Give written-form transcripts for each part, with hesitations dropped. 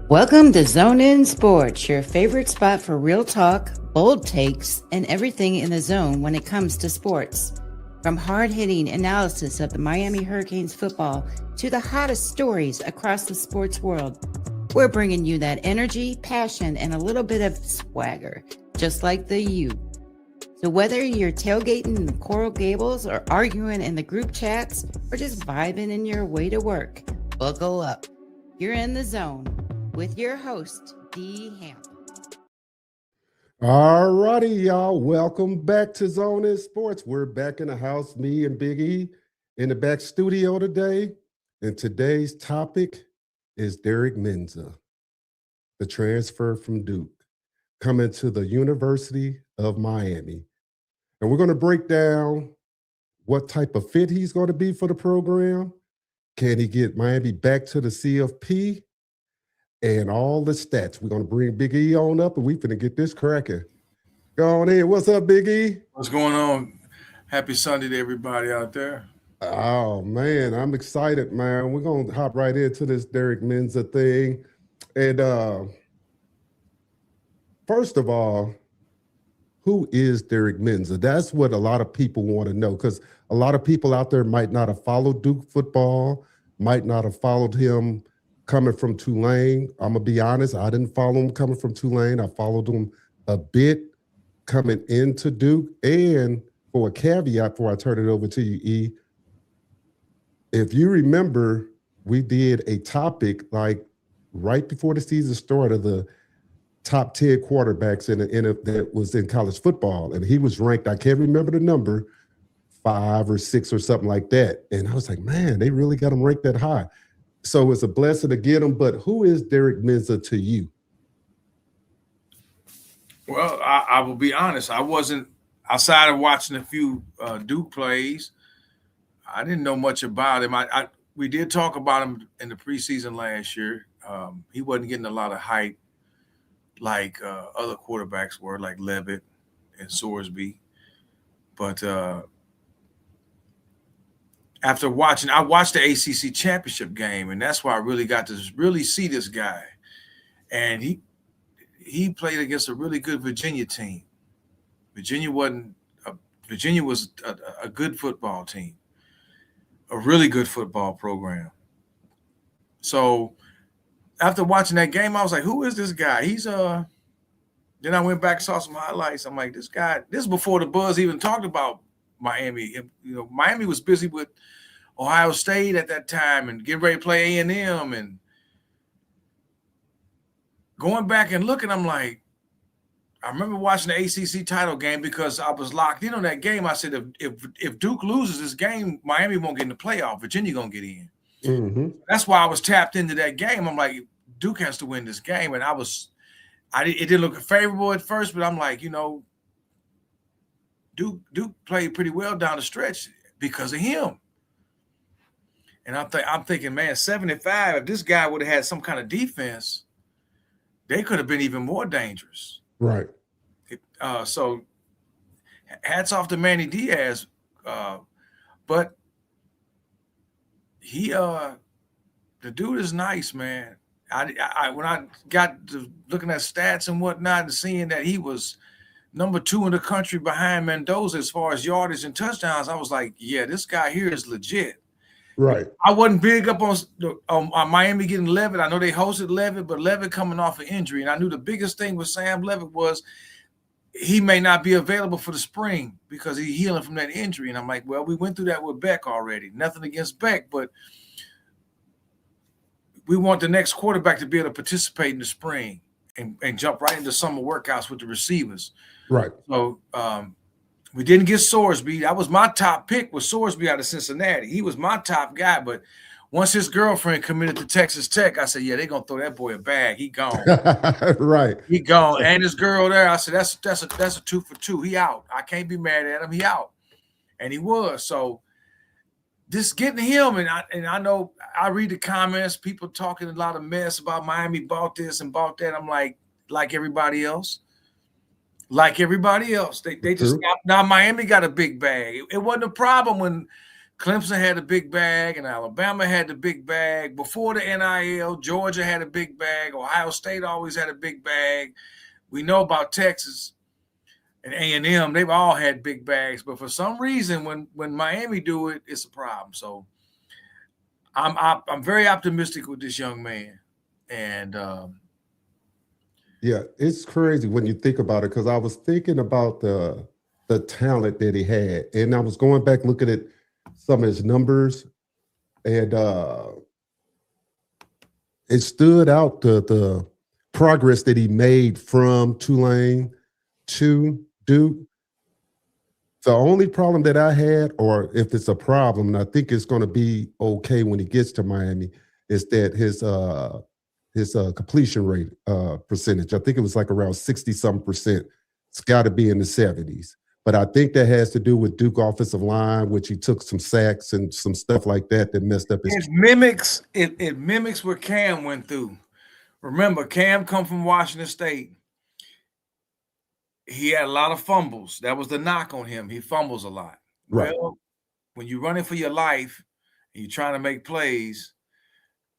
Welcome to Zone In Sports, your favorite spot for real talk, bold takes, and everything in the zone when it comes to sports. From hard-hitting analysis of the Miami Hurricanes football to the hottest stories across the sports world, we're bringing you that energy, passion, and a little bit of swagger, just like the U. So whether you're tailgating in the Coral Gables or arguing in the group chats or just vibing in your way to work, buckle up. You're in the zone with your host, D. Hamp. All righty, y'all. Welcome back to Zone In Sports. We're back in the house, me and Big E in the back studio today. And today's topic is Darian Mensah, the transfer from Duke, coming to the University of Miami. And we're going to break down what type of fit he's going to be for the program. Can he get Miami back to the CFP? And all the stats. We're going to bring Big E on up, and we're going to get this cracking. Go on in. What's up, Big E? What's going on? Happy Sunday to everybody out there. Oh, man, I'm excited, man. We're going to hop right into this Darian Mensah thing. And first of all, who is Darian Mensah? That's what a lot of people want to know, because a lot of people out there might not have followed Duke football, might not have followed him coming from Tulane. I'm going to be honest, I didn't follow him coming from Tulane. I followed him a bit coming into Duke. And for a caveat before I turn it over to you, E, if you remember, we did a topic like right before the season started, the top 10 quarterbacks that was in college football. And he was ranked, I can't remember the number, 5 or 6 or something like that. And I was like, man, they really got him ranked that high. So it's a blessing to get him. But who is Darian Mensah to you? Well, I will be honest. I wasn't, outside of watching a few Duke plays, I didn't know much about him. We did talk about him in the preseason last year. He wasn't getting a lot of hype like other quarterbacks were, like Levitt and Sorsby. But after watching, I watched the ACC championship game, and that's why I really got to really see this guy. And he played against a really good Virginia team. Virginia was a good football team, a really good football program. So after watching that game, I was like, who is this guy? Then I went back and saw some highlights. I'm like, this guy, this is before the buzz even talked about Miami. Miami was busy with Ohio State at that time and getting ready to play A&M, and going back and looking, I'm like, I remember watching the ACC title game because I was locked in on that game. I said, if Duke loses this game, Miami won't get in the playoff. Virginia gonna get in. Mm-hmm. That's why I was tapped into that game. I'm like, Duke has to win this game, and it didn't look favorable at first, but I'm like, Duke played pretty well down the stretch because of him. And I'm thinking, man, 75, if this guy would have had some kind of defense, they could have been even more dangerous. Right. So hats off to Manny Diaz. But the dude is nice, man. When I got to looking at stats and whatnot and seeing that he was number 2 in the country behind Mendoza as far as yardage and touchdowns, I was like, yeah, this guy here is legit. Right. I wasn't big up on Miami getting Levitt. I know they hosted Levitt, but Levitt coming off an injury. And I knew the biggest thing with Sam Levitt was he may not be available for the spring because he's healing from that injury. And I'm like, well, we went through that with Beck already. Nothing against Beck, but we want the next quarterback to be able to participate in the spring and jump right into summer workouts with the receivers. Right. So we didn't get Sorsby. That was my top pick, was Sorsby out of Cincinnati. He was my top guy, but once his girlfriend committed to Texas Tech, I said, yeah, they're going to throw that boy a bag. He gone. Right. He gone. And his girl there, I said, that's a 2 for 2. He out. I can't be mad at him. He out. And he was. So just getting him, and I know I read the comments, people talking a lot of mess about Miami bought this and bought that. I'm like everybody else. Like everybody else. They just now Miami got a big bag. It wasn't a problem when Clemson had a big bag, and Alabama had the big bag. Before the NIL, Georgia had a big bag. Ohio State always had a big bag. We know about Texas and A&M. They've all had big bags. But for some reason, when Miami do it, it's a problem. So I'm very optimistic with this young man. And yeah, it's crazy when you think about it, because I was thinking about the talent that he had, and I was going back looking at some of his numbers, and it stood out the progress that he made from Tulane to Duke. The only problem that I had, or if it's a problem, and I think it's going to be okay when he gets to Miami, is that his completion rate percentage. I think it was like around 60-something%. It's got to be in the 70s. But I think that has to do with Duke offensive line, which he took some sacks and some stuff like that messed up his. It mimics what Cam went through. Remember, Cam come from Washington State. He had a lot of fumbles. That was the knock on him. He fumbles a lot. Right. Well, when you're running for your life and you're trying to make plays,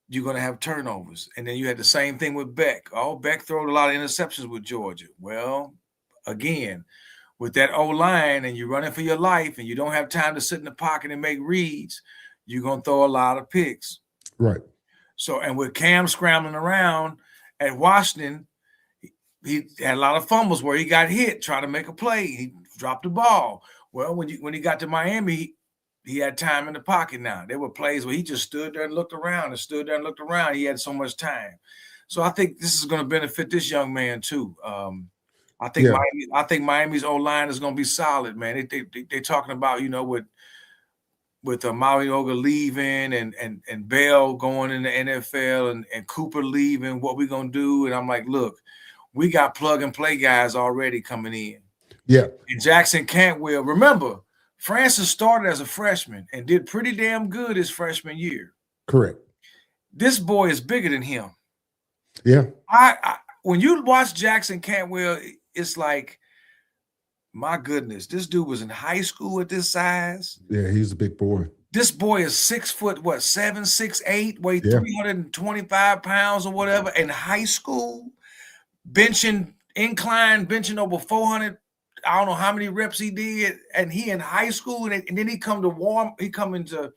you're going to have turnovers. And then you had the same thing with Beck. Oh, Beck threw a lot of interceptions with Georgia. Well, again, with that O-line and you're running for your life and you don't have time to sit in the pocket and make reads, you're going to throw a lot of picks. Right. So, and with Cam scrambling around at Washington, he had a lot of fumbles where he got hit trying to make a play. He dropped the ball. Well, when he got to Miami, he had time in the pocket now. There were plays where he just stood there and looked around and stood there and looked around. He had so much time. So I think this is going to benefit this young man too. I think Miami's O-line is going to be solid, man. They're talking about, with Mario leaving and Bell going in the NFL and Cooper leaving, what we going to do? And I'm like, look, we got plug-and-play guys already coming in. Yeah. And Jackson Cantwell. Remember, Francis started as a freshman and did pretty damn good his freshman year. Correct. This boy is bigger than him. Yeah. When you watch Jackson Cantwell, it's like, my goodness, this dude was in high school at this size. Yeah, he's a big boy. This boy is 7, 6'8", weighed 325 pounds or whatever in high school. Benching over 400. I don't know how many reps he did, and he in high school, and then he come into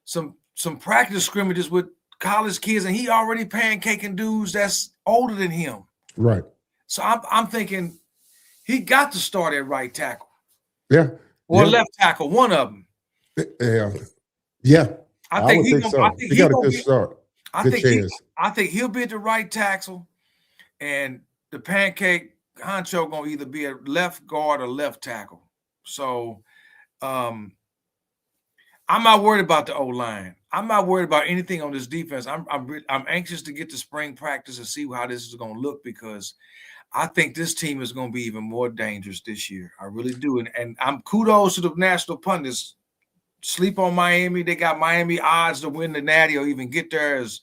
some practice scrimmages with college kids, and he already pancaking dudes that's older than him. Right. So I'm thinking he got to start at right tackle. Yeah. Or left tackle, one of them. Yeah. I think he got a good start. I think he'll be at the right tackle, and the pancake honcho gonna either be a left guard or left tackle. So I'm not worried about the O-line. I'm not worried about anything on this defense. I'm anxious to get to spring practice and see how this is gonna look, because I think this team is gonna be even more dangerous this year. I really do. And I'm kudos to the national pundits. Sleep on Miami. They got Miami odds to win the Natty or even get there as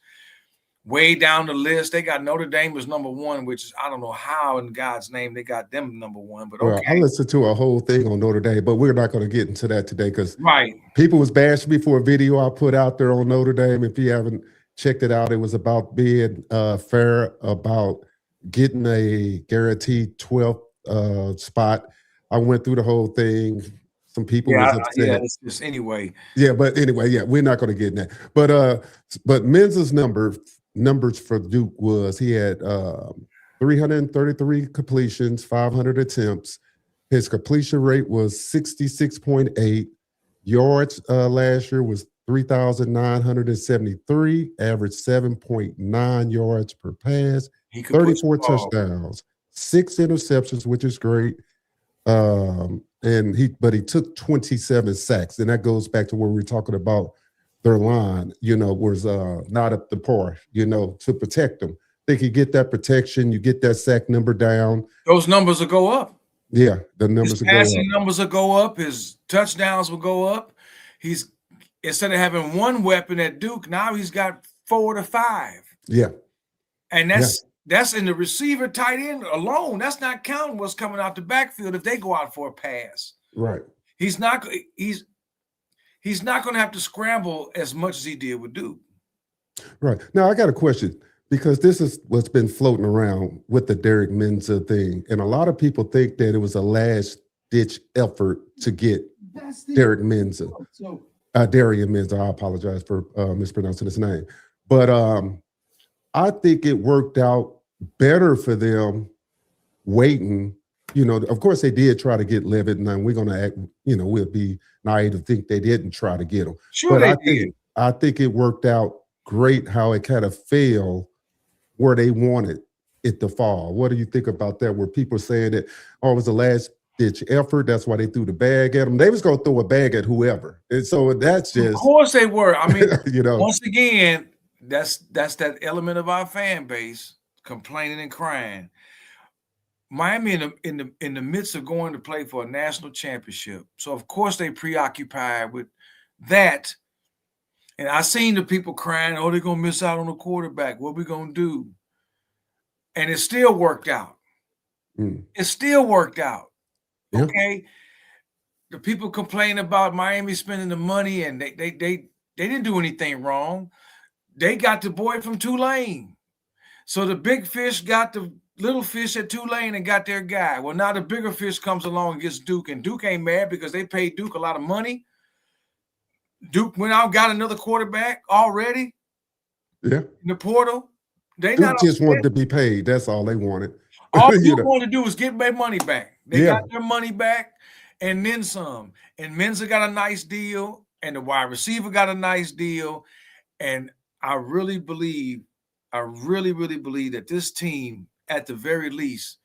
way down the list. They got Notre Dame as number 1, which is, I don't know how in God's name they got them number 1, but okay. Well, I listened to a whole thing on Notre Dame, but we're not going to get into that today, because people was bashing me for a video I put out there on Notre Dame. If you haven't checked it out, it was about being fair about getting a guaranteed 12th spot. I went through the whole thing. Some people was upset. Yeah, it's just anyway. Yeah, but anyway, yeah, we're not going to get in that. But Mensah's numbers for Duke was he had 333 completions, 500 attempts. His completion rate was 66.8. Yards last year was 3,973, average 7.9 yards per pass, 34 touchdowns, 6 interceptions, which is great. But he took 27 sacks, and that goes back to where we were talking about their line, was not up to par, to protect them. They could get that protection, you get that sack number down. Those numbers will go up. Yeah, the numbers will go up. His passing numbers will go up. His touchdowns will go up. He's, instead of having one weapon at Duke, now he's got 4 to 5. Yeah. And that's in the receiver tight end alone. That's not counting what's coming out the backfield if they go out for a pass. Right. He's he's not going to have to scramble as much as he did with Duke. Right. Now, I got a question because this is what's been floating around with the Darian Mensah thing. And a lot of people think that it was a last-ditch effort to get Darian Mensah. Darian Mensah, I apologize for mispronouncing his name. But I think it worked out better for them waiting. You know, of course, they did try to get Levitt, and we're going to act, you know, we'll be naive to think they didn't try to get him. Sure, but did. I think it worked out great how it kind of fell where they wanted it to fall. What do you think about that? Where people saying that, oh, it was a last-ditch effort, that's why they threw the bag at them. They was going to throw a bag at whoever. And so that's just... Of course they were. I mean, you know, once again, that's that element of our fan base complaining and crying. Miami in the midst of going to play for a national championship. So, of course, they preoccupied with that. And I seen the people crying, oh, they're going to miss out on the quarterback. What we going to do? And it still worked out. It still worked out. Yeah. Okay? The people complain about Miami spending the money, and they didn't do anything wrong. They got the boy from Tulane. So the big fish got the little fish at Tulane and got their guy. Well, now the bigger fish comes along and gets Duke, and Duke ain't mad because they paid Duke a lot of money. Duke went out and got another quarterback already. Yeah. In the portal. They Duke just wanted to be paid. That's all they wanted. All Duke wanted to do was get their money back. They got their money back and then some. And Mensah got a nice deal, and the wide receiver got a nice deal. And I really believe that this team, at the very least,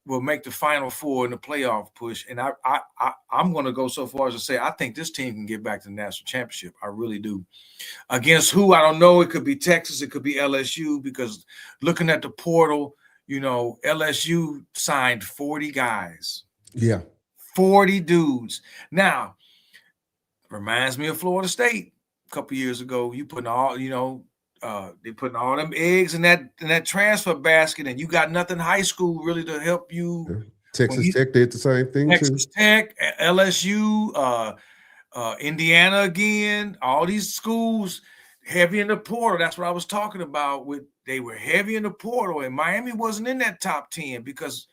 will make the Final Four in the playoff push. And I'm going to go so far as to say I think this team can get back to the national championship. I really do. Against who, I don't know. It could be Texas. It could be LSU, because looking at the portal, you know, LSU signed 40 guys. Yeah. 40 dudes. Now, reminds me of Florida State a couple years ago. You putting all, you know, they putting all them eggs in that transfer basket, and you got nothing high school really to help you. Yeah. Texas Tech did the same thing too. Texas Tech, LSU, Indiana again, all these schools heavy in the portal. That's what I was talking about. They were heavy in the portal, and Miami wasn't in that top 10 because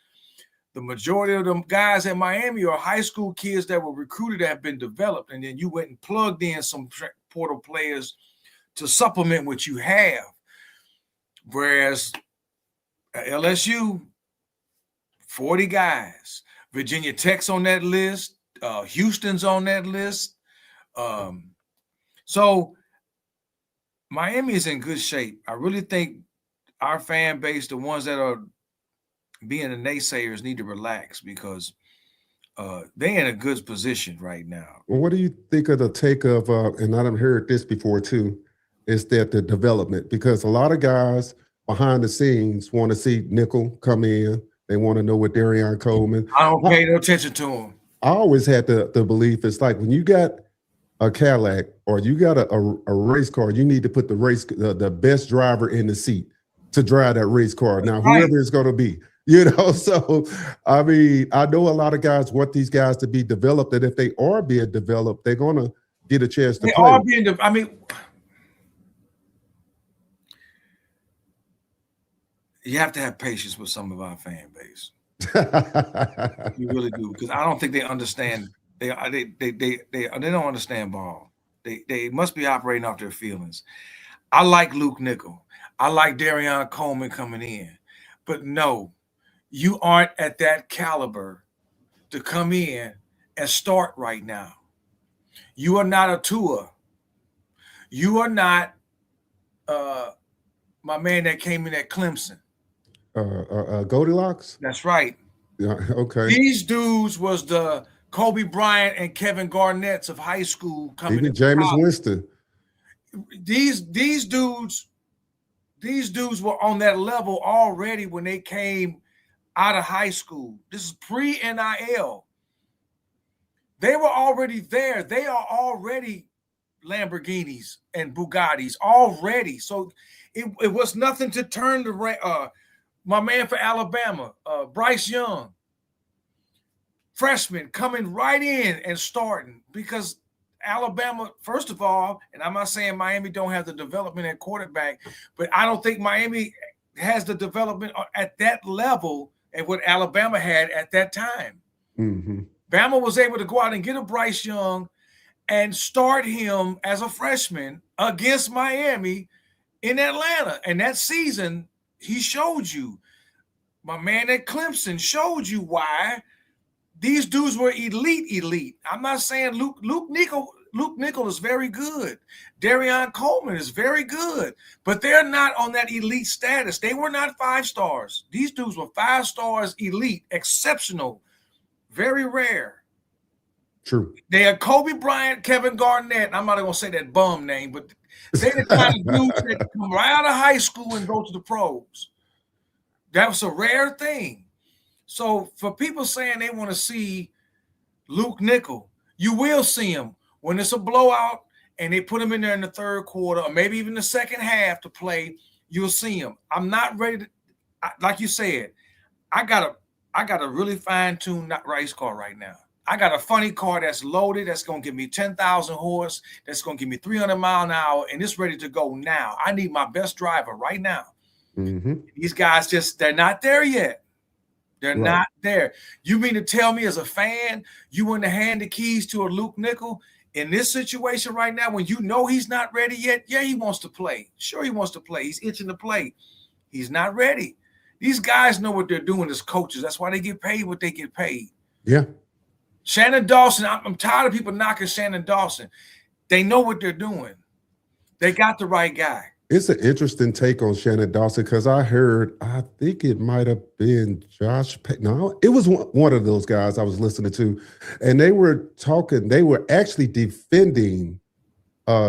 the majority of them guys at Miami are high school kids that were recruited that have been developed, and then you went and plugged in some portal players to supplement what you have. Whereas LSU, 40 guys. Virginia Tech's on that list. Houston's on that list. So Miami is in good shape. I really think our fan base, the ones that are being the naysayers, need to relax because they're in a good position right now. Well, what do you think of the take of, and I've heard this before too, is that the development, because a lot of guys behind the scenes want to see Nickel come in. They want to know what Darian Coleman. I don't pay no attention to him. I always had the belief it's like when you got a Cadillac or you got a race car, you need to put the best driver in the seat to drive that race car. Now, whoever it's going to be, you know. So, I mean, I know a lot of guys want these guys to be developed, and if they are being developed, they're going to get a chance to play. I mean, you have to have patience with some of our fan base. You really do, because I don't think they understand. They don't understand ball. They must be operating off their feelings. I like Luke Nickel. I like Darian Coleman coming in, but no, you aren't at that caliber to come in and start right now. You are not a Tua. You are not my man that came in at Clemson. Goldilocks? That's right. Yeah, okay. These dudes was the Kobe Bryant and Kevin Garnett's of high school coming. Even Jameis Winston. These dudes were on that level already when they came out of high school. This is pre-NIL. They were already there. They are already Lamborghinis and Bugattis already. So it was nothing to turn the my man for Alabama, Bryce Young, freshman, coming right in and starting, because Alabama, first of all, and I'm not saying Miami don't have the development at quarterback, but I don't think Miami has the development at that level and what Alabama had at that time. Mm-hmm. Bama was able to go out and get a Bryce Young and start him as a freshman against Miami in Atlanta. And that season, he showed you. My man at Clemson showed you why these dudes were elite. I'm not saying Luke Nickel is very good. Darian Coleman is very good, but they're not on that elite status. They were not 5 stars. These dudes were 5 stars, elite, exceptional, very rare. True. They are Kobe Bryant, Kevin Garnett. I'm not going to say that bum name, but they're the kind of dudes that come right out of high school and go to the pros. That was a rare thing. So for people saying they want to see Luke Nickel, you will see him when it's a blowout and they put him in there in the third quarter or maybe even the second half to play. You'll see him. I'm not ready to, like you said, I got a really fine-tuned race car right now. I got a funny car that's loaded, that's going to give me 10,000 horse, that's going to give me 300 mile an hour, and it's ready to go now. I need my best driver right now. Mm-hmm. These guys they're not there yet. They're Right. not there. You mean to tell me as a fan, you want to hand the keys to a Luke Nickel in this situation right now when you know he's not ready yet? Yeah, he wants to play. Sure, he wants to play. He's itching to play. He's not ready. These guys know what they're doing as coaches. That's why they get paid what they get paid. Yeah. Shannon Dawson, I'm tired of people knocking Shannon Dawson. They know what they're doing. They got the right guy. It's an interesting take on Shannon Dawson because I think it might have been Josh. No, it was one of those guys I was listening to, and they were actually defending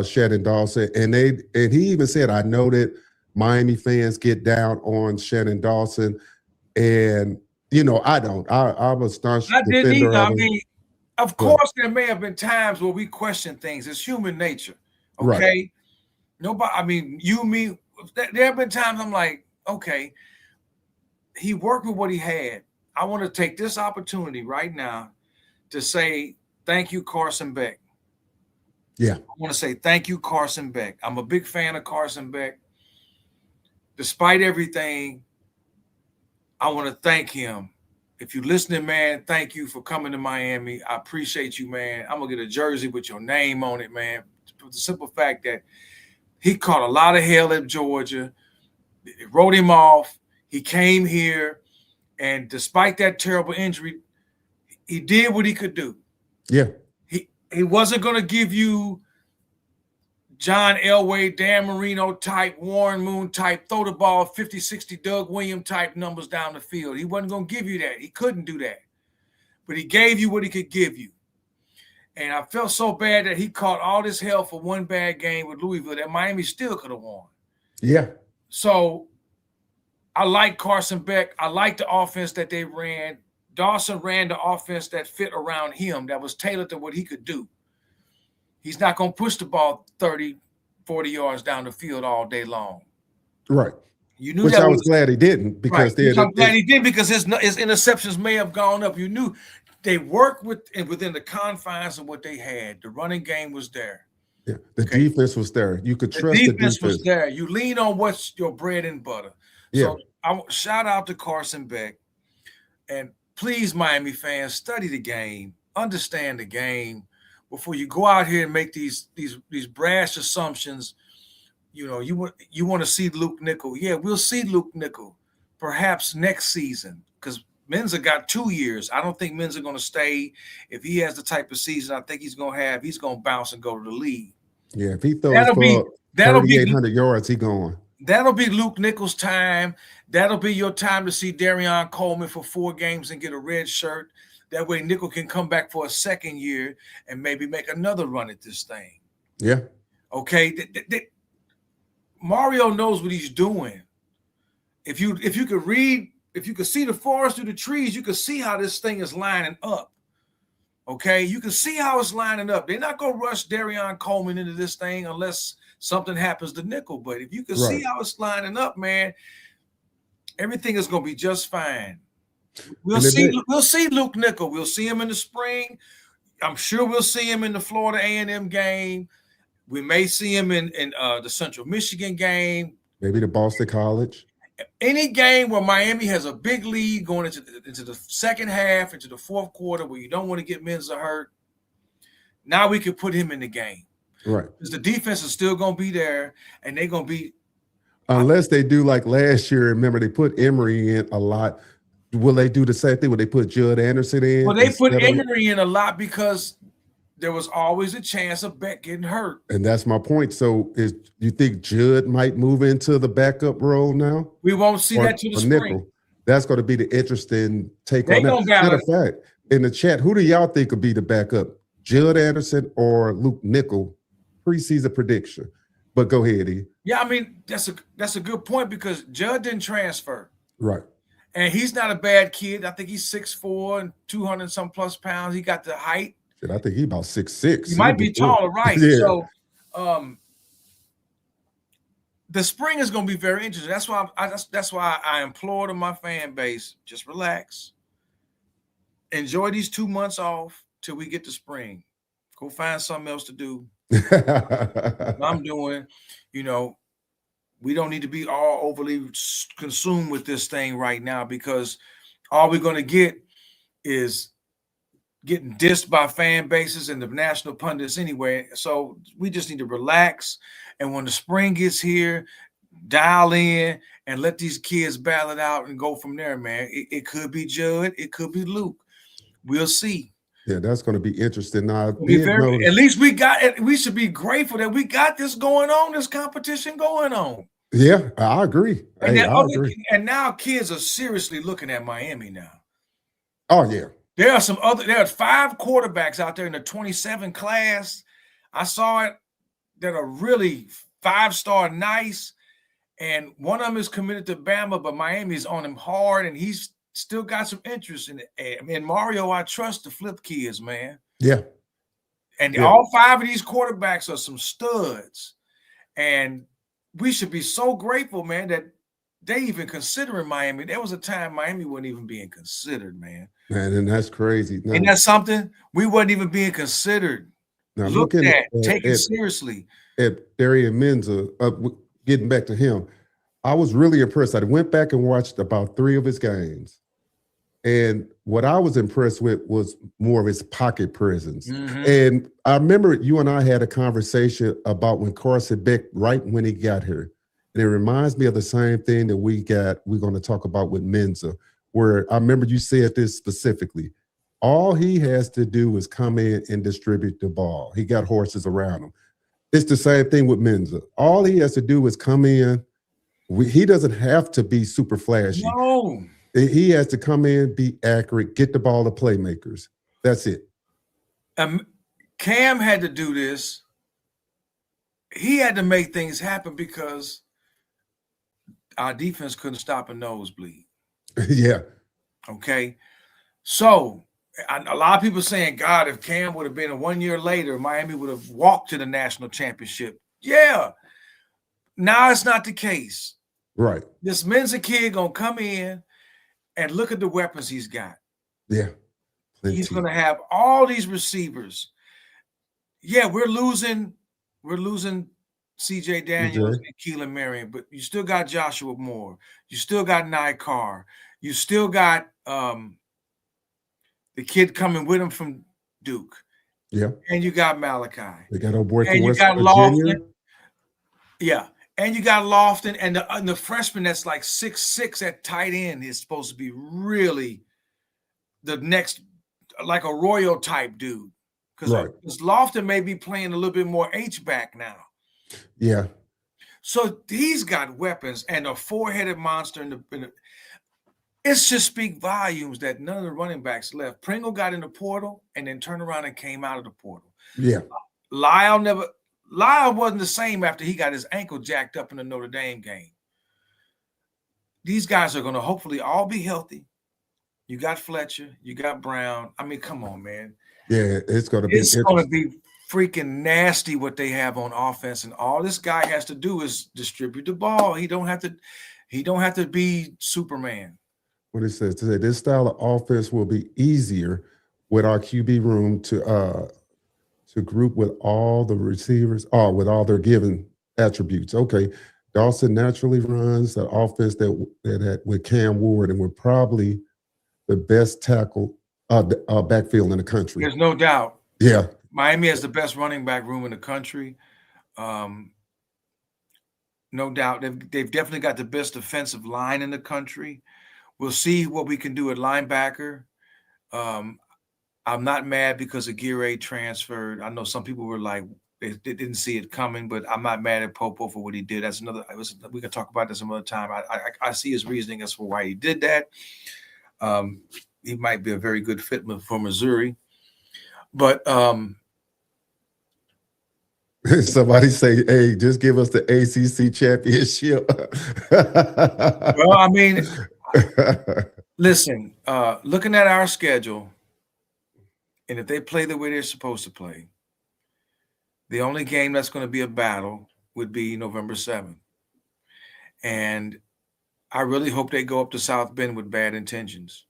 Shannon Dawson, and he even said, I know that Miami fans get down on Shannon Dawson, and I don't. I'm a staunch I didn't defender either. of I him. mean, of course, there may have been times where we question things. It's human nature. Okay. Right. Nobody, I mean, me, there have been times I'm like, okay, he worked with what he had. I want to take this opportunity right now to say thank you, Carson Beck. Yeah. I want to say thank you, Carson Beck. I'm a big fan of Carson Beck. Despite everything, I want to thank him. If you're listening, man, thank you for coming to Miami. I appreciate you, man. I'm going to get a jersey with your name on it, man. For the simple fact that he caught a lot of hell at Georgia. It wrote him off. He came here, and despite that terrible injury, he did what he could do. Yeah. He wasn't going to give you John Elway, Dan Marino type, Warren Moon type, throw the ball 50, 60, Doug Williams type numbers down the field. He wasn't going to give you that. He couldn't do that. But he gave you what he could give you. And I felt so bad that he caught all this hell for one bad game with Louisville that Miami still could have won. Yeah. So I like Carson Beck. I like the offense that they ran. Dawson ran the offense that fit around him, that was tailored to what he could do. He's not going to push the ball 30, 40 yards down the field all day long. Right. You knew Which that I was glad he didn't because right. I'm glad he did because his interceptions may have gone up. You knew they worked within the confines of what they had. The running game was there. Yeah, the defense was there. You could trust the defense. Was there. You lean on what's your bread and butter. Yeah. So I shout out to Carson Beck, and please, Miami fans, study the game, understand the game before you go out here and make these brash assumptions. You want to see Luke Nickel. Yeah, we'll see Luke Nickel perhaps next season because Mensah got 2 years. I don't think Mensah going to stay. If he has the type of season I think he's going to have, he's going to bounce and go to the league. Yeah, if he throws for 3,800 yards, he going. That'll be Luke Nickel's time. That'll be your time to see Darian Coleman for 4 games and get a red shirt. That way Nickel can come back for a second year and maybe make another run at this thing. Yeah. Okay. Mario knows what he's doing. If you could see the forest through the trees, you could see how this thing is lining up. Okay, you can see how it's lining up. They're not going to rush Darian Coleman into this thing unless something happens to Nickel. But if you can see how it's lining up, man, everything is going to be just fine. We'll see Luke Nickel. We'll see him in the spring. I'm sure we'll see him in the Florida A&M game. We may see him in the Central Michigan game. Maybe the Boston College. Any game where Miami has a big lead going into the second half, into the fourth quarter, where you don't want to get Mensah hurt, now we can put him in the game. Right. Because the defense is still going to be there, and they're going to be. Unless they do like last year, remember they put Emory in a lot. Will they do the same thing? Will they put Judd Anderson in? Well, they put Emory in a lot because there was always a chance of Beck getting hurt. And that's my point. So you think Judd might move into the backup role now? We won't see that till the spring. Nickel. That's going to be the interesting take on that. Matter of fact, in the chat, who do y'all think will be the backup? Judd Anderson or Luke Nickel? Preseason prediction. But go ahead, E. Yeah, I mean, that's a good point because Judd didn't transfer. Right. And he's not a bad kid. I think he's 6'4" and 200 some plus pounds. He got the height. I think he's about 6'6". He might be taller, right? Yeah. So the spring is going to be very interesting. That's why I implore to my fan base, just relax. Enjoy these 2 months off till we get to spring. Go find something else to do. I'm doing, we don't need to be all overly consumed with this thing right now because all we're going to get is getting dissed by fan bases and the national pundits anyway. So we just need to relax. And when the spring gets here, dial in and let these kids battle it out and go from there, man. It could be Judd. It could be Luke. We'll see. Yeah, that's going to be interesting. Now, at least we got it. We should be grateful that we got this going on, this competition going on. Yeah, I agree. I agree. And now kids are seriously looking at Miami now. Oh, yeah. There are 5 quarterbacks out there in the 27 class. I saw it that are really 5-star nice. And one of them is committed to Bama, but Miami's on him hard, and he's still got some interest in it. I mean, Mario, I trust the flip kids, man. Yeah. And all 5 of these quarterbacks are some studs. And we should be so grateful, man, that they even considering Miami. There was a time Miami wasn't even being considered, man. Man, and that's crazy. And that's something we wasn't even being considered. Now, looked at, taken seriously. At Darian Mensah, getting back to him, I was really impressed. I went back and watched about 3 of his games. And what I was impressed with was more of his pocket presence. Mm-hmm. And I remember you and I had a conversation about when Carson Beck, right when he got here. And it reminds me of the same thing that we're going to talk about with Mensah, where I remember you said this specifically. All he has to do is come in and distribute the ball. He got horses around him. It's the same thing with Mensah. All he has to do is come in. He doesn't have to be super flashy. No. He has to come in, be accurate, get the ball to playmakers. That's it. Cam had to do this. He had to make things happen because our defense couldn't stop a nosebleed. Yeah. Okay. So a lot of people saying, God, if Cam would have been 1 year later, Miami would have walked to the national championship. Yeah. Now it's not the case. Right. This Mensah kid going to come in and look at the weapons he's got. Yeah. Plenty. He's going to have all these receivers. Yeah, we're losing C.J. Daniels and Keelan Marion, but you still got Joshua Moore. You still got Carr. You still got the kid coming with him from Duke. Yeah. And you got Malachi. They got a boy from West Virginia. Lofton. Yeah. And you got Lofton and the freshman that's like 6'6" at tight end is supposed to be really the next, like a Royal type dude. Because Lofton may be playing a little bit more H-back now. Yeah. So he's got weapons and a 4-headed monster in the it should speak volumes that none of the running backs left. Pringle got in the portal and then turned around and came out of the portal. Yeah. Lyle wasn't the same after he got his ankle jacked up in the Notre Dame game. These guys are going to hopefully all be healthy. You got Fletcher. You got Brown. I mean, come on, man. Yeah, it's going to be freaking nasty what they have on offense, and all this guy has to do is distribute the ball. He don't have to be Superman. What it says today, this style of offense will be easier with our QB room to group with all the receivers, or with all their given attributes. Okay, Dawson naturally runs the offense that had with Cam Ward, and we're probably the best tackle backfield in the country. There's no doubt. Yeah, Miami has the best running back room in the country. No doubt. They've definitely got the best defensive line in the country. We'll see what we can do at linebacker. I'm not mad because Aguirre transferred. I know some people were like, they didn't see it coming, but I'm not mad at Popo for what he did. That's we can talk about this some other time. I see his reasoning as for why he did that. He might be a very good fit for Missouri. But somebody say, hey, just give us the ACC championship. well, I mean, listen, looking at our schedule, and if they play the way they're supposed to play, the only game that's going to be a battle would be November 7th. And I really hope they go up to South Bend with bad intentions.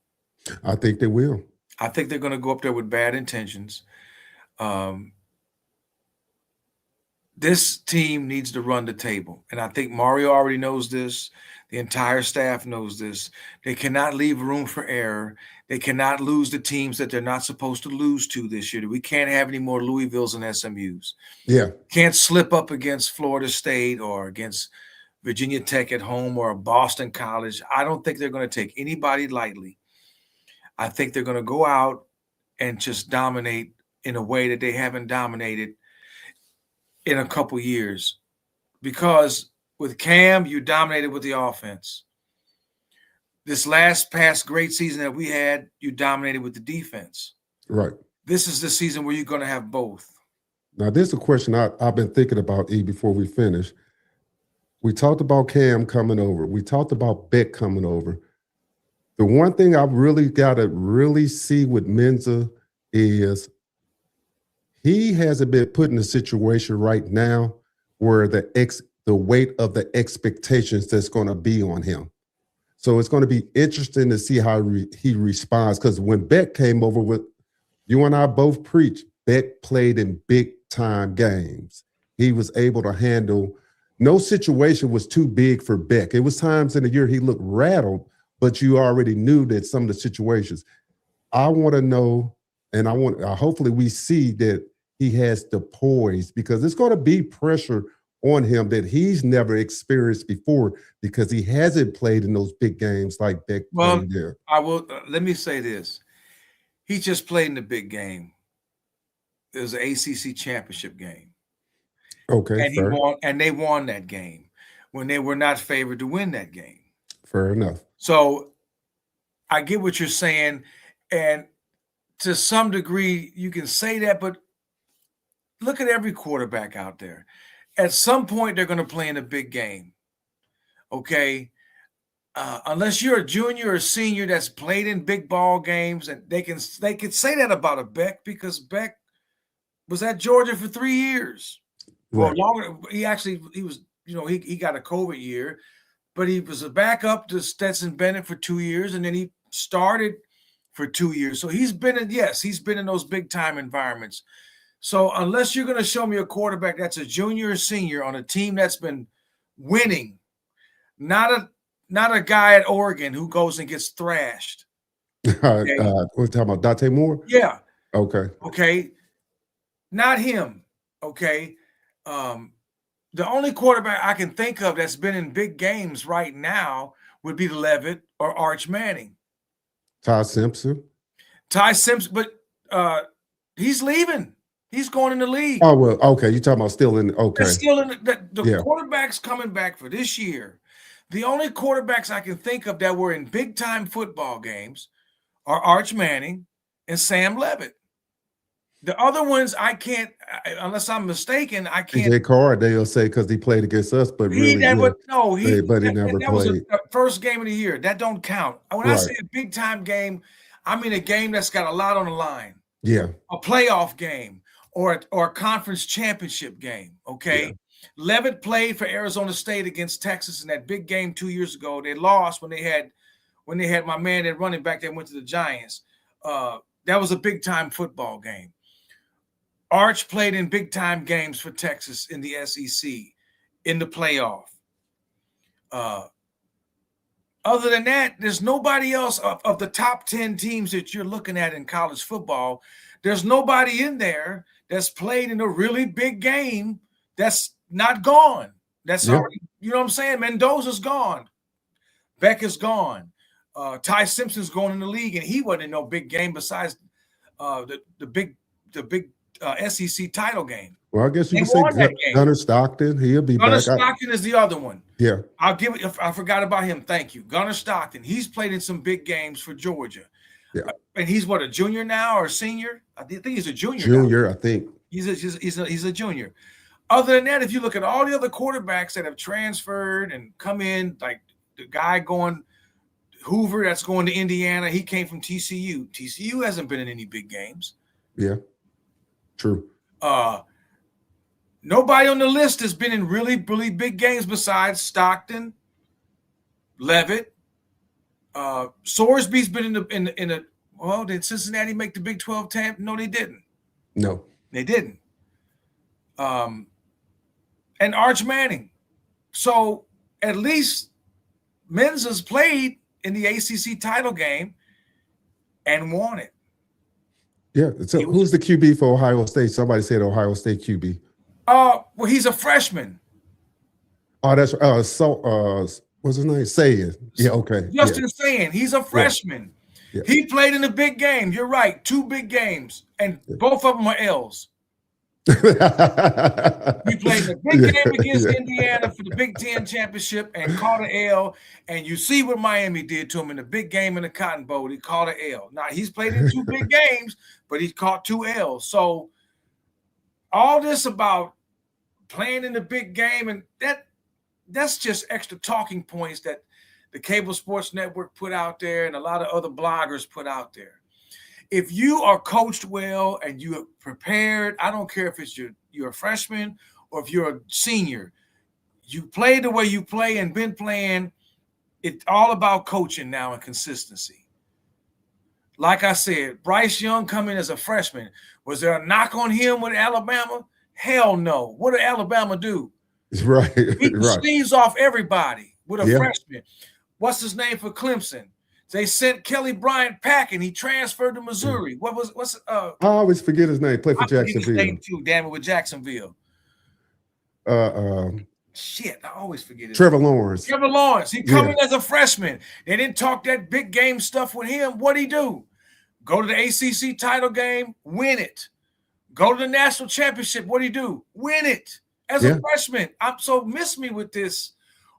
I think they will. I think they're going to go up there with bad intentions. This team needs to run the table. And I think Mario already knows this. The entire staff knows this. They cannot leave room for error. They cannot lose the teams that they're not supposed to lose to this year. We can't have any more Louisvilles and SMUs. Yeah. Can't slip up against Florida State or against Virginia Tech at home or Boston College. I don't think they're going to take anybody lightly. I think they're going to go out and just dominate in a way that they haven't dominated in a couple years. Because with Cam, you dominated with the offense. This past great season that we had, you dominated with the defense. Right. This is the season where you're going to have both. Now, this is a question I've been thinking about, E, before we finish. We talked about Cam coming over. We talked about Beck coming over. The one thing I've really got to really see with Mensah is he hasn't been put in a situation right now where the weight of the expectations that's going to be on him. So it's going to be interesting to see how he responds. Because when Beck came over, with you and I both preached, Beck played in big-time games. He was able to handle – no situation was too big for Beck. It was times in the year he looked rattled, but you already knew that some of the situations. I want to know, and hopefully we see that he has the poise, because it's going to be pressure on him that he's never experienced before, because he hasn't played in those big games like Beck played there. I will. Let me say this: he just played in the big game. It was an ACC championship game. Okay, and fair. he won, and they won that game when they were not favored to win that game. Fair enough. So I get what you're saying, and to some degree you can say that, but look at every quarterback out there. At some point, they're going to play in a big game, okay? Unless you're a junior or senior that's played in big ball games, and they can say that about a Beck, because Beck was at Georgia for 3 years. Right. Well, longer. He was, he got a COVID year, but he was a backup to Stetson Bennett for 2 years, and then he started for 2 years. So he's been in those big time environments. So unless you're going to show me a quarterback that's a junior or senior on a team that's been winning, not a guy at Oregon who goes and gets thrashed. Okay. We're talking about Dante Moore? Yeah. Okay. Not him. Okay. The only quarterback I can think of that's been in big games right now would be Levitt or Arch Manning. Ty Simpson, but he's leaving. He's going in the league. Oh, well, okay. You're talking about still in – okay. They're still in the quarterbacks coming back for this year. The only quarterbacks I can think of that were in big-time football games are Arch Manning and Sam Levitt. The other ones I can't – unless I'm mistaken, I can't – PJ Carr, they'll say, because he played against us, but really – he never played. That was the first game of the year. That don't count. When I say a big-time game, I mean a game that's got a lot on the line. Yeah. A playoff game. Or a conference championship game, okay? Yeah. Levitt played for Arizona State against Texas in that big game 2 years ago. They lost when they had my man at running back that went to the Giants. That was a big-time football game. Arch played in big-time games for Texas in the SEC, in the playoff. Other than that, there's nobody else of the top 10 teams that you're looking at in college football. There's nobody in there that's played in a really big game that's not gone. That's already, you know what I'm saying? Mendoza's gone. Beck is gone. Ty Simpson's going in the league, and he wasn't in no big game besides the big SEC title game. Well, I guess you could say Gunnar Stockton. He'll be Gunnar back. Stockton is the other one. Yeah. I'll give it. I forgot about him. Thank you. Gunnar Stockton. He's played in some big games for Georgia. Yeah. And he's what, a junior now or a senior? I think he's a junior. Junior, now. I think. He's a junior. Other than that, if you look at all the other quarterbacks that have transferred and come in, like the guy going Hoover that's going to Indiana, he came from TCU. TCU hasn't been in any big games. Yeah. True. Nobody on the list has been in really, really big games besides Stockton, Levitt. Sorsby's been in a well, did Cincinnati make the Big 12 champ? No, they didn't. No. They didn't. And Arch Manning. So at least Mensah's played in the ACC title game and won it. Yeah. So who's the QB for Ohio State? Somebody said Ohio State QB. Well, he's a freshman. Oh, that's what's his name? Saying. Yeah, okay. Justin Saying. He's a freshman. Yeah. He played in a big game. You're right. 2 big games, and both of them are L's. He played the big game against Indiana for the Big Ten championship and caught an L. And you see what Miami did to him in the big game in the Cotton Bowl. He caught an L. Now, he's played in 2 big games, but he caught 2 L's. So all this about playing in the big game, and that's just extra talking points that the Cable Sports Network put out there and a lot of other bloggers put out there. If you are coached well and you are prepared, I don't care if it's you're a freshman or if you're a senior, you play the way you play and been playing. It's all about coaching now and consistency. Like I said, Bryce Young coming as a freshman. Was there a knock on him with Alabama? Hell no. What did Alabama do? Right. He sleeves off everybody with a freshman. What's his name for Clemson? They sent Kelly Bryant packing. He transferred to Missouri. I always forget his name. Play for Jacksonville. His name too. Damn it, with Jacksonville. Shit, I always forget it. Trevor Lawrence. He coming as a freshman. They didn't talk that big game stuff with him. What'd he do? Go to the ACC title game, win it. Go to the national championship. What'd he do? Win it as a freshman. Miss me with this.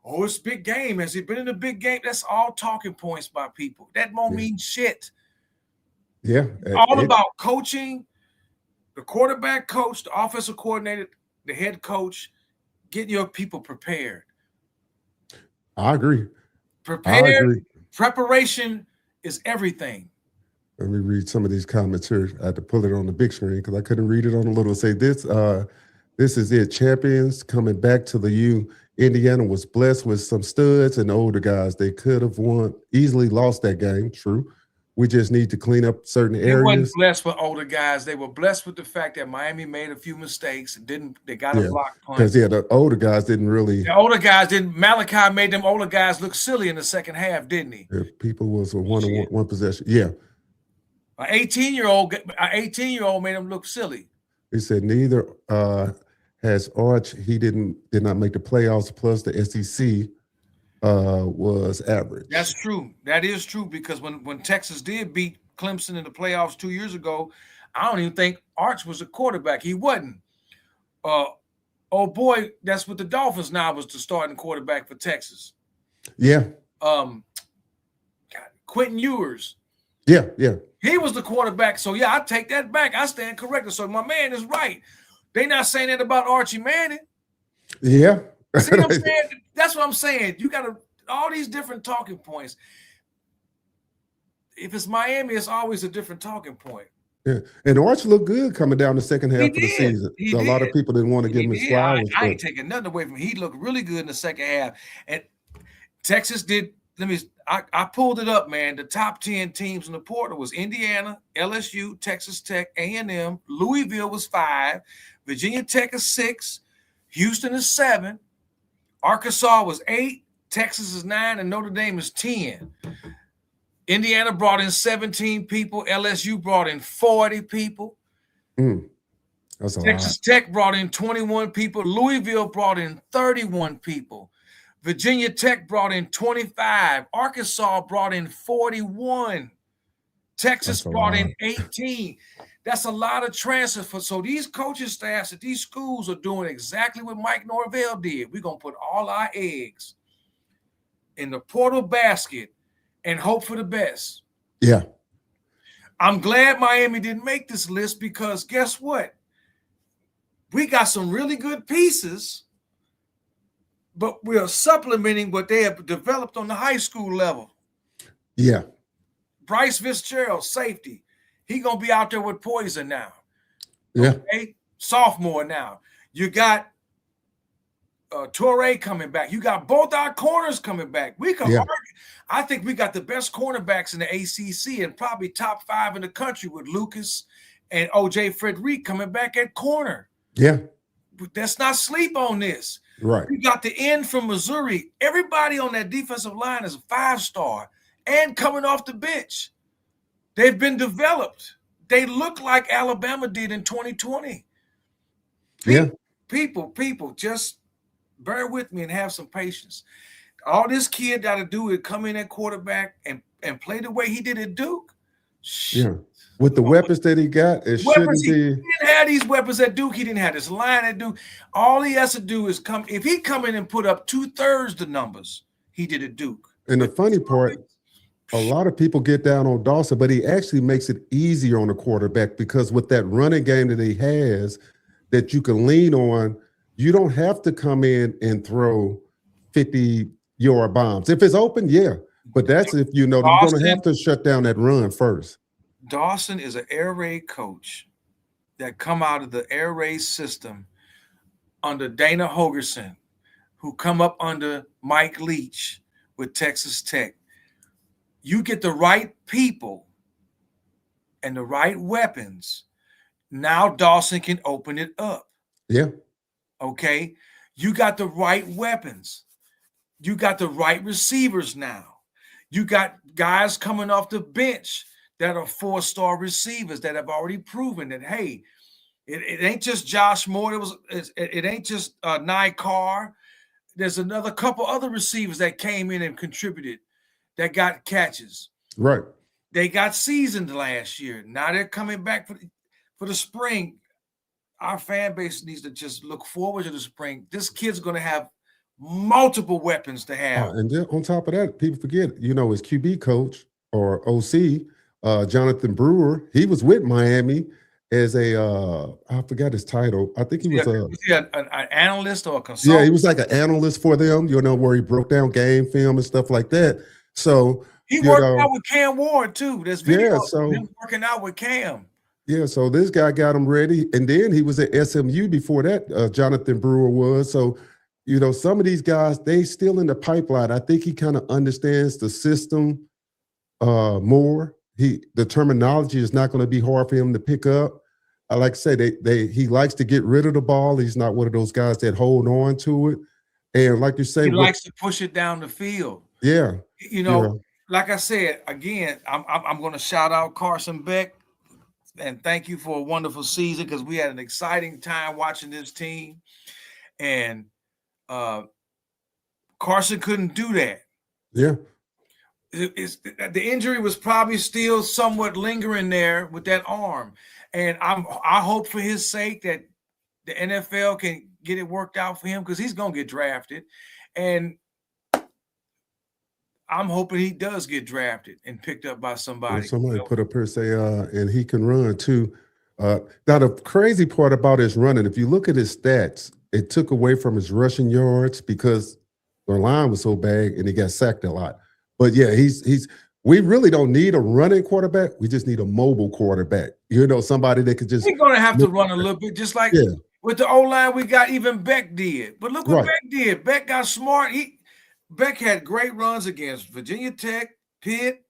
Oh, it's a big game. Has he been in a big game? That's all talking points by people. That won't mean shit. Yeah. It's all about coaching, the quarterback coach, the offensive coordinator, the head coach, getting your people prepared. I agree. Preparation is everything. Let me read some of these comments here. I had to pull it on the big screen because I couldn't read it on the little. Say this is it. Champions coming back to the U. Indiana was blessed with some studs and older guys. They could have easily lost that game. True. We just need to clean up certain areas. They weren't blessed with older guys. They were blessed with the fact that Miami made a few mistakes and they got a block punt. Because the older guys didn't really. The older guys didn't. Malachi made them older guys look silly in the second half, didn't he? Yeah, people was a one possession. Yeah. An 18-year-old made him look silly. He said neither has Arch. He did not make the playoffs. Plus the SEC was average. That's true. That is true because when Texas did beat Clemson in the playoffs 2 years ago, I don't even think Arch was a quarterback. He wasn't. Oh boy, that's what the Dolphins now was the starting quarterback for Texas. Yeah. Quentin Ewers. Yeah. He was the quarterback. So I take that back. I stand corrected. So my man is right. They not saying that about Archie Manning. Yeah. See what I'm saying? That's what I'm saying. You got all these different talking points. If it's Miami, it's always a different talking point. Yeah, and Arch looked good coming down the second half of the season. A lot of people didn't want to give him his flowers. I ain't taking nothing away from him. He looked really good in the second half. And Texas did I pulled it up, man. The top 10 teams in the portal was Indiana, LSU, Texas Tech, A&M, Louisville was 5, Virginia Tech is 6, Houston is 7, Arkansas was 8, Texas is 9, and Notre Dame is 10. Indiana brought in 17 people. LSU brought in 40 people. That's a Texas lot. Tech brought in 21 people. Louisville brought in 31 people. Virginia Tech brought in 25. Arkansas brought in 41. Texas brought in 18. That's a lot of transfers. So these coaching staffs at these schools are doing exactly what Mike Norvell did. We're going to put all our eggs in the portal basket and hope for the best. Yeah. I'm glad Miami didn't make this list because guess what? We got some really good pieces, but we're supplementing what they have developed on the high school level. Yeah. Bryce Fitzgerald, safety. He going to be out there with poison now. Yeah. Okay? Sophomore now. You got Torrey coming back. You got both our corners coming back. We can argue. I think we got the best cornerbacks in the ACC and probably top 5 in the country with Lucas and OJ Frederick coming back at corner. Yeah. But let's not sleep on this. Right. We got the end from Missouri. Everybody on that defensive line is a 5-star and coming off the bench. They've been developed. They look like Alabama did in 2020. People, just bear with me and have some patience. All this kid got to do is come in at quarterback and play the way he did at Duke. Yeah. With the weapons that he got, it shouldn't be. He didn't have these weapons at Duke. He didn't have this line at Duke. All he has to do is come. If he come in and put up 2/3 the numbers he did at Duke. And the funny part, a lot of people get down on Dawson, but he actually makes it easier on the quarterback because with that running game that he has that you can lean on, you don't have to come in and throw 50-yard bombs. If it's open, yeah. But that's if you know you're going to have to shut down that run first. Dawson is an air raid coach that come out of the air raid system under Dana Holgerson, who come up under Mike Leach with Texas Tech. You get the right people and the right weapons. Now Dawson can open it up. Yeah. Okay. You got the right weapons. You got the right receivers now. You got guys coming off the bench that are 4-star receivers that have already proven that, hey, it ain't just Josh Moore. It ain't just Nye Carr. There's another couple other receivers that came in and contributed that got catches. Right. They got seasoned last year. Now they're coming back for the spring. Our fan base needs to just look forward to the spring. This kid's going to have multiple weapons to have. And then on top of that, people forget, his QB coach or OC, Jonathan Brewer, he was with Miami as I forgot his title. I think he was an analyst or a consultant. Yeah, he was like an analyst for them, where he broke down game film and stuff like that. So he worked out with Cam Ward too. There's video of him working out with Cam. Yeah, so this guy got him ready. And then he was at SMU before that, Jonathan Brewer was. So, some of these guys, they still in the pipeline. I think he kind of understands the system more. The terminology is not going to be hard for him to pick up. I like to say he likes to get rid of the ball. He's not one of those guys that hold on to it. And like you say, he likes to push it down the field. Yeah. Like I said, again, I'm going to shout out Carson Beck and thank you for a wonderful season because we had an exciting time watching this team. And Carson couldn't do that. Yeah. The injury was probably still somewhat lingering there with that arm. And I hope for his sake that the NFL can get it worked out for him because he's going to get drafted. And I'm hoping he does get drafted and picked up by somebody. Somebody put up here say, and he can run too. Now, the crazy part about his running, if you look at his stats, it took away from his rushing yards because the line was so bad and he got sacked a lot. But yeah, we really don't need a running quarterback. We just need a mobile quarterback. Somebody that could just. He's going to have to run a little bit, just like with the O-line we got, even Beck did. But look what Beck did. Beck got smart. Beck had great runs against Virginia Tech, Pitt.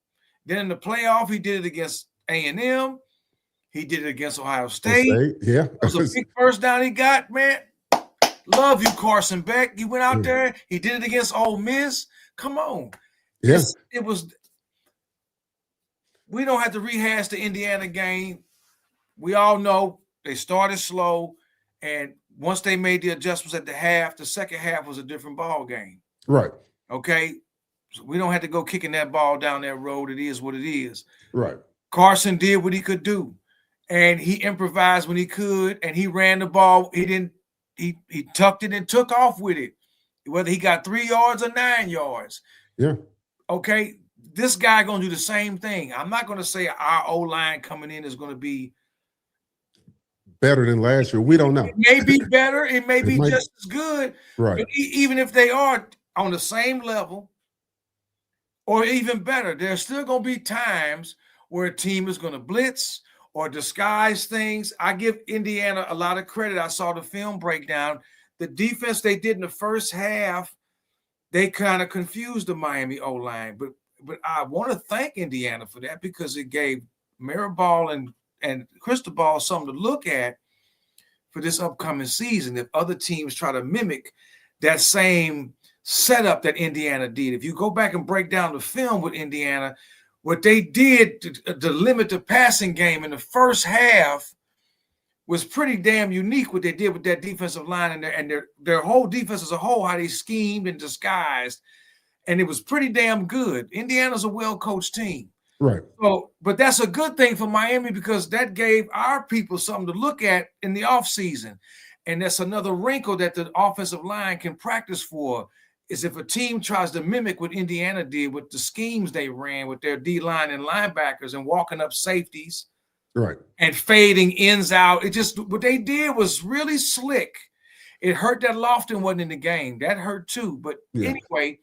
Then in the playoff, he did it against A&M. He did it against Ohio State. Yeah. It was a big first down he got, man. Love you, Carson Beck. He went out there. He did it against Ole Miss. Come on. Yeah. It was. We don't have to rehash the Indiana game. We all know they started slow, and once they made the adjustments at the half, the second half was a different ball game. Right. Okay. So we don't have to go kicking that ball down that road. It is what it is. Right. Carson did what he could do, and he improvised when he could, and he ran the ball. He tucked it and took off with it, whether he got 3 yards or 9 yards. Yeah. Okay. This guy going to do the same thing. I'm not going to say our O-line coming in is going to be better than last year. We don't know. It may be better. It may be just as good. Right. But even if they are on the same level or even better, there's still going to be times where a team is going to blitz or disguise things. I give Indiana a lot of credit. I saw the film breakdown. The defense they did in the first half, they kind of confused the Miami O-line. But I want to thank Indiana for that because it gave Maribal and Cristobal something to look at for this upcoming season. If other teams try to mimic that same setup that Indiana did. If you go back and break down the film with Indiana, what they did to limit the passing game in the first half was pretty damn unique what they did with that defensive line and their whole defense as a whole, how they schemed and disguised. And it was pretty damn good. Indiana's a well-coached team. Right. So, but that's a good thing for Miami because that gave our people something to look at in the offseason. And that's another wrinkle that the offensive line can practice for is if a team tries to mimic what Indiana did with the schemes they ran with their D-line and linebackers and walking up safeties. Right. And fading ends out. It just, what they did was really slick. It hurt that Lofton wasn't in the game. That hurt too. But anyway.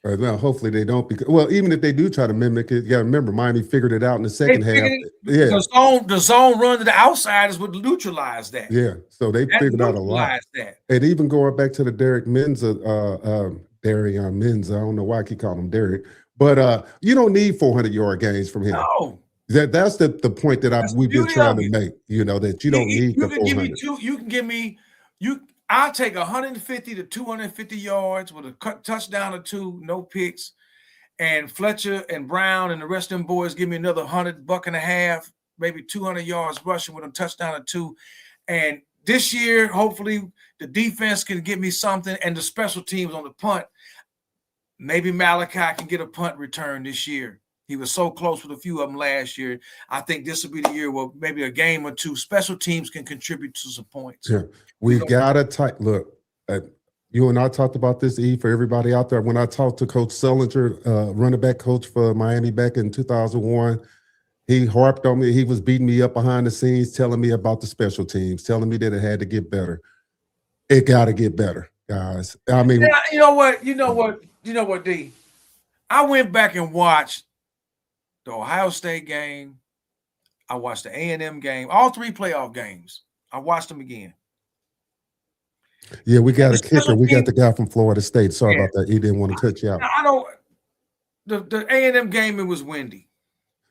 Well, hopefully they don't. Because, well, even if they do try to mimic it, you got to remember Miami figured it out in the second half. The zone run to the outside is what neutralized that. Yeah, so they figured out a lot. That. And even going back to the Darian Mensah, Darian Mensah, I don't know why I keep calling him Derek, but you don't need 400-yard games from him. No. That's the point that we've been trying to make. You know that you don't need the 400. You can give me I'll take 150 to 250 yards with a touchdown or two, no picks. And Fletcher and Brown and the rest of them boys give me another 100 buck and a half, maybe 200 yards rushing with a touchdown or two. And this year, hopefully, the defense can give me something and the special teams on the punt. Maybe Malachi can get a punt return this year. He was so close with a few of them last year. I think this will be the year where maybe a game or two special teams can contribute to some points. Yeah, we got to look. You and I talked about this, E, for everybody out there. When I talked to Coach Sullinger, running back coach for Miami back in 2001, he harped on me. He was beating me up behind the scenes, telling me about the special teams, telling me that it had to get better. It got to get better, guys. I mean, you know what, D? I went back and watched the Ohio State game. I watched the A&M game, all three playoff games. I watched them again. Yeah, we got a kicker. We got the guy from Florida State. Sorry about that. He didn't want to cut you out. I don't. The A&M game, it was windy.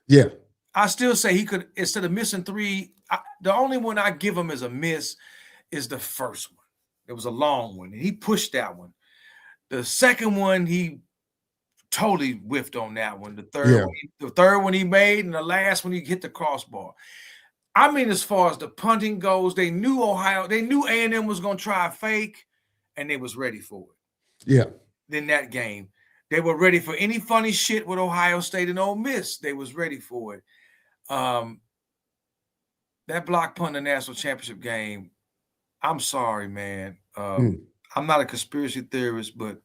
Yeah. I still say he could, instead of missing three, the only one I give him as a miss is the first one. It was a long one. And he pushed that one. The second one, he totally whiffed on that one. The third one he made, and the last one he hit the crossbar. I mean, as far as the punting goes, they knew A&M was going to try a fake, and they was ready for it. Yeah. In that game, they were ready for any funny shit with Ohio State and Ole Miss. They was ready for it. That block punt in the national championship game, I'm sorry, man. I'm not a conspiracy theorist, but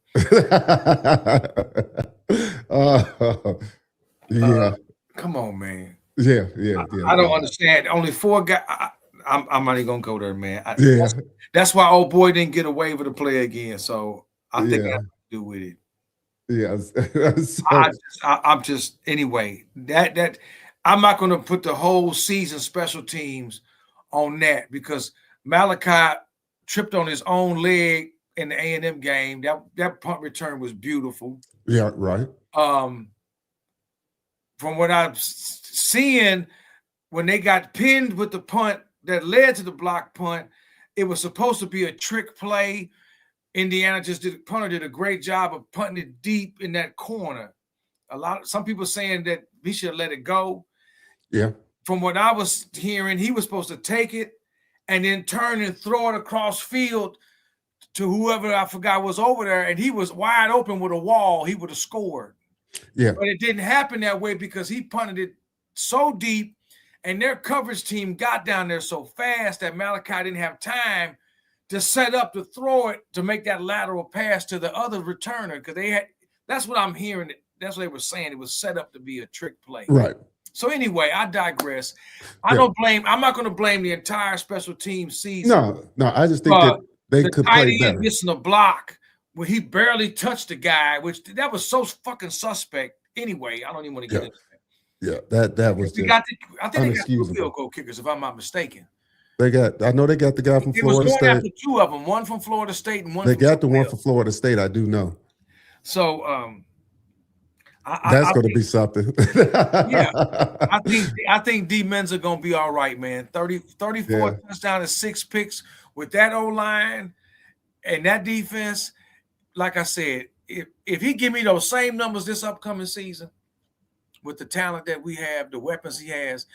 come on, man. Yeah. I don't understand. Only four guys. I'm not even gonna go there, man. That's why old boy didn't get a waiver to play again. So I think I have to do with it. Yes. I'm just anyway. That I'm not gonna put the whole season special teams on that because Malachi tripped on his own leg in the A&M game. That punt return was beautiful. Yeah, right. From what I'm seeing, when they got pinned with the punt that led to the block punt, it was supposed to be a trick play. Indiana punter did a great job of punting it deep in that corner. Some people saying that he should have let it go. Yeah. From what I was hearing, he was supposed to take it and then turn and throw it across field to whoever I forgot was over there, and he was wide open with a wall. He would have scored. Yeah. But it didn't happen that way because he punted it so deep, and their coverage team got down there so fast that Malachi didn't have time to set up to throw it to make that lateral pass to the other returner, because that's what I'm hearing. That's what they were saying. It was set up to be a trick play. Right. So anyway, I digress. I'm not going to blame the entire special team season. No, I just think that they could play better. Missing a block where he barely touched the guy, that was so fucking suspect. Anyway, I don't even want to get into that. Yeah, that was just I think they got 2 field goal kickers, if I'm not mistaken. I know they got the guy from Florida State. After 2 of them, one from Florida State and one. They got the one from Florida State. I do know. So, that's going to be something. Yeah, I think D Mensah going to be all right, man. 34 touchdown and 6 picks with that O-line and that defense. Like I said, if he give me those same numbers this upcoming season with the talent that we have, the weapons he has,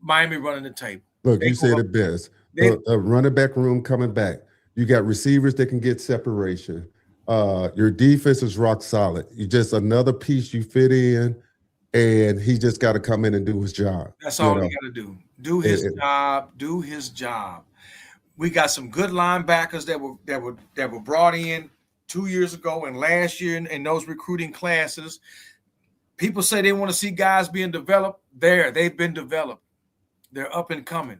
Miami running the table. Look, you said it best. The running back room coming back. You got receivers that can get separation. Your defense is rock solid. You just another piece you fit in, and he just got to come in and do his job. That's all he got to do. Do his job. Do his job. We got some good linebackers that were brought in 2 years ago and last year in those recruiting classes. People say they want to see guys being developed. They've been developed. They're up and coming.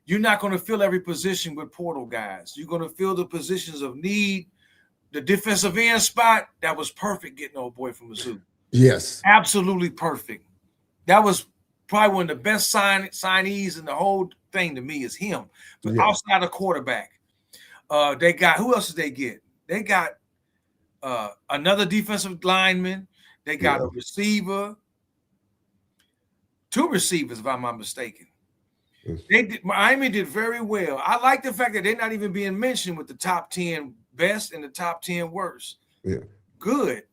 You're not going to fill every position with portal guys. You're going to fill the positions of need. The defensive end spot, that was perfect getting old boy from Mizzou. Yes. Absolutely perfect. That was probably one of the best signees in the whole thing to me is him. But outside of quarterback, they got – who else did they get? They got another defensive lineman. They got a receiver. 2 receivers, if I'm not mistaken. Miami did very well. I like the fact that they're not even being mentioned with the top 10 best and the top 10 worst. Yeah. Good.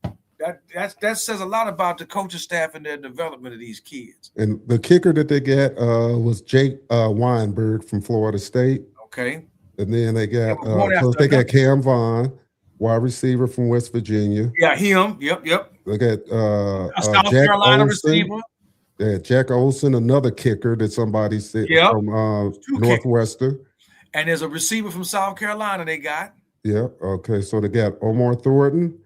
That says a lot about the coaching staff and their development of these kids. And the kicker that they got was Jake Weinberg from Florida State. Okay. And then they got Cam Vaughn, wide receiver from West Virginia. Yeah, him. Yep. They got South Jack Carolina Olsen. receiver. Yeah, Jack Olsen, another kicker that somebody said from Northwestern. Kickers. And there's a receiver from South Carolina they got. Yeah. Okay. So they got Omar Thornton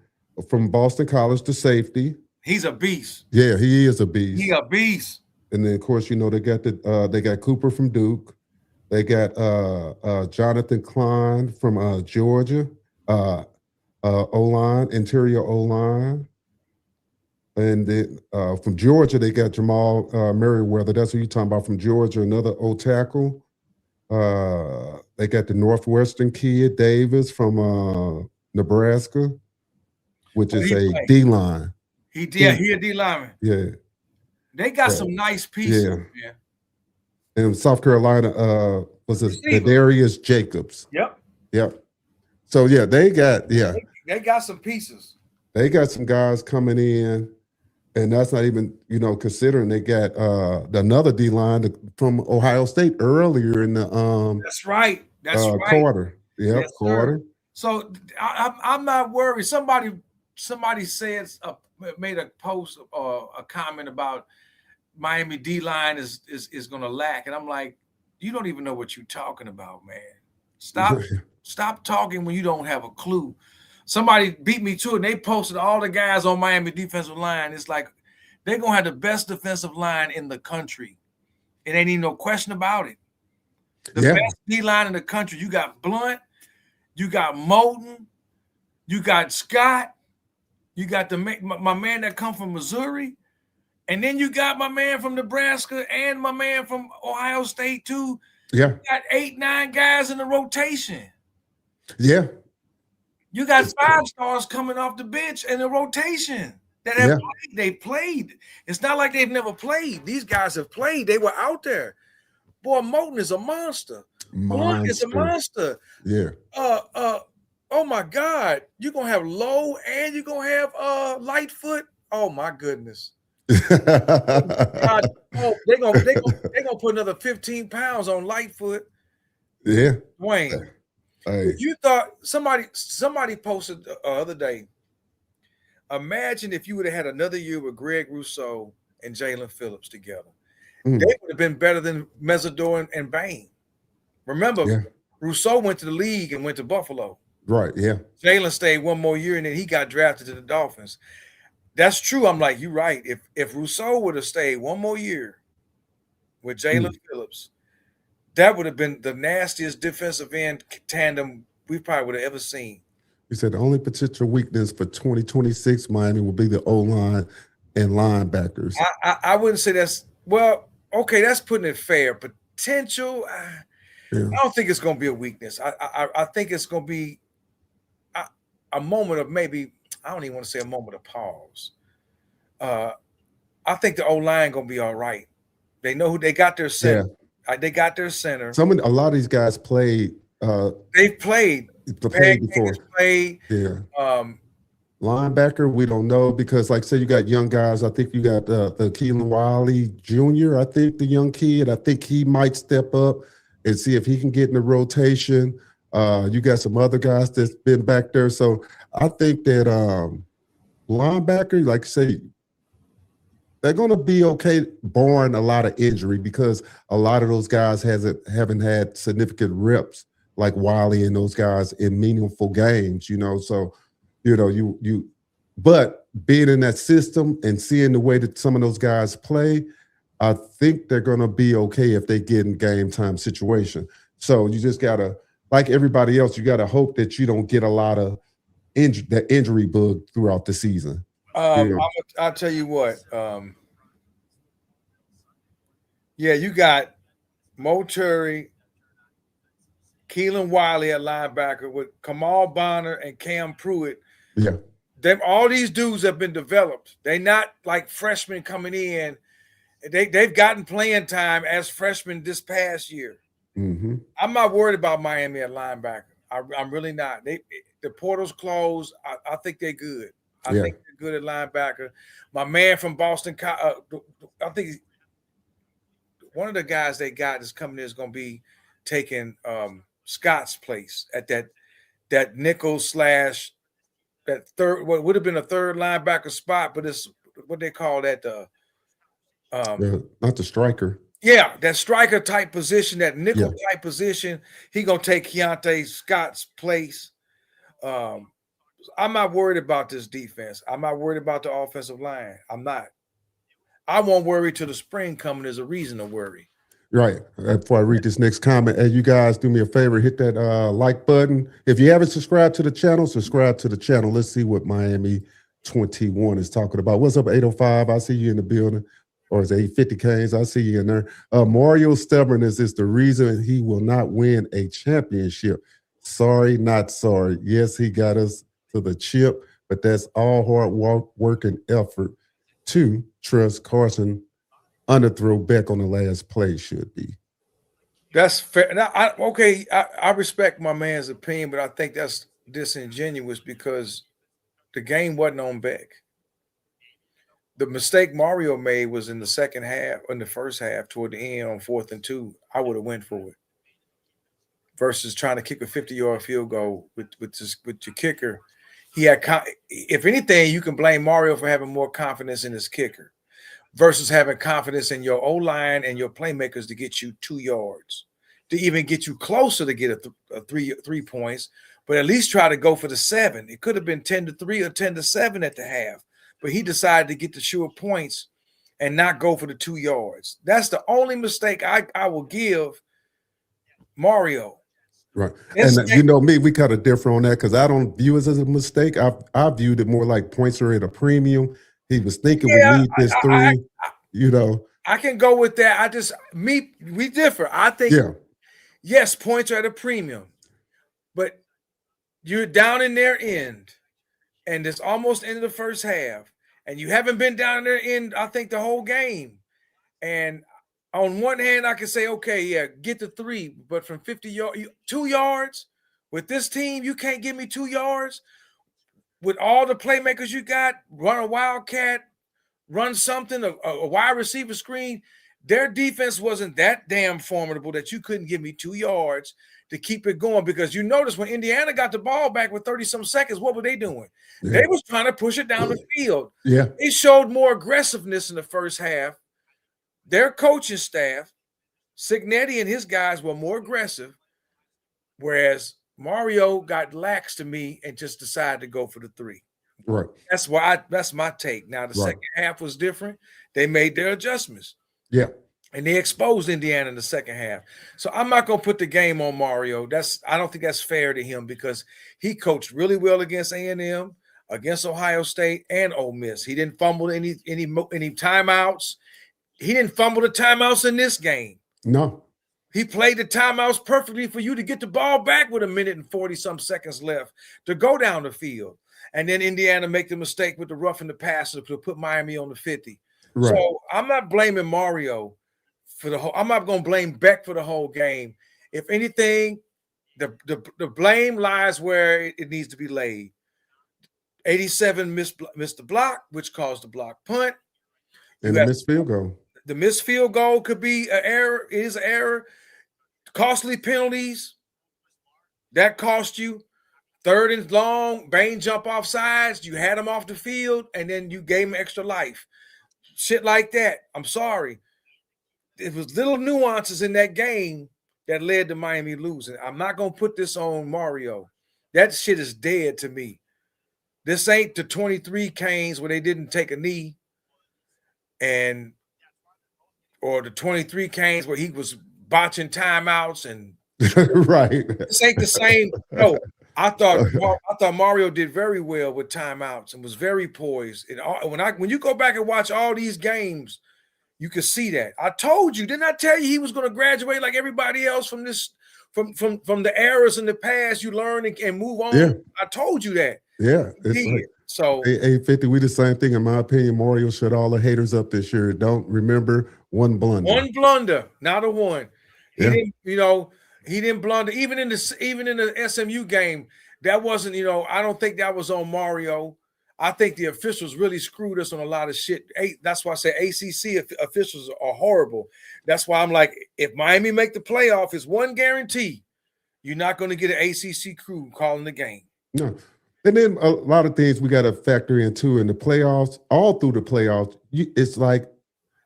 from Boston College, the safety. He's a beast. Yeah, he is a beast. He a beast. And then of course, they got they got Cooper from Duke. They got Jonathan Klein from Georgia. O-line, interior O-line. And then from Georgia, they got Jamal Merriweather. That's what you're talking about from Georgia, another O-tackle. They got the Northwestern kid, Davis, from Nebraska, which is a D-line. He a D-lineman. Yeah. They got some nice pieces, man. And South Carolina was Darius Jacobs. Yep. So, they got, They got some pieces. They got some guys coming in, and that's not even, considering they got another D-line from Ohio State earlier in the That's right. quarter. Yep, yes, quarter. So I'm not worried. Somebody said made a post or a comment about Miami D-line is going to lack, and I'm like, you don't even know what you're talking about, man. Stop talking when you don't have a clue. Somebody beat me to it, and they posted all the guys on Miami defensive line. It's like they're going to have the best defensive line in the country. It ain't even no question about it. The best D-line in the country. You got Blunt, you got Moulton, you got Scott, you got my man that come from Missouri, and then you got my man from Nebraska and my man from Ohio State too. Yeah. You got 8-9 guys in the rotation. Yeah. You got 5-stars coming off the bench in the rotation that have played. They played. It's not like they've never played. These guys have played. They were out there. Boy, Moten is a monster. Blunt is a monster. Yeah. Oh my God. You're gonna have Lowe and you're gonna have Lightfoot. Oh my goodness. God, they're gonna put another 15 pounds on Lightfoot. Yeah. Wayne. Hey. If you thought somebody posted the other day, imagine if you would have had another year with Greg Rousseau and Jalen Phillips together. They would have been better than Mesidor and Bain. Remember, Rousseau went to the league and went to Buffalo. Right, yeah. Jalen stayed one more year and then he got drafted to the Dolphins. That's true. I'm like, you're right. If Rousseau would have stayed one more year with Jalen Phillips, that would have been the nastiest defensive end tandem we probably would have ever seen. You said the only potential weakness for 2026 Miami will be the O-line and linebackers. I wouldn't say that's okay. That's putting it fair. Potential. I don't think it's going to be a weakness. I think it's going to be a moment of maybe. I don't even want to say a moment of pause. I think the O-line going to be all right. They know who they got their center. Yeah. They got their center. A lot of these guys played. They've played. Before. Played. Yeah. Linebacker, we don't know because, like, say you got young guys. I think you got the Keelan Wiley Jr. I think the young kid. I think he might step up and see if he can get in the rotation. You got some other guys that's been back there. So I think that linebacker, like say, they're going to be okay, barring a lot of injury because a lot of those guys haven't had significant reps like Wiley and those guys in meaningful games, So, but being in that system and seeing the way that some of those guys play, I think they're going to be okay if they get in game time situation. So you just got to, like everybody else, you got to hope that you don't get a lot of the injury bug throughout the season. I'll tell you what. You got Mo Turry, Keelan Wiley at linebacker with Kamal Bonner and Cam Pruitt. Yeah. All these dudes have been developed. They're not like freshmen coming in. They've gotten playing time as freshmen this past year. Mm-hmm. I'm not worried about Miami at linebacker. I'm really not. The portal's closed. I think they're good. I think they're good at linebacker. My man from Boston, I think one of the guys they got is coming in is going to be taking Scott's place at that nickel / that third, what would have been a third linebacker spot, but it's what they call that not the striker. Yeah, that striker type position, that nickel type position. He gonna take Keontae Scott's place. I'm not worried about this defense. I'm not worried about the offensive line. I'm not. I won't worry till the spring coming. There's a reason to worry. Right. Before I read this next comment, hey, you guys do me a favor, hit that like button. If you haven't subscribed to the channel, subscribe to the channel. Let's see what Miami 21 is talking about. What's up, 805? I see you in the building. Or is it 850 K's? I see you in there. Mario's stubbornness is the reason he will not win a championship. Sorry, not sorry. Yes, he got us to the chip, but that's all hard work and effort to trust Carson underthrow Beck on the last play should be. That's fair. Now, I respect my man's opinion, but I think that's disingenuous because the game wasn't on Beck. The mistake Mario made was in the second half, in the first half, toward the end on 4th and 2. I would have went for it versus trying to kick a 50-yard field goal with your kicker. He had, if anything, you can blame Mario for having more confidence in his kicker versus having confidence in your O-line and your playmakers to get you 2 yards, to even get you closer to get a 3 points, but at least try to go for the 7. It could have been 10-3 or 10-7 at the half. But he decided to get the sure points and not go for the 2 yards. That's the only mistake I will give Mario. Right. And you know me, we kind of differ on that because I don't view it as a mistake. I viewed it more like points are at a premium. He was thinking we need this 3, I can go with that. We differ. I think, yes, points are at a premium. But you're down in their end, and it's almost end of the first half, and you haven't been down in their end, I think, the whole game. And on one hand, I can say, okay, yeah, get the 3, but from 50 yards, 2 yards with this team, you can't give me 2 yards with all the playmakers you got. Run a wildcat, run something, a wide receiver screen. Their defense wasn't that damn formidable that you couldn't give me 2 yards to keep it going, because you notice when Indiana got the ball back with 30-some seconds, what were they doing? Yeah. They was trying to push it down the field. Yeah. They showed more aggressiveness in the first half. Their coaching staff, Signetti and his guys, were more aggressive, whereas Mario got lax to me and just decided to go for the 3. Right. That's my take. Now, the second half was different. They made their adjustments. Yeah. And they exposed Indiana in the second half. So I'm not going to put the game on Mario. I don't think that's fair to him, because he coached really well against A&M, against Ohio State, and Ole Miss. He didn't fumble any timeouts. He didn't fumble the timeouts in this game. No. He played the timeouts perfectly for you to get the ball back with 1 minute and 40-some seconds left to go down the field. And then Indiana make the mistake with the roughing the passer to put Miami on the 50. Right. So I'm not blaming Mario for the whole. I'm not going to blame Beck for the whole game. If anything, the blame lies where it needs to be laid. 87 missed the block, which caused the block punt. And the missed field goal. The missed field goal could be an error. It is an error. Costly penalties. That cost you. 3rd and long, Bain jump off sides. You had him off the field, and then you gave him extra life. Shit like that. I'm sorry. It was little nuances in that game that led to Miami losing. I'm not going to put this on Mario. That shit is dead to me. This ain't the 23 Canes where they didn't take a knee, or the 23 Canes where he was botching timeouts and right. This ain't the same. No, I thought Mario did very well with timeouts and was very poised. And when you go back and watch all these games, you can see that. I told you, didn't I tell you he was going to graduate like everybody else from the errors in the past? You learn and move on. Yeah. I told you that. Yeah. So, hey, 50, we the same thing. In my opinion, Mario shut all the haters up this year. Don't remember one blunder. One blunder, not a one. He Yeah. didn't, he didn't blunder. Even in the SMU game, that wasn't, I don't think that was on Mario. I think the officials really screwed us on a lot of shit. That's why I say ACC officials are horrible. That's why I'm like, if Miami make the playoff, it's one guarantee. You're not going to get an ACC crew calling the game. No. And then a lot of things we got to factor in too in the playoffs. All through the playoffs, it's like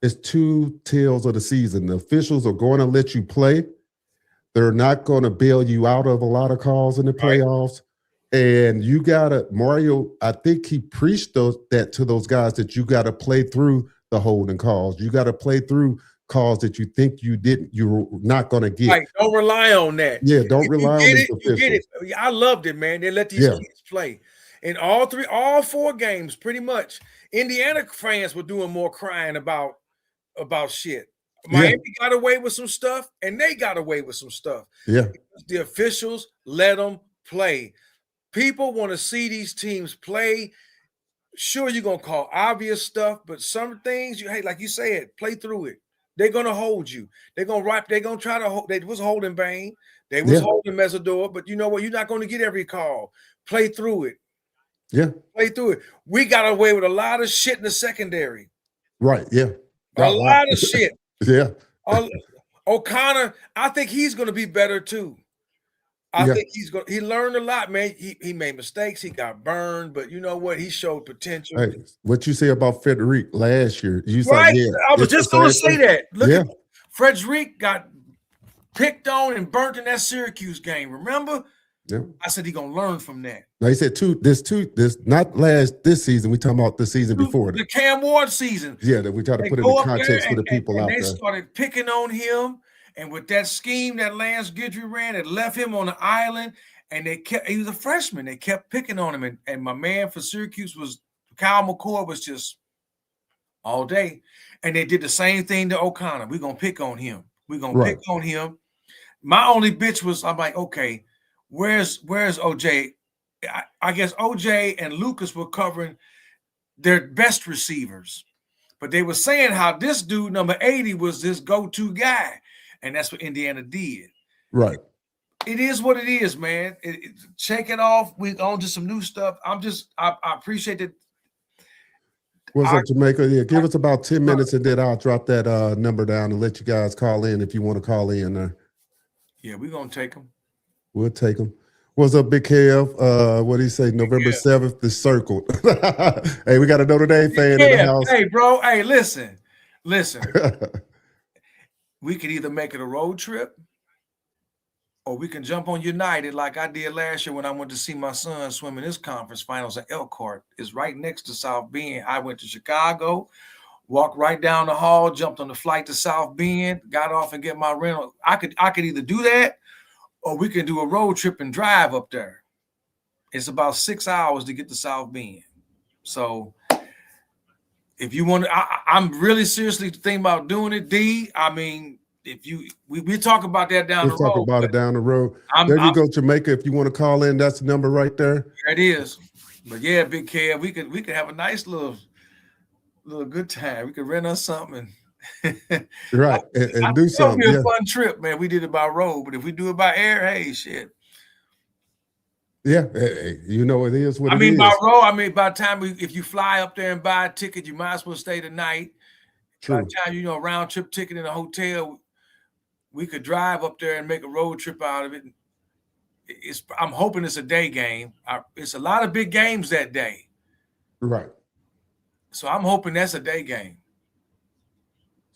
it's 2 tails of the season. The officials are going to let you play. They're not going to bail you out of a lot of calls in the playoffs. Right. And you got to, Mario, I think he preached that to those guys that you got to play through the holding calls. You got to play through calls that you think you're not going to get. Right. Don't rely on that. Yeah, don't rely on these officials. You get it. I loved it, man. They let these kids play. In all 4 games, pretty much, Indiana fans were doing more crying about shit. Miami got away with some stuff, and they got away with some stuff. Yeah. The officials let them play. People want to see these teams play. Sure, you're going to call obvious stuff, but some things, like you said, play through it. They're going to hold you. They're going to try to hold. They was holding Bain. They was holding Mesidor, but you know what? You're not going to get every call. Play through it. Yeah. Play through it. We got away with a lot of shit in the secondary. Right, yeah. A lot of shit. Yeah. O'Connor, I think he's going to be better too. I think he learned a lot, man. He made mistakes. He got burned, but you know what? He showed potential. Hey, what you say about Frederic last year? You right. I was just going to say that. Look at Frederic got picked on and burnt in that Syracuse game. Remember? Yeah. I said he's going to learn from that. Now he said this not this season. We talking about the season before. The Cam Ward season. Yeah, that we try to put it in context for the people out there. They started picking on him. And with that scheme that Lance Guidry ran, it left him on the island. And he was a freshman. They kept picking on him. And my man for Syracuse Kyle McCord was just all day. And they did the same thing to O'Connor. We're going to pick on him. We're going to pick on him. My only bitch was, I'm like, okay, where's OJ I guess OJ and Lucas were covering their best receivers, but they were saying how this dude, number 80, was this go-to guy, and that's what Indiana did. Right. It is what it is, man. Shake it off. We on to some new stuff. I appreciate it. What's up, Jamaica? Yeah, give us about 10 minutes, and then I'll drop that number down and let you guys call in if you want to call in there. Yeah, we're going to take them. We'll take them. What's up, Big Kev? What do you say? November 7th, the circle. Hey, we got a Notre Dame fan in the house. Hey, bro. Hey, listen. We could either make it a road trip, or we can jump on United like I did last year when I went to see my son swim in his conference finals at Elkhart. It's right next to South Bend. I went to Chicago, walked right down the hall, jumped on the flight to South Bend, got off and get my rental. I could either do that, or we can do a road trip and drive up there. It's about 6 hours to get to South Bend. So if you want to, I'm really seriously thinking about doing it, D. I mean, we talk about that down the road. We'll talk about it down the road. There you go, Jamaica. If you want to call in, that's the number right there. There it is. But yeah, Big Kev, we could have a nice little good time. We could rent us something. Right, and do something. It'll be a fun trip, man. We did it by road, but if we do it by air, hey, shit. Yeah, hey, you know it is what it is. I mean, by road. I mean, by the time if you fly up there and buy a ticket, you might as well stay the night. True. By the time round trip ticket in a hotel, we could drive up there and make a road trip out of it. I'm hoping it's a day game. It's a lot of big games that day. Right. So I'm hoping that's a day game.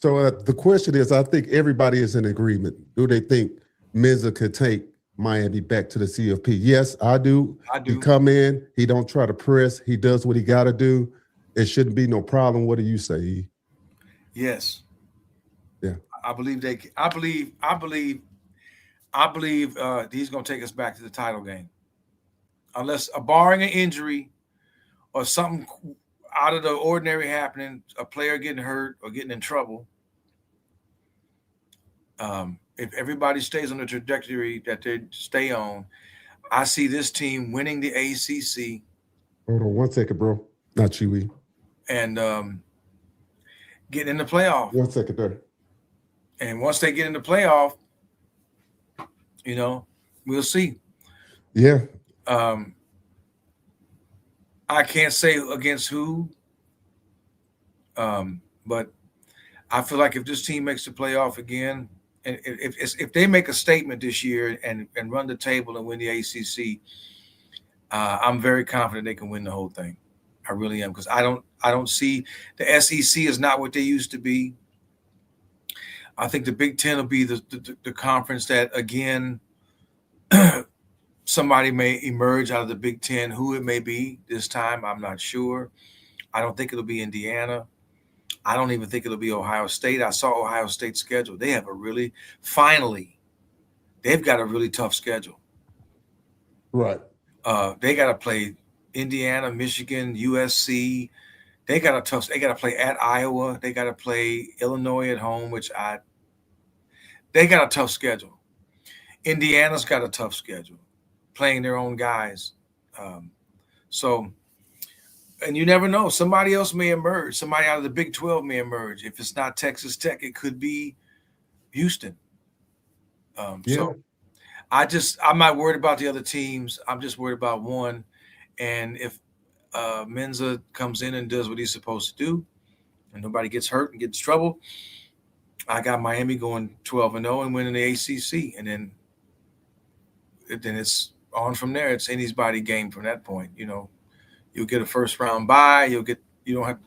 So the question is, I think everybody is in agreement. Do they think Mensah could take Miami back to the CFP? Yes, I do. He come in, he don't try to press, he does what he got to do. It shouldn't be no problem. What do you say? Yes. Yeah. I believe he's going to take us back to the title game. Unless barring an injury or something out of the ordinary happening, a player getting hurt or getting in trouble. If everybody stays on the trajectory that they stay on, I see this team winning the ACC. Hold on 1 second, bro. Not Chewy. And getting in the playoff. 1 second there. And once they get in the playoff, we'll see. Yeah. I can't say against who, but I feel like if this team makes the playoff again, and if they make a statement this year and run the table and win the ACC, I'm very confident they can win the whole thing. I really am, because I don't see the SEC is not what they used to be. I think the Big Ten will be the conference that, again, somebody may emerge out of the Big Ten. Who it may be this time, I'm not sure. I don't think it'll be Indiana. I don't even think it'll be Ohio State. I saw Ohio State's schedule. They have they've got a really tough schedule. Right. They got to play Indiana, Michigan, USC. They got to play at Iowa. They got to play Illinois at home, they got a tough schedule. Indiana's got a tough schedule, playing their own guys. And you never know. Somebody else may emerge. Somebody out of the Big 12 may emerge. If it's not Texas Tech, it could be Houston. So I'm not worried about the other teams. I'm just worried about one. And if Mensah comes in and does what he's supposed to do, and nobody gets hurt and gets in trouble, I got Miami going 12-0 and winning the ACC. And then it's on from there. It's anybody's game from that point. You'll get a first round bye. You'll get in.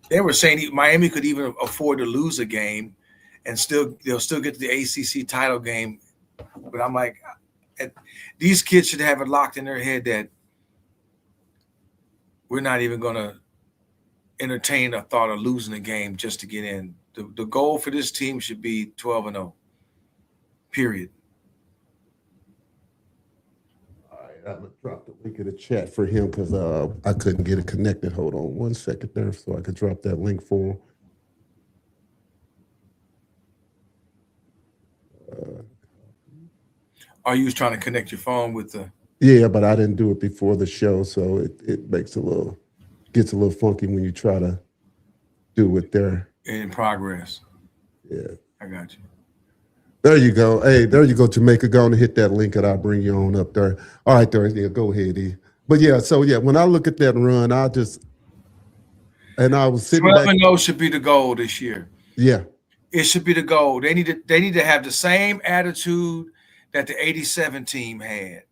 They were saying Miami could even afford to lose a game, and they'll still get to the ACC title game. But I'm like, these kids should have it locked in their head that we're not even going to entertain a thought of losing a game just to get in. The goal for this team should be 12-0. Period. I'm going to drop the link in the chat for him because I couldn't get it connected. Hold on 1 second there so I could drop that link for him. Or you was trying to connect your phone with the. Yeah, but I didn't do it before the show, so it gets a little funky when you try to do it there. In progress. Yeah. I got you. There you go. Hey, there you go, Jamaica. Go on and hit that link and I'll bring you on up there. All right, there. Yeah, go ahead, E. But yeah, so yeah, when I look at that run, I was sitting 12 back. and 0 should be the goal this year. Yeah. It should be the goal. They need to have the same attitude that the 87 team had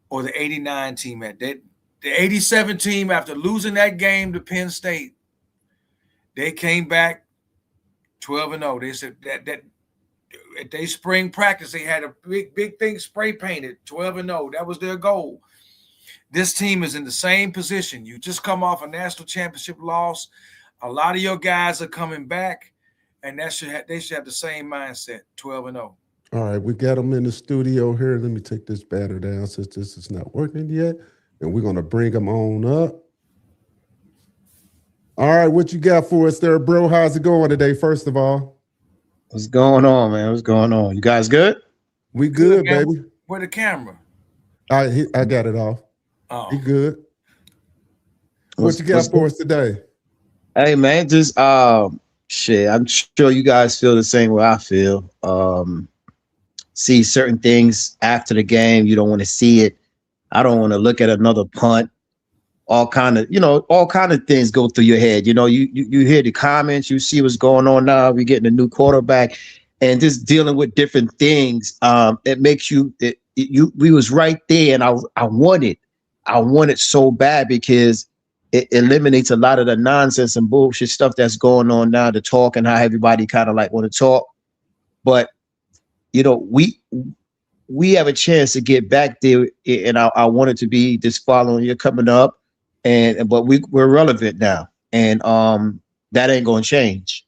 or the 89 team had. The 87 team, after losing that game to Penn State, they came back 12 and 0. They said that at their spring practice, they had a big thing spray painted 12 and 0. That was their goal. This team is in the same position. You just come off a national championship loss. A lot of your guys are coming back, and they should have the same mindset, 12 and 0. All right, we got them in the studio here. Let me take this banner down since this is not working yet, and we're gonna bring them on up. All right, what you got for us there, bro? How's it going today? First of all, what's going on, man? What's going on? You guys good? We good, baby. Where the camera? I got it off. Oh, You good? What you got for us today? Hey, man, just shit. I'm sure you guys feel the same way I feel. See certain things after the game, you don't want to see it. I don't want to look at another punt. All kind of things go through your head. You know, you hear the comments, you see what's going on now. We're getting a new quarterback, and just dealing with different things. It makes we was right there, and I want it so bad because it eliminates a lot of the nonsense and bullshit stuff that's going on now, the talk and how everybody kind of like want to talk. But you know, we have a chance to get back there, and I want it to be this following year coming up, but we're relevant now, and that ain't gonna change.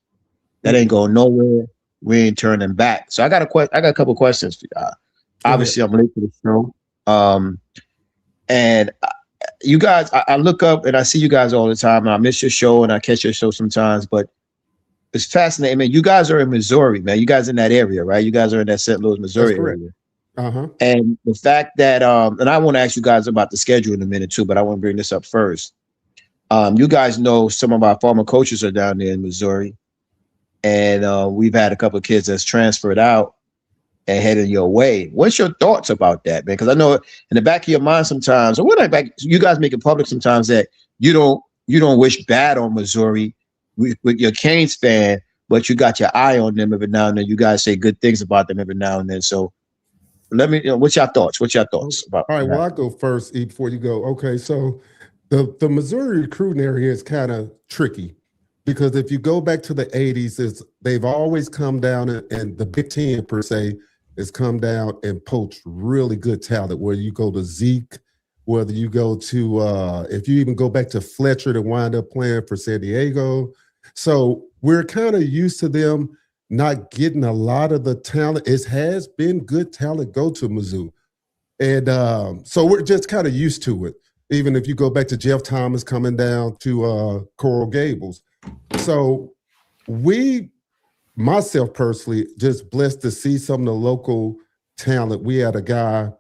That ain't going nowhere. We ain't turning back. So I got a couple questions for y'all. Obviously, I'm late to the show, and you guys, I look up and I see you guys all the time, and I miss your show and I catch your show sometimes, but it's fascinating, man. You guys are in Missouri, man. You guys in that area, right? You guys are in that St. Louis, Missouri area. Uh-huh. And the fact that, and I want to ask you guys about the schedule in a minute too, but I want to bring this up first. You guys know some of our former coaches are down there in Missouri, and we've had a couple of kids that's transferred out and headed your way. What's your thoughts about that, man? Because I know in the back of your mind sometimes, or you guys make it public sometimes that you don't wish bad on Missouri with your Canes fan, but you got your eye on them every now and then. You guys say good things about them every now and then. So let me, what's your thoughts? About? All right, well, I'll go first, E, before you go. Okay, so the Missouri recruiting area is kind of tricky because if you go back to the 80s, they've always come down and the Big Ten per se has come down and poached really good talent, where you go to Zeke, whether you go to, if you even go back to Fletcher to wind up playing for San Diego. So we're kind of used to them not getting a lot of the talent. It has been good talent go to Mizzou. And so we're just kind of used to it. Even if you go back to Jeff Thomas coming down to Coral Gables. So myself personally, just blessed to see some of the local talent. We had a guy,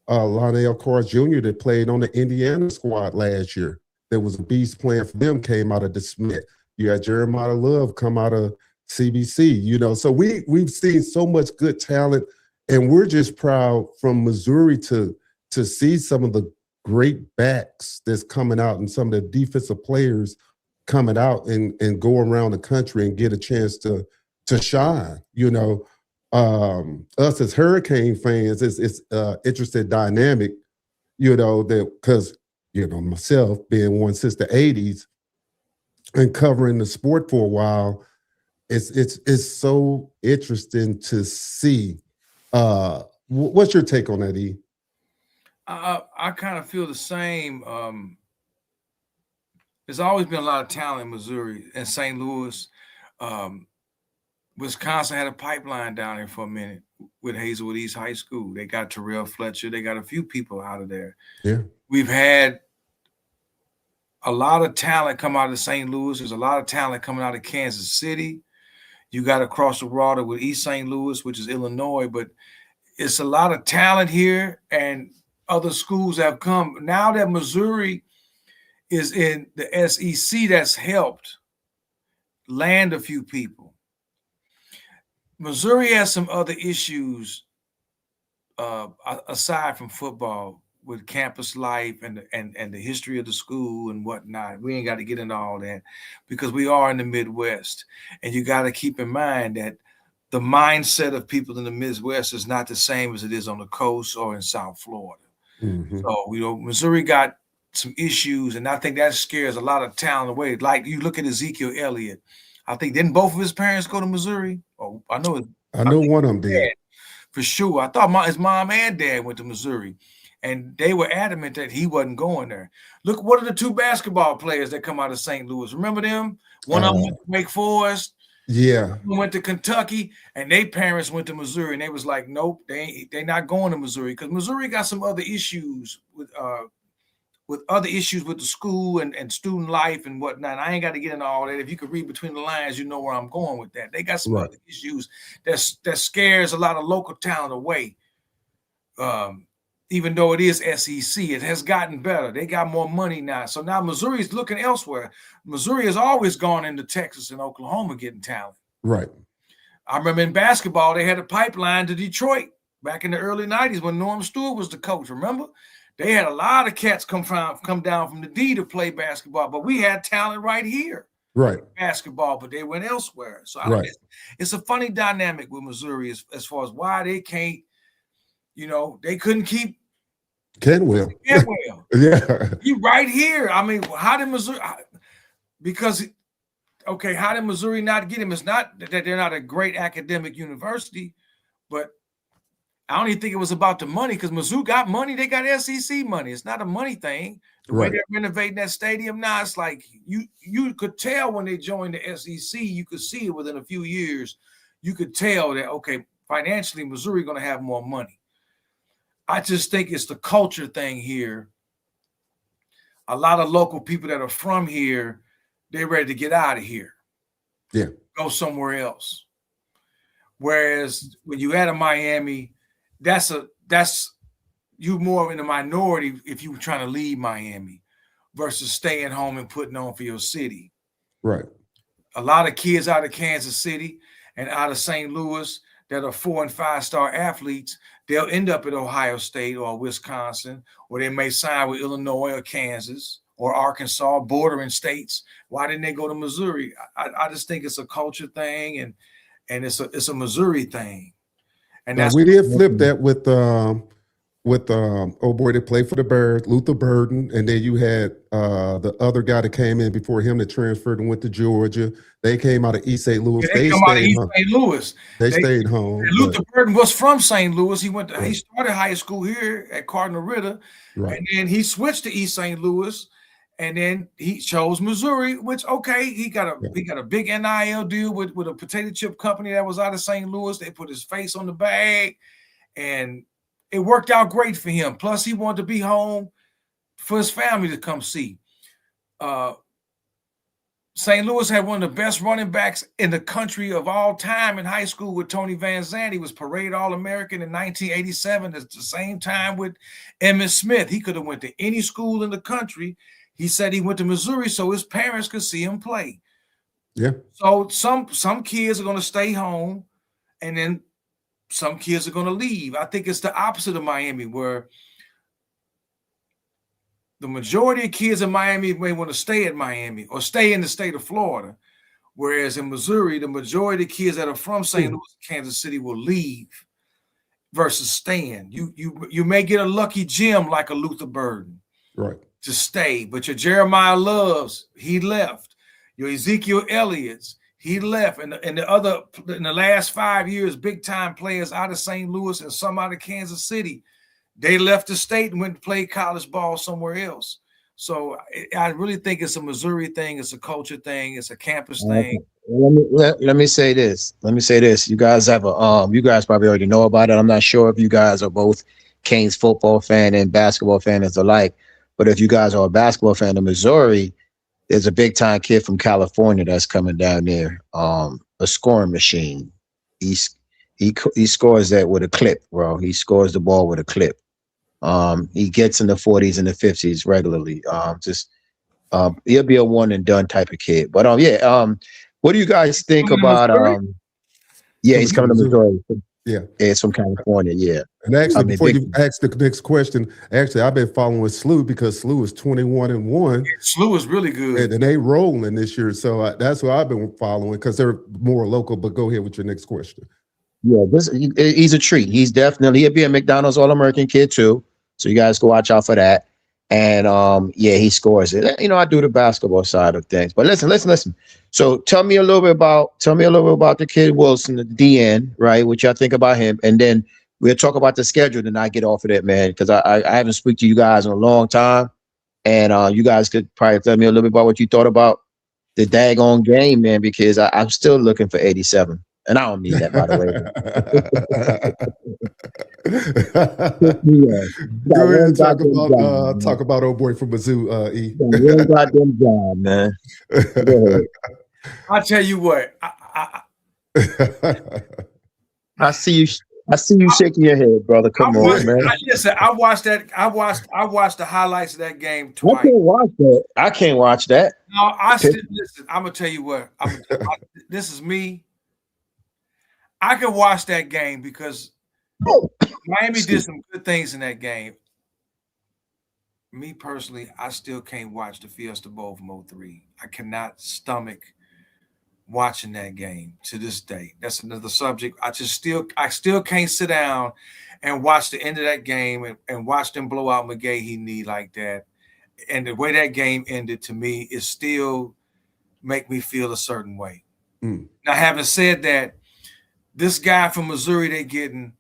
Lionel Carson Jr., that played on the Indiana squad last year. There was a beast playing for them, came out of DeSmit. You had Jeremiah Love come out of CBC, you know. So we've seen so much good talent, and we're just proud from Missouri to see some of the great backs that's coming out and some of the defensive players coming out and go around the country and get a chance to shine, you know. Us as Hurricane fans, it's interesting dynamic, you know, that because, you know, myself being one since the 80s and covering the sport for a while, it's so interesting to see. What's your take on that, E? I kind of feel the same. There's always been a lot of talent in Missouri and St. Louis. Wisconsin had a pipeline down there for a minute with Hazelwood East High School. They got Terrell Fletcher. They got a few people out of there. Yeah. We've had a lot of talent come out of St. Louis. There's a lot of talent coming out of Kansas City. You got across the water with East St. Louis, which is Illinois. But it's a lot of talent here, and other schools have come. Now that Missouri is in the SEC, that's helped land a few people. Missouri has some other issues aside from football, with campus life and the history of the school and whatnot. We ain't got to get into all that because we are in the Midwest, and you got to keep in mind that the mindset of people in the Midwest is not the same as it is on the coast or in South Florida. Mm-hmm. So, Missouri got some issues, and I think that scares a lot of talent away. Like you look at Ezekiel Elliott. I think didn't both of his parents go to Missouri? Oh, I know one of them did. For sure. I thought his mom and dad went to Missouri, and they were adamant that he wasn't going there. Look, what are the two basketball players that come out of St. Louis? Remember them? One of them went to Wake Forest. Yeah. One went to Kentucky, and their parents went to Missouri, and they was like, nope, they're not going to Missouri because Missouri got some other issues with the school and student life and whatnot. I ain't got to get into all that. If you could read between the lines, you know where I'm going with that. They got some other issues that scares a lot of local talent away. Even though it is SEC, it has gotten better. They got more money now. So now Missouri's looking elsewhere. Missouri has always gone into Texas and Oklahoma getting talent. Right. I remember in basketball, they had a pipeline to Detroit back in the early 90s when Norm Stewart was the coach. Remember? They had a lot of cats come down from the D to play basketball, but we had talent right here. Right. Basketball, but they went elsewhere. So it's a funny dynamic with Missouri as far as why they can't, they couldn't keep Kenwell. Yeah. You right here. I mean, how did Missouri how did Missouri not get him? It's not that they're not a great academic university, but I don't even think it was about the money because Mizzou got money. They got SEC money. It's not a money thing. The way they're renovating that stadium now, it's like you could tell when they joined the SEC, you could see it within a few years. You could tell that, okay, financially, Missouri going to have more money. I just think it's the culture thing here. A lot of local people that are from here, they're ready to get out of here. Yeah. Go somewhere else. Whereas when you add a Miami, that's you more in the minority if you were trying to leave Miami versus staying home and putting on for your city. Right. A lot of kids out of Kansas City and out of St. Louis that are 4- and 5-star athletes, they'll end up at Ohio State or Wisconsin, or they may sign with Illinois or Kansas or Arkansas, bordering states. Why didn't they go to Missouri? I just think it's a culture thing and it's a Missouri thing. And now, we did flip that with oh boy, that played for the Bears, Luther Burden, and then you had the other guy that came in before him that transferred and went to Georgia. They came out of East St. Louis. They come out of East St. Louis. They stayed home. Luther Burden was from St. Louis. He started high school here at Cardinal Ritter, and then he switched to East St. Louis, and then he chose Missouri. Which he got a big NIL deal with a potato chip company that was out of St. Louis. They put his face on the bag, and it worked out great for him. Plus, he wanted to be home for his family to come see. St. Louis had one of the best running backs in the country of all time in high school with Tony Van Zandt. He was parade All-American in 1987 at the same time with Emmitt Smith. He could have went to any school in the country. He said he went to Missouri so his parents could see him play. Yeah. So some kids are going to stay home, and then some kids are going to leave. I think it's the opposite of Miami, where the majority of kids in Miami may want to stay at Miami or stay in the state of Florida, whereas in Missouri, the majority of kids that are from St. Louis, Kansas City will leave versus staying. You may get a lucky gem like a Luther Burden to stay, but your Jeremiah Loves, he left. Your Ezekiel Elliott's, he left, and the last 5 years, big time players out of St. Louis and some out of Kansas City, they left the state and went to play college ball somewhere else. So I really think it's a Missouri thing, it's a culture thing, it's a campus thing. Let me say this. You guys have you guys probably already know about it. I'm not sure if you guys are both Canes football fan and basketball fans alike, but if you guys are a basketball fan of Missouri, there's a big time kid from California that's coming down there, a scoring machine. He's He scores that with a clip, bro. He scores the ball with a clip. He gets in the 40s and the 50s regularly. He'll be a one and done type of kid. But what do you guys think about he's coming to Missouri. Yeah, it's from California. Yeah. And actually, before you ask the next question, actually, I've been following SLU because SLU is 21-1. SLU is really good, and they rolling this year. So that's what I've been following because they're more local. But go ahead with your next question. Yeah, he's a treat. He'll be a McDonald's All-American kid too. So you guys go watch out for that. And he scores it. I do the basketball side of things. But listen. So tell me a little bit about the kid Wilson, the DN, right? What y'all think about him, and then we'll talk about the schedule. And I get off of that, man, because I haven't spoken to you guys in a long time, and you guys could probably tell me a little bit about what you thought about the daggone game, man, because I'm still looking for 87. And I don't mean that, by the way. Go ahead and talk about old boy from Mizzou, E. Real goddamn job, man. Go ahead. I'll tell you what. I see you shaking your head, brother. Come on, man. Listen, I watched the highlights of that game twice. I can't watch that. No, listen. I'm gonna tell you what. This is me. I can watch that game because Miami did some good things in that game. Me personally, I still can't watch the Fiesta Bowl from 03. I cannot stomach watching that game to this day. That's another subject. I still can't sit down and watch the end of that game and watch them blow out McGahee like that. And the way that game ended, to me, is still make me feel a certain way. Now, having said that, this guy from Missouri, they getting,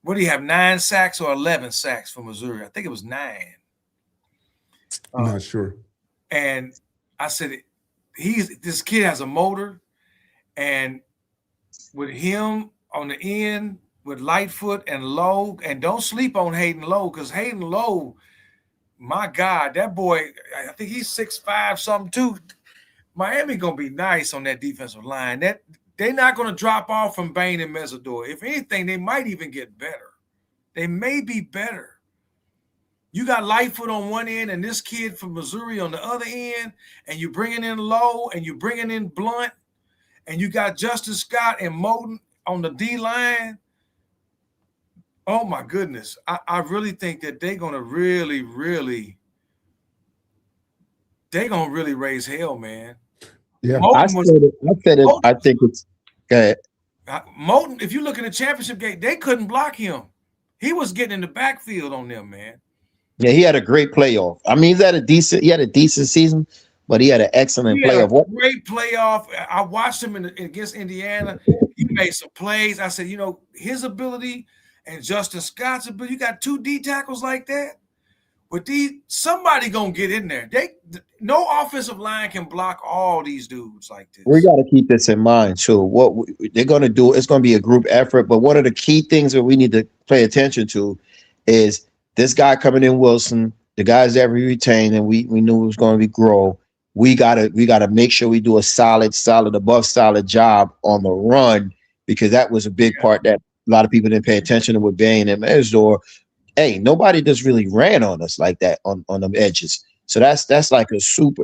what do you have, 9 sacks or 11 sacks from Missouri? I think it was 9. I'm not sure. And I said, this kid has a motor, and with him on the end, with Lightfoot and Lowe, and don't sleep on Hayden Lowe, because Hayden Lowe, my God, that boy, I think he's 6'5", something too. Miami gonna be nice on that defensive line. They're not going to drop off from Bain and Mesidor. If anything, they might even get better. They may be better. You got Lightfoot on one end and this kid from Missouri on the other end, and you're bringing in Lowe and you're bringing in Blunt, and you got Justin Scott and Moten on the D-line. Oh, my goodness. I really think that they're going to really raise hell, man. Yeah, I said it. I think it's good. Moten, if you look at the championship game, they couldn't block him. He was getting in the backfield on them, man. Yeah, he had a great playoff. I mean, he had a decent season, but he had an excellent playoff. Great playoff. I watched him against Indiana. He made some plays. I said, his ability and Justin Scott's ability. You got 2 D tackles like that. But somebody gonna get in there. No offensive line can block all these dudes like this. We got to keep this in mind too. What they're gonna do, it's gonna be a group effort. But one of the key things that we need to pay attention to is this guy coming in, Wilson. The guys that we retained, and we knew it was going to be grow. We gotta make sure we do a solid job on the run, because that was a big part that a lot of people didn't pay attention to with Bain and Mesidor. Hey, nobody just really ran on us like that on them edges. So that's like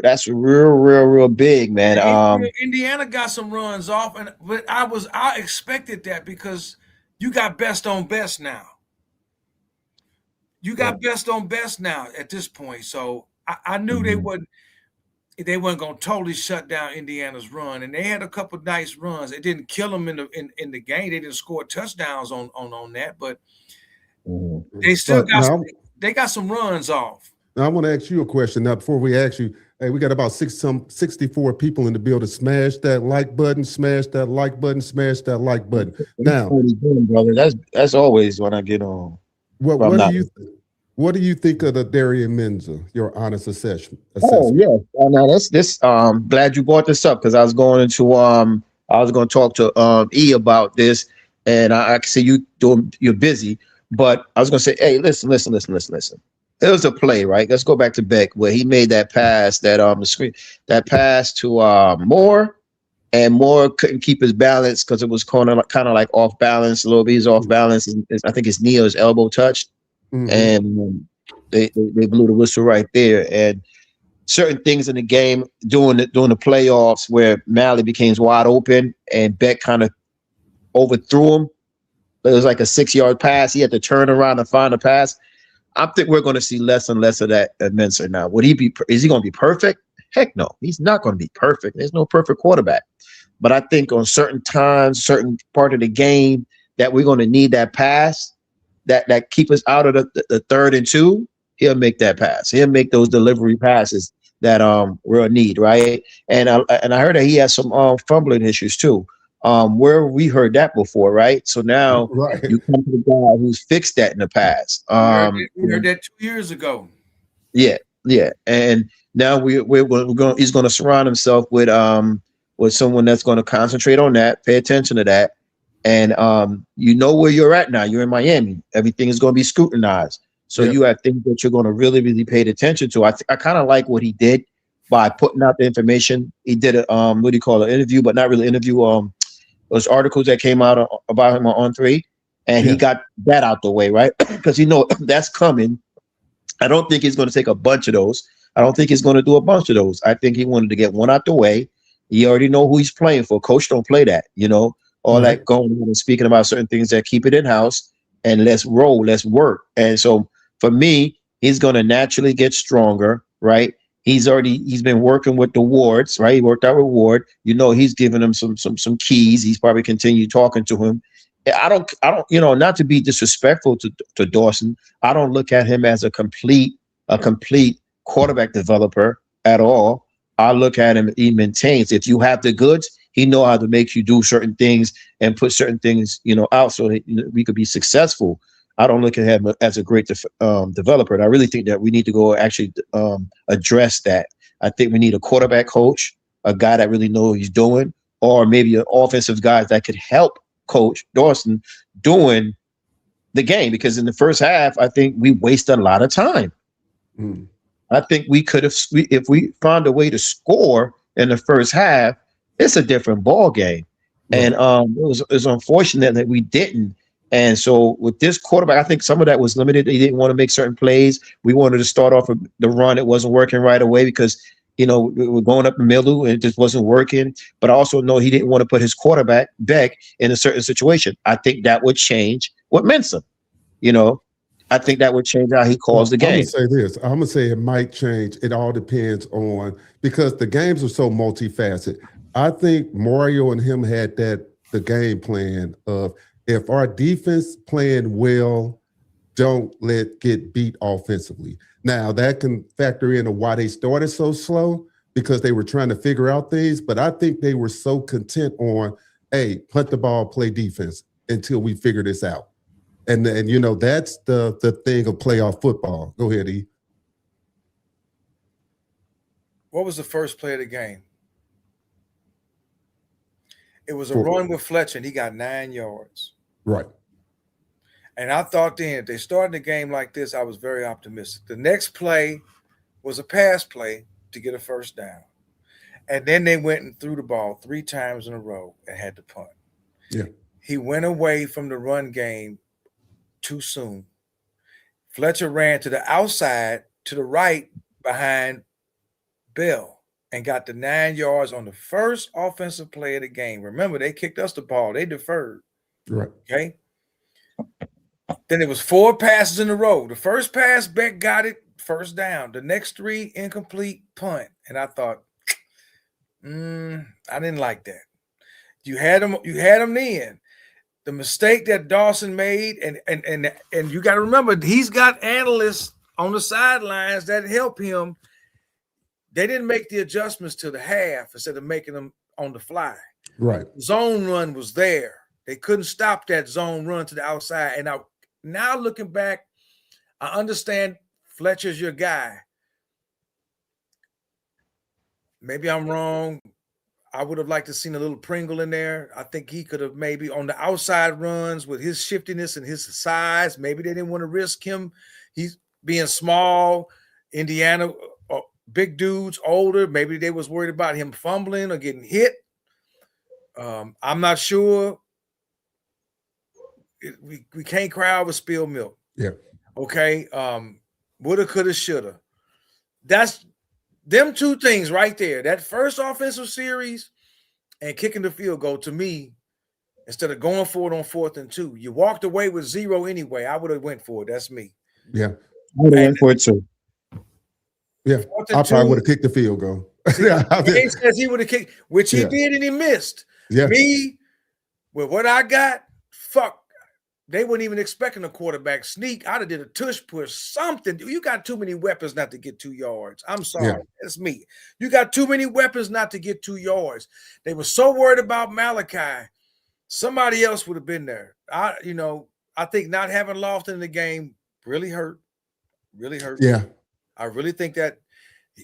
that's real big, man. Indiana got some runs off, but I expected that because you got best on best now. You got best on best now at this point. So I knew they wasn't going to totally shut down Indiana's run, and they had a couple nice runs. It didn't kill them in the game. They didn't score touchdowns on that, but they still got some runs off. Now, I want to ask you a question. Now, before we ask you, hey, we got about 64 people in the building. Smash that like button. Smash that like button. Smash that like button. Now, brother, that's always when I get on. What do you think of the Darian Mensah? Your honest assessment. Oh yeah, now this. Glad you brought this up, because I was going to talk to E about this, and I see you're busy. But I was going to say, hey, listen. It was a play, right? Let's go back to Beck, where he made that pass, that pass to Moore, and Moore couldn't keep his balance because it was kind of like off balance a little bit. He's off balance. I think his knee or his elbow touched, and they blew the whistle right there. And certain things in the game during the playoffs where Malley became wide open and Beck kind of overthrew him. It was like a 6-yard pass. He had to turn around and find a pass. I think we're going to see less and less of that at Mensah now. Is he going to be perfect? Heck no, he's not going to be perfect. There's no perfect quarterback. But I think on certain times, certain part of the game that we're going to need that pass that keep us out of the 3rd and 2, he'll make that pass. He'll make those delivery passes that we'll need, right? And I heard that he has some fumbling issues too. Where we heard that before, right? So now you come to the guy who's fixed that in the past. We heard that 2 years ago. Yeah. And now he's going to surround himself with someone that's going to concentrate on that, pay attention to that, and you know where you're at now. You're in Miami. Everything is going to be scrutinized. So you have things that you're going to really, really pay attention to. I kind of like what he did by putting out the information. He did an interview, but not really interview. Those articles that came out about him on 3, and he got that out the way, right? Because that's coming. I don't think he's going to take a bunch of those. I don't think he's going to do a bunch of those. I think he wanted to get one out the way. He already know who he's playing for. Coach don't play that, all that going on and speaking about certain things that keep it in house and let's roll, let's work. And so for me, he's going to naturally get stronger, right? He's been working with the wards, right? He worked out with Ward. He's giving him some keys. He's probably continued talking to him. I don't, not to be disrespectful to Dawson. I don't look at him as a complete quarterback developer at all. I look at him, he maintains. If you have the goods, he know how to make you do certain things and put certain things, out so that we could be successful. I don't look at him as a great developer. And I really think that we need to go actually address that. I think we need a quarterback coach, a guy that really knows what he's doing, or maybe an offensive guy that could help Coach Dawson doing the game. Because in the first half, I think we wasted a lot of time. I think we could have, if we found a way to score in the first half, it's a different ball game. And it was unfortunate that we didn't. And so with this quarterback, I think some of that was limited. He didn't want to make certain plays. We wanted to start off with the run. It wasn't working right away because, we were going up the middle and it just wasn't working. But I also know he didn't want to put his quarterback, Beck, in a certain situation. I think that would change with Mensah. I think that would change how he calls the game. I'm going to say this. I'm going to say it might change. It all depends on, because the games are so multifaceted. I think Mario and him had the game plan of, if our defense playing well, don't get beat offensively. Now, that can factor into why they started so slow, because they were trying to figure out things. But I think they were so content on, hey, punt the ball, play defense until we figure this out. And that's the thing of playoff football. Go ahead, E. What was the first play of the game? It was a run with Fletcher, and he got 9 yards. Right. And I thought then, if they started the game like this, I was very optimistic. The next play was a pass play to get a first down. And then they went and threw the ball 3 times in a row and had to punt. Yeah. He went away from the run game too soon. Fletcher ran to the outside, to the right behind Bell, and got the 9 yards on the first offensive play of the game. Remember, they kicked us the ball. They deferred. Right. Okay. Then it was 4 passes in a row. The first pass, Beck got it, first down. The next 3, incomplete, punt. And I thought, I didn't like that. You had him then. The mistake that Dawson made, and you got to remember, he's got analysts on the sidelines that help him. They didn't make the adjustments to the half instead of making them on the fly. Right. Zone run was there. They couldn't stop that zone run to the outside. And now looking back, I understand Fletcher's your guy. Maybe I'm wrong. I would have liked to seen a little Pringle in there. I think he could have maybe on the outside runs with his shiftiness and his size. Maybe they didn't want to risk him. He's being small. Indiana, big dudes, older. Maybe they was worried about him fumbling or getting hit. I'm not sure. We can't cry over spilled milk. Yeah. Okay. Woulda, coulda, shoulda. That's them two things right there. That first offensive series and kicking the field goal, to me, instead of going for it on 4th and 2, you walked away with 0 anyway. I would have went for it. That's me. Yeah. I would have went for it too. Yeah. I probably would have kicked the field goal. He says he would have kicked, which he did, and he missed. Yeah. Me, with what I got, fuck. They weren't even expecting a quarterback sneak. I'd have did a tush push, something. You got too many weapons not to get 2 yards. I'm sorry. Yeah. That's me. You got too many weapons not to get 2 yards. They were so worried about Malachi. Somebody else would have been there. I think not having Lofton in the game really hurt. Really hurt. Yeah. I really think that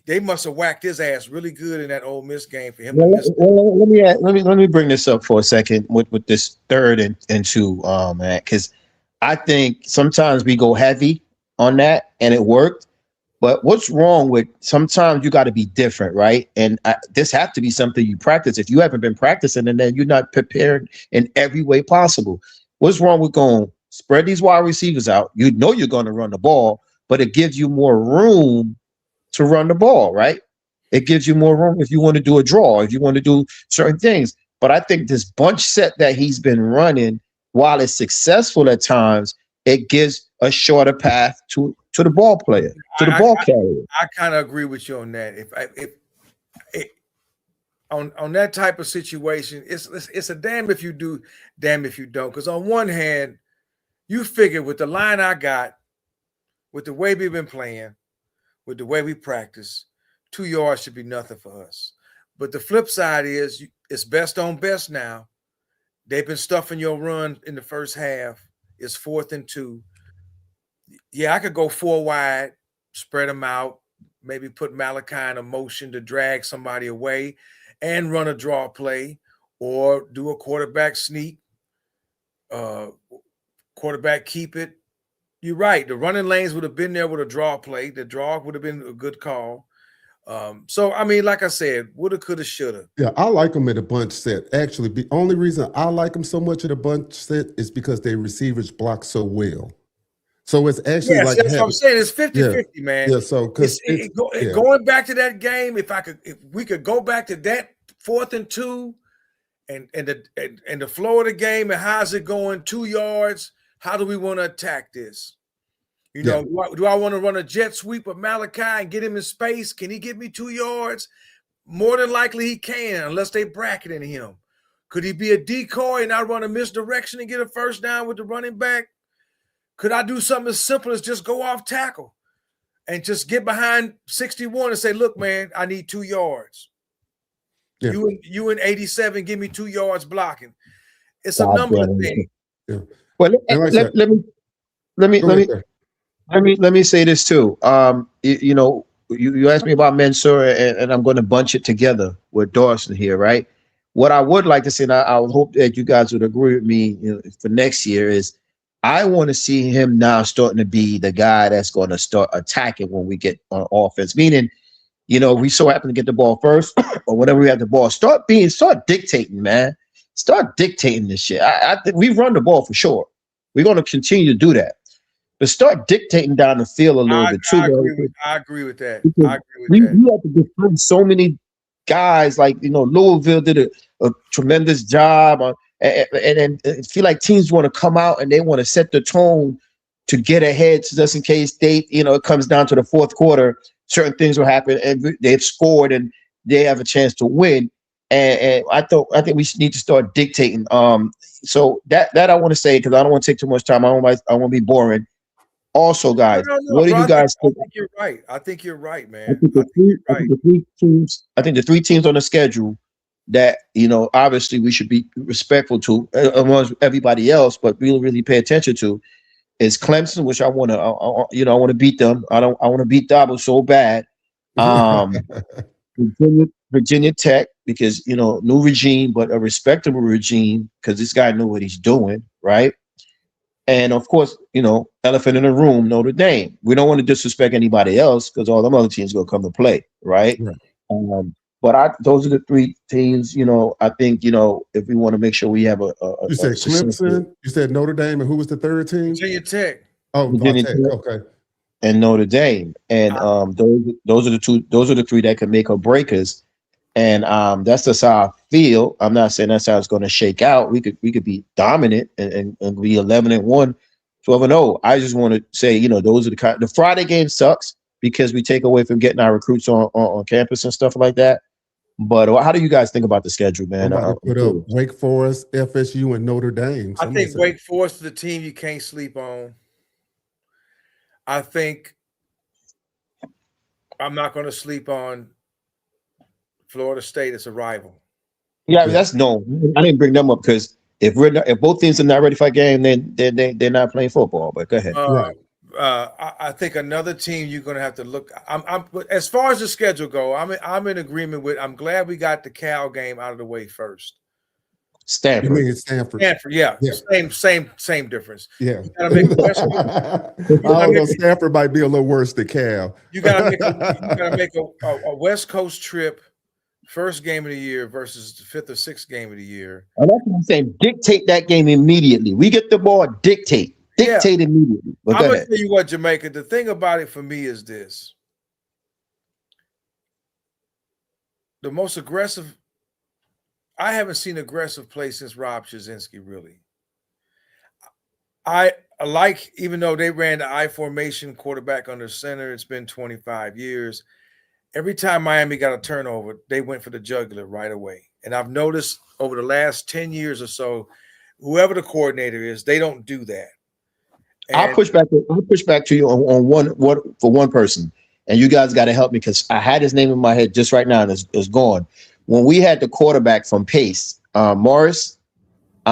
they must have whacked his ass really good in that Ole Miss game for him. Well, let me bring this up for a second with this 3rd and 2, man, because I think sometimes we go heavy on that and it worked. But what's wrong with sometimes you got to be different, right? And this has to be something you practice. If you haven't been practicing, and then you're not prepared in every way possible. What's wrong with going spread these wide receivers out? You know you're going to run the ball, but it gives you more room to run the ball, right? It gives you more room if you want to do a draw, if you want to do certain things. But I think this bunch set that he's been running, while it's successful at times, it gives a shorter path to the ball player, to the ball carrier. I kind of agree with you on that. If on that type of situation, it's a damn if you do, damn if you don't. Because on one hand, you figure with the line I got, with the way we've been playing, with the way we practice, 2 yards should be nothing for us. But the flip side is it's best on best now. They've been stuffing your run in the first half. It's 4th and 2. Yeah, I could go 4 wide, spread them out, maybe put Malachi in a motion to drag somebody away and run a draw play or do a quarterback sneak, quarterback keep it. You're right. The running lanes would have been there with a draw play. The draw would have been a good call. So, I mean, like I said, woulda, coulda, shoulda. Yeah, I like them in a bunch set. Actually, the only reason I like them so much in a bunch set is because their receivers block so well. So it's actually like that's what I'm saying. It's 50-50, man. Yeah, so because going back to that game, if we could go back to that 4th and 2 and the flow of the game and how's it going, 2 yards. How do we want to attack this? Do I want to run a jet sweep of Malachi and get him in space? Can he get me 2 yards? More than likely he can, unless they bracketing him. Could he be a decoy and I run a misdirection and get a first down with the running back? Could I do something as simple as just go off tackle and just get behind 61 and say, look, man, I need 2 yards. Yeah. You in 87, give me 2 yards blocking. It's a number of things. Yeah. Well, let me say this too. You asked me about Mensah, and I'm going to bunch it together with Dawson here, right? What I would like to say, and I would hope that you guys would agree with me for next year, is I want to see him now starting to be the guy that's going to start attacking when we get on offense. Meaning, we so happen to get the ball first, or whenever we have the ball, start dictating, man. Start dictating this shit. I think we run the ball for sure. We're going to continue to do that. But start dictating down the field a little bit too. I agree with that. We have to defend so many guys. Like, Louisville did a tremendous job. And I feel like teams want to come out and they want to set the tone to get ahead, just in case it comes down to the fourth quarter, certain things will happen and they've scored and they have a chance to win. And I think we need to start dictating. So that I want to say, because I don't want to take too much time. I want to be boring. Also, guys, what do you guys think? I think you're right, man. I think the 3 teams on the schedule that obviously we should be respectful to amongst everybody else, but really pay attention to is Clemson, which I want to beat them. I want to beat Dabo so bad. Virginia Tech, because new regime, but a respectable regime, because this guy knew what he's doing, right? And of course, elephant in the room, Notre Dame. We don't want to disrespect anybody else because all them other teams gonna come to play, right? But those are the three teams. I think if we want to make sure we have a you said Clemson, you said Notre Dame, and who was the third team? Virginia Tech. Oh, Virginia Tech. Tech. Okay. And Notre Dame, and those are the two. Those are the three that can make or break us. And that's just how I feel. I'm not saying that's how it's going to shake out. We could be dominant and be 11-1, 12-0. I just want to say, those are the Friday game sucks because we take away from getting our recruits on campus and stuff like that. But how do you guys think about the schedule, man? I'm about to put up Wake Forest, FSU, and Notre Dame. I think Wake Forest is the team you can't sleep on. I think I'm not going to sleep on Florida State as a rival. Yeah, that's no. I didn't bring them up because if both teams are not ready for a game, then they're not playing football. But go ahead. Right. I think another team you're going to have to look. I'm as far as the schedule go. I'm in agreement with. I'm glad we got the Cal game out of the way first. Stanford. You mean it's Stanford? Stanford, yeah. Same difference. Yeah. You gotta make I don't know. Stanford might be a little worse than Cal. You gotta make a West Coast trip. First game of the year versus the 5th or 6th game of the year. And that's what I'm saying. Dictate that game immediately. We get the ball. Dictate immediately. But I'm gonna tell you what, Jamaica. The thing about it for me is this: the most aggressive. I haven't seen aggressive play since Rob Shazinski. Really, I like, even though they ran the I formation quarterback under center. It's been 25 years. Every time Miami got a turnover, they went for the jugular right away. And I've noticed over the last 10 years or so, whoever the coordinator is, they don't do that. And I'll push back to you on one person, and you guys got to help me because I had his name in my head just right now and it's gone. When we had the quarterback from Pace, Morris, he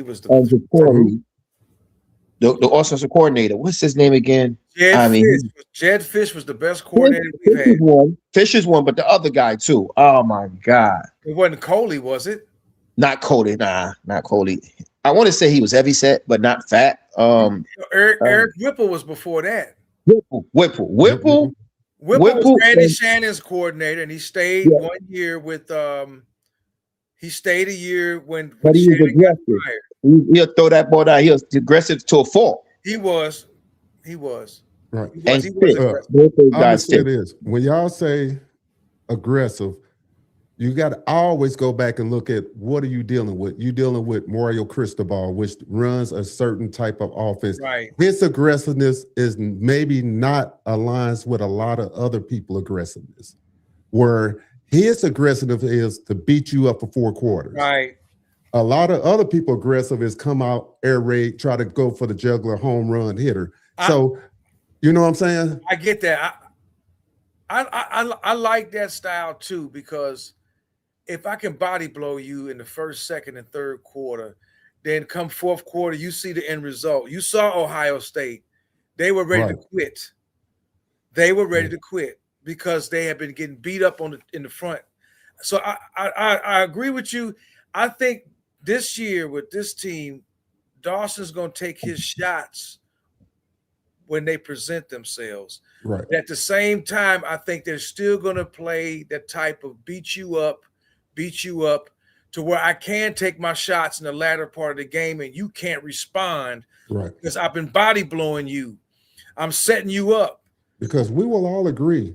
was the offensive coordinator. What's his name again? Jed Fish was the best coordinator we've had. Fish is one, but the other guy too. Oh my God! It wasn't Coley, was it? Not Coley. Nah, not Coley. I want to say he was heavy set, but not fat. Eric Whipple was before that. Whipple was Randy Shannon's coordinator, and he stayed 1 year with. He stayed a year when he was aggressive. He'll throw that ball down. He was aggressive to a fault. He was. Right. He was it is when y'all say aggressive, you got to always go back and look at what are you dealing with. You're dealing with Mario Cristobal, which runs a certain type of offense. Right. His aggressiveness is maybe not aligns with a lot of other people's aggressiveness, where his aggressiveness is to beat you up for 4 quarters. Right. A lot of other people aggressive is come out, air raid, try to go for the juggler, home run hitter. So, you know what I'm saying? I get that. I like that style too, because if I can body blow you in the first, second, and third quarter, then come fourth quarter, you see the end result. You saw Ohio State. They were ready to quit. They were ready to quit because they had been getting beat up in the front. So I agree with you. I think this year with this team, Dawson's going to take his shots when they present themselves. Right. At the same time, I think they're still going to play that type of beat you up to where I can take my shots in the latter part of the game and you can't respond. Right. Because I've been body blowing you. I'm setting you up. Because we will all agree,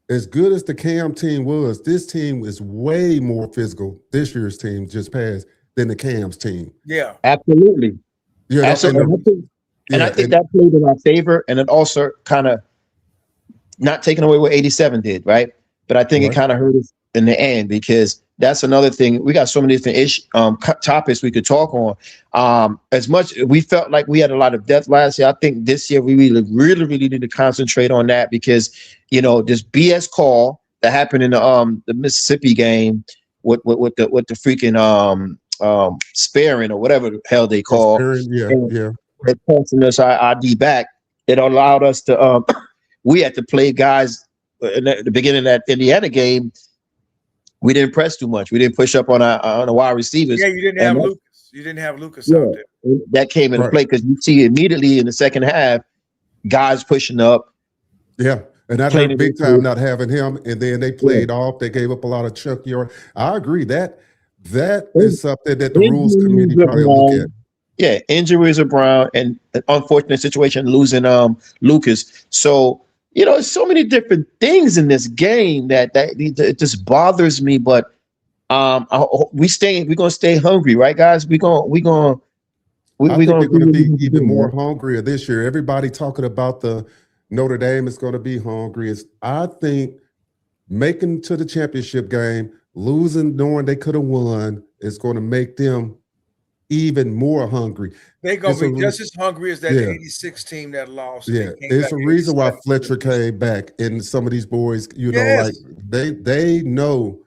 as good as the Cam team was, this team is way more physical, this year's team just passed, than the Cam's team. Yeah. Absolutely. You know, absolutely. And I think that played in our favor, and it also kind of not taking away what 87 did, right? But I think it kind of hurt us in the end because that's another thing. We got so many different topics we could talk on. As much we felt like we had a lot of depth last year, I think this year we really need to concentrate on that because this BS call that happened in the Mississippi game with the freaking sparing or whatever the hell they call. Yeah. It costing us our ID back. It allowed us to we had to play guys in the beginning of that Indiana game. We didn't press too much. We didn't push up on the wide receivers. Yeah, you didn't have Lucas. You didn't have Lucas out there. That came into play because you see immediately in the second half, guys pushing up. Yeah. And that hurt big time not having him. And then they played off. They gave up a lot of chuck yard. I agree that is something that the rules committee probably look at. Yeah, injuries are Brown, and an unfortunate situation losing Lucas. So there's so many different things in this game that it just bothers me. But we're gonna stay hungry, right, guys? We're gonna be even more hungrier this year. Everybody talking about the Notre Dame is going to be hungry. I think making to the championship game, losing knowing they could have won, is going to make them even more hungry. They're going to be just as hungry as that 86 team that lost. Yeah, it's a reason why Fletcher came back, and some of these boys, like they know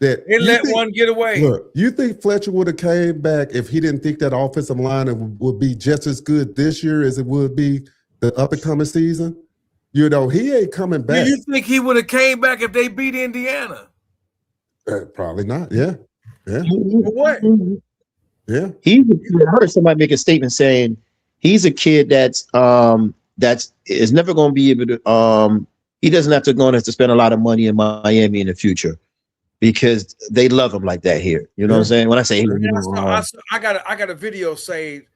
that they let one get away. Look, you think Fletcher would have came back if he didn't think that offensive line would be just as good this year as it would be the up-and-coming season? He ain't coming back. Do you think he would have came back if they beat Indiana? Probably not. Yeah. For what? Yeah. I heard somebody make a statement saying he's a kid that's is never going to be able to. He doesn't have to spend a lot of money in Miami in the future, because they love him like that here. You know what I'm saying? When I say I got a video saved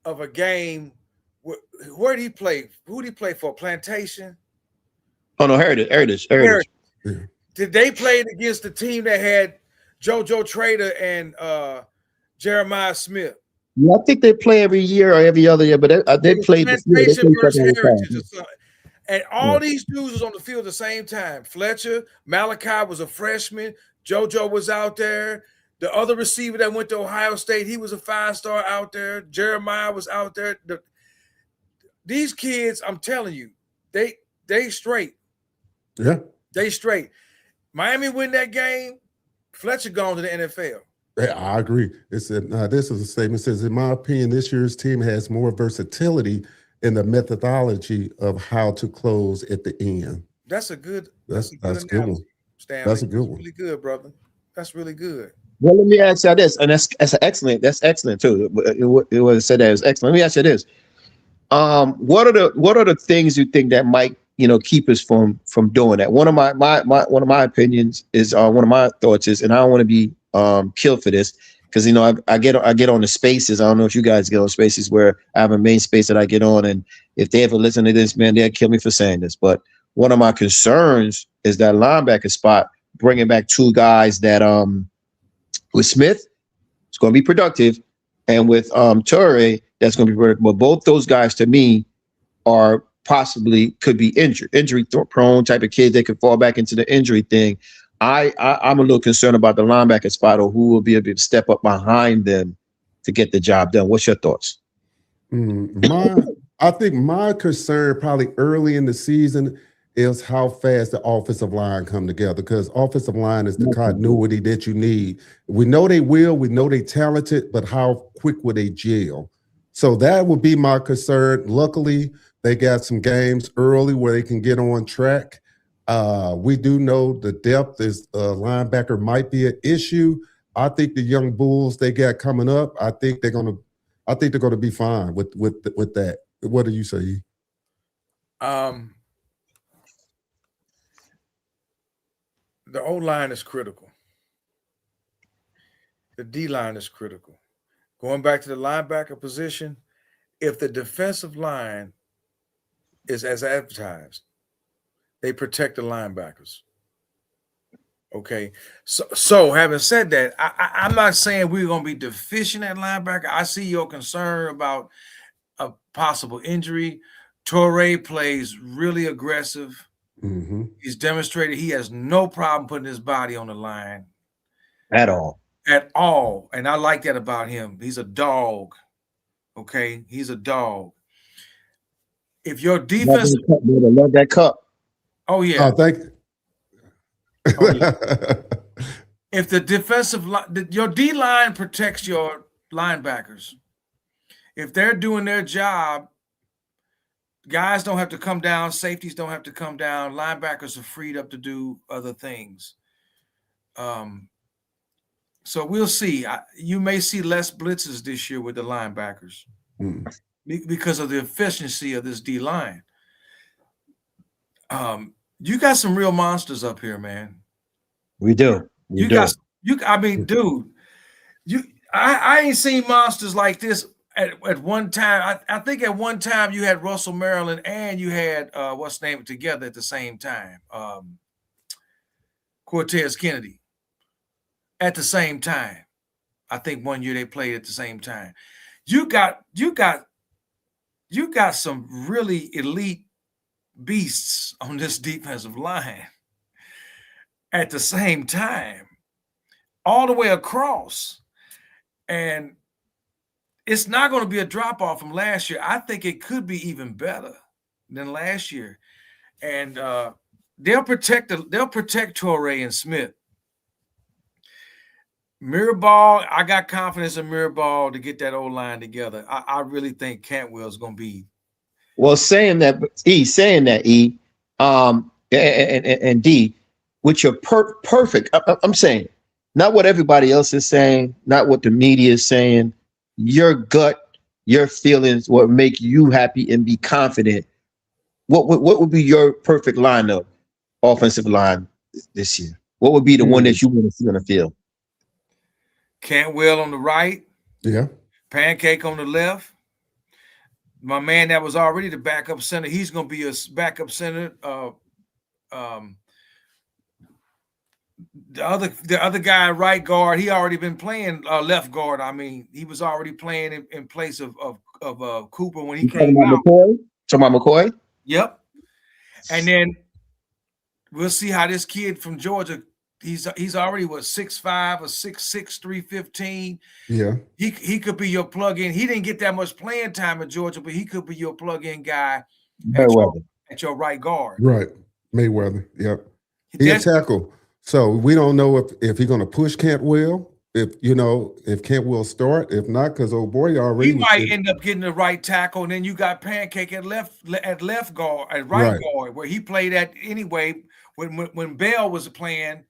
of a game. Where did he play? Who did he play for? Plantation? Oh no, Heritage. Yeah. Did they play against the team that had JoJo Trader and Jeremiah Smith? Yeah, I think they play every year or every other year, but they played Plantation versus Heritage or something. And all these dudes was on the field at the same time. Fletcher, Malachi was a freshman. JoJo was out there. The other receiver that went to Ohio State, he was a 5-star out there. Jeremiah was out there. These kids, I'm telling you, they straight. Yeah. They straight. Miami win that game, Fletcher gone to the NFL. Yeah, I agree. This is a statement. It says, in my opinion, this year's team has more versatility in the methodology of how to close at the end. That's a good That's a good one. Stanley. That's a good one. Really good, brother. That's really good. Well, let me ask you this, and that's excellent. That's excellent too. It was said that it was excellent. Let me ask you this: what are the things you think that might keep us from doing that? One of my opinions is one of my thoughts is, and I don't want to be killed for this, because I get on the spaces. I don't know if you guys get on spaces where I have a main space that I get on, and if they ever listen to this, man, they'll kill me for saying this. But one of my concerns is that linebacker spot, bringing back two guys that with Smith, it's going to be productive, and with Torre, that's going to be productive. But both those guys, to me, are possibly could be injury prone type of kids. They could fall back into the injury thing. I'm a little concerned about the linebacker spot, or who will be able to step up behind them to get the job done. What's your thoughts? I think my concern probably early in the season is how fast the offensive line come together, because offensive line is the continuity that you need. We know they will, we know they talented, but how quick will they gel? So that would be my concern. Luckily, they got some games early where they can get on track. We do know the depth is linebacker might be an issue. I think the young Bulls they got coming up, I think they're gonna be fine with that. What do you say? The O-line is critical. The D-line is critical. Going back to the linebacker position, if the defensive line is as advertised, they protect the linebackers. Okay. So having said that, I'm not saying we're going to be deficient at linebacker. I see your concern about a possible injury. Torre plays really aggressive. Mm-hmm. He's demonstrated he has no problem putting his body on the line. At all. And I like that about him. He's a dog. Okay. He's a dog. If your defense love that cup. Oh yeah. Oh, thank you. Oh, yeah. If the defensive line, your D line protects your linebackers. If they're doing their job, guys don't have to come down, safeties don't have to come down, linebackers are freed up to do other things. So we'll see. You may see less blitzes this year with the linebackers because of the efficiency of this D line. You got some real monsters up here, man. We do. We do. I mean, dude, I ain't seen monsters like this at one time. I think at one time you had Russell Maryland and you had what's name together at the same time. Cortez Kennedy at the same time. I think one year they played at the same time. You got some really elite beasts on this defensive line at the same time, all the way across. And it's not going to be a drop off from last year. I think it could be even better than last year. And they'll protect Torrey and Smith. Mirabal, I got confidence in Mirabal to get that O-line together. I really think Cantwell is going to be. Well, saying that, and D, with your perfect, I'm saying, not what everybody else is saying, not what the media is saying, your gut, your feelings, what make you happy and be confident. What would be your perfect lineup, offensive line this year? What would be the one that you want to see on the field? Cantwell on the right. Yeah. Pancake on the left. My man that was already the backup center, he's going to be a backup center. The other guy, right guard, he already been playing left guard. I mean, he was already playing in place of Cooper when he came out. Talking about McCoy? Yep. And then we'll see how this kid from Georgia. He's already 6'5" or 6'6", 315. Yeah. He could be your plug-in. He didn't get that much playing time in Georgia, but he could be your plug-in guy at your right guard. Right. Mayweather. Yep. He a tackle. So we don't know if he's going to push Cantwell, if Cantwell start, if not, because old boy already. He might end up getting the right tackle, and then you got Pancake at left guard, at right guard, where he played at anyway when Bell was playing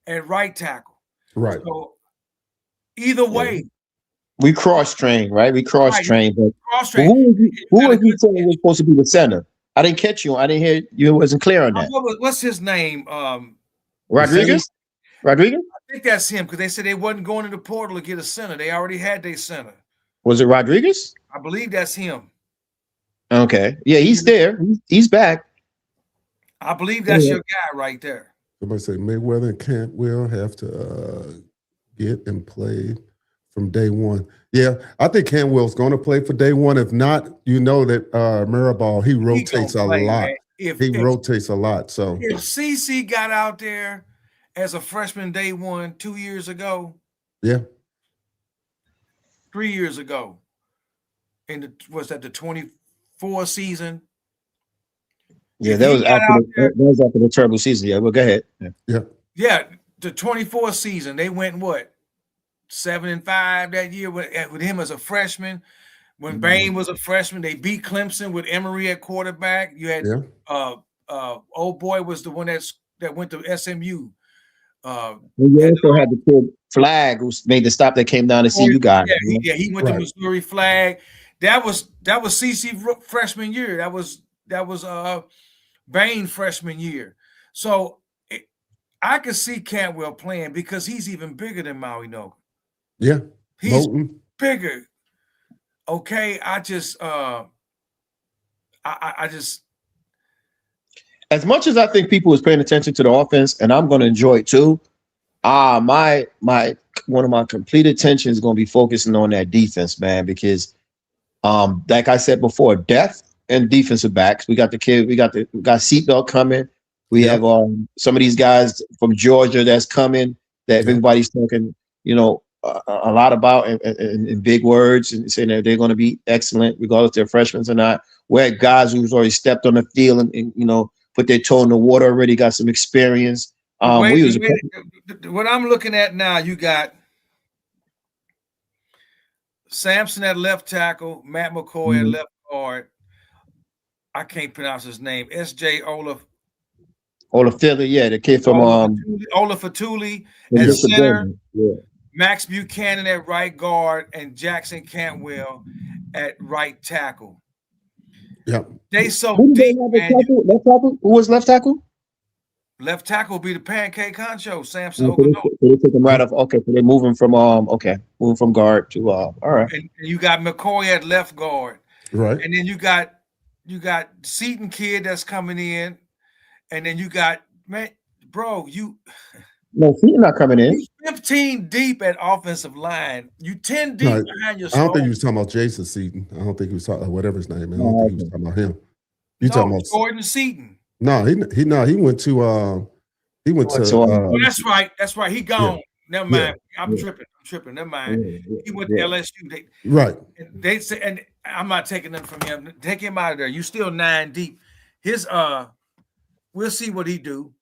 at right tackle. Right. So either way. We cross-train, right? We cross-train. But cross-train. Who are you saying was supposed to be the center? I didn't catch you. I didn't hear you. Wasn't clear on that. What's his name? Rodriguez? Rodriguez? I think that's him because they said they wasn't going to the portal to get a center. They already had their center. Was it Rodriguez? I believe that's him. Okay. Yeah, he's there. He's back. I believe that's your guy right there. Somebody say Mayweather and Cantwell have to get and play from day one. Yeah, I think Cantwell's going to play for day one. If not, you know that Mirabal, he rotates a lot. He rotates a lot. So if CC got out there as a freshman day one 2 years ago, 3 years ago, was that the 24 season? Yeah, that was after the terrible season. Yeah, well, go ahead. Yeah, the 24 season, they went what? 7-5 that year with him as a freshman. When Bain was a freshman, they beat Clemson with Emory at quarterback. You had old boy was the one that went to SMU. We also had the kid Flag who made the stop that came down to see you guys. He went to Missouri. Flag. That was CC freshman year. That was Bain freshman year. So I could see Cantwell playing because he's even bigger than Maui Noga. Yeah, he's bigger. Okay, I just as much as I think people was paying attention to the offense, and I'm going to enjoy it too. My one of my complete attention is going to be focusing on that defense, man, because like I said before, depth and defensive backs. We got the kid. We got Seatbelt coming. We have some of these guys from Georgia that's coming that everybody's talking, a lot about in big words and saying that they're going to be excellent, regardless if they're freshmen or not. We had guys who's already stepped on the field and put their toe in the water already, got some experience. What I'm looking at now, you got Sampson at left tackle, Matt McCoy at left guard. I can't pronounce his name. S.J. Olafili, the kid from Olafatuli at center. Yeah. Max Buchanan at right guard and Jackson Cantwell at right tackle. Yeah. They so Who did they deep, have at man. tackle? Left tackle? Who was left tackle? Left tackle will be the pancake honcho, Samson Oh, so Ogunode. they took him right off. Okay, so they're moving from moving from guard to all right. And you got McCoy at left guard. Right. And then you got Seaton kid that's coming in. And then you got, man, bro, No, Seaton not coming in. you 15 deep at offensive line. You 10 deep No, behind your I don't think he starter. was talking about Jason Seaton. I don't think he was talking whatever his name is. I Oh, don't think he was talking about him. You No, talking about Jordan Seaton. No, he went to Oh, that's right. That's right. He gone. Never mind. I'm tripping. Never mind. He went to LSU. They say, and I'm not taking them from him. Take him out of there. You still 9 deep. His we'll see what he do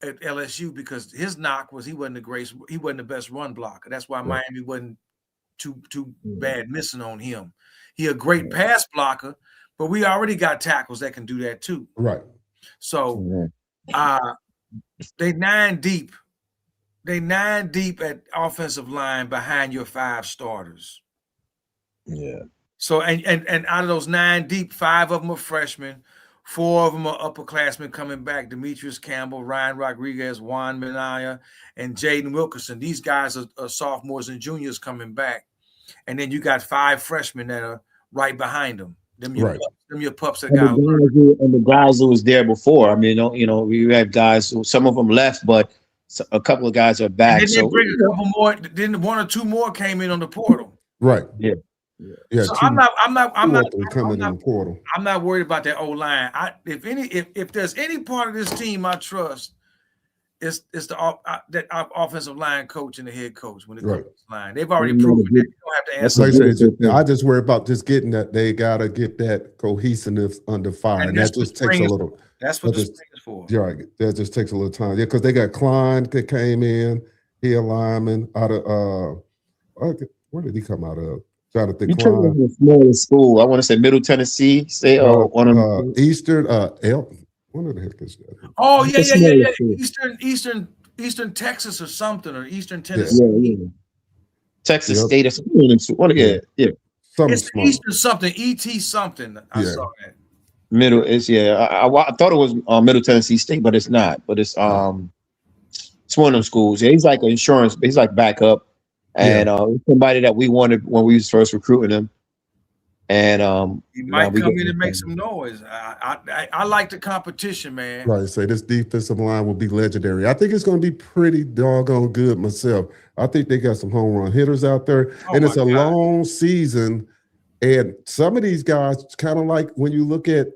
at LSU, because his knock was he wasn't the best run blocker. That's why Miami wasn't too bad missing on him. He a great pass blocker, but we already got tackles that can do that too. Right. So they 9 deep. They 9 deep at offensive line behind your 5 starters. Yeah. So and out of those 9 deep, 5 of them are freshmen, 4 of them are upperclassmen coming back: Demetrius Campbell, Ryan Rodriguez, Juan Minaya, and Jaden Wilkerson. These guys are sophomores and juniors coming back, and then you got 5 freshmen that are right behind them. Them your pups that got. And the guys who was there before. I mean, we had guys. Some of them left, but a couple of guys are back. And then they bring a couple more. Then 1 or 2 more came in on the portal. Right. Yeah. So I'm not coming in the portal. I'm not worried about that O-line. If there's any part of this team I trust, it's that offensive line coach and the head coach when it comes to this line. They've already proven that you don't have to answer. I just worry about just getting that. They gotta get that cohesiveness under fire, and that just takes a little. That's what the spring is for. Yeah, right. That just takes a little time. Yeah, because they got Klein that came in, he a lineman out of where did he come out of? Jonathan You Klein. took him to a smaller school. I want to say Middle Tennessee. One of Eastern one of the heck is that? Oh yeah. Eastern Texas or something, or Eastern Tennessee. Yeah. Texas State or something. It's Eastern something, ET something. I saw that. Middle is I thought it was Middle Tennessee State, but it's not. But it's one of them schools. Yeah, he's like insurance. He's like backup, and somebody that we wanted when we was first recruiting him. And he might come in and make some noise. I like the competition, man. Right. Say this defensive line will be legendary. I think it's going to be pretty doggone good myself. I think they got some home run hitters out there, and it's a long season. And some of these guys, kind of like when you look at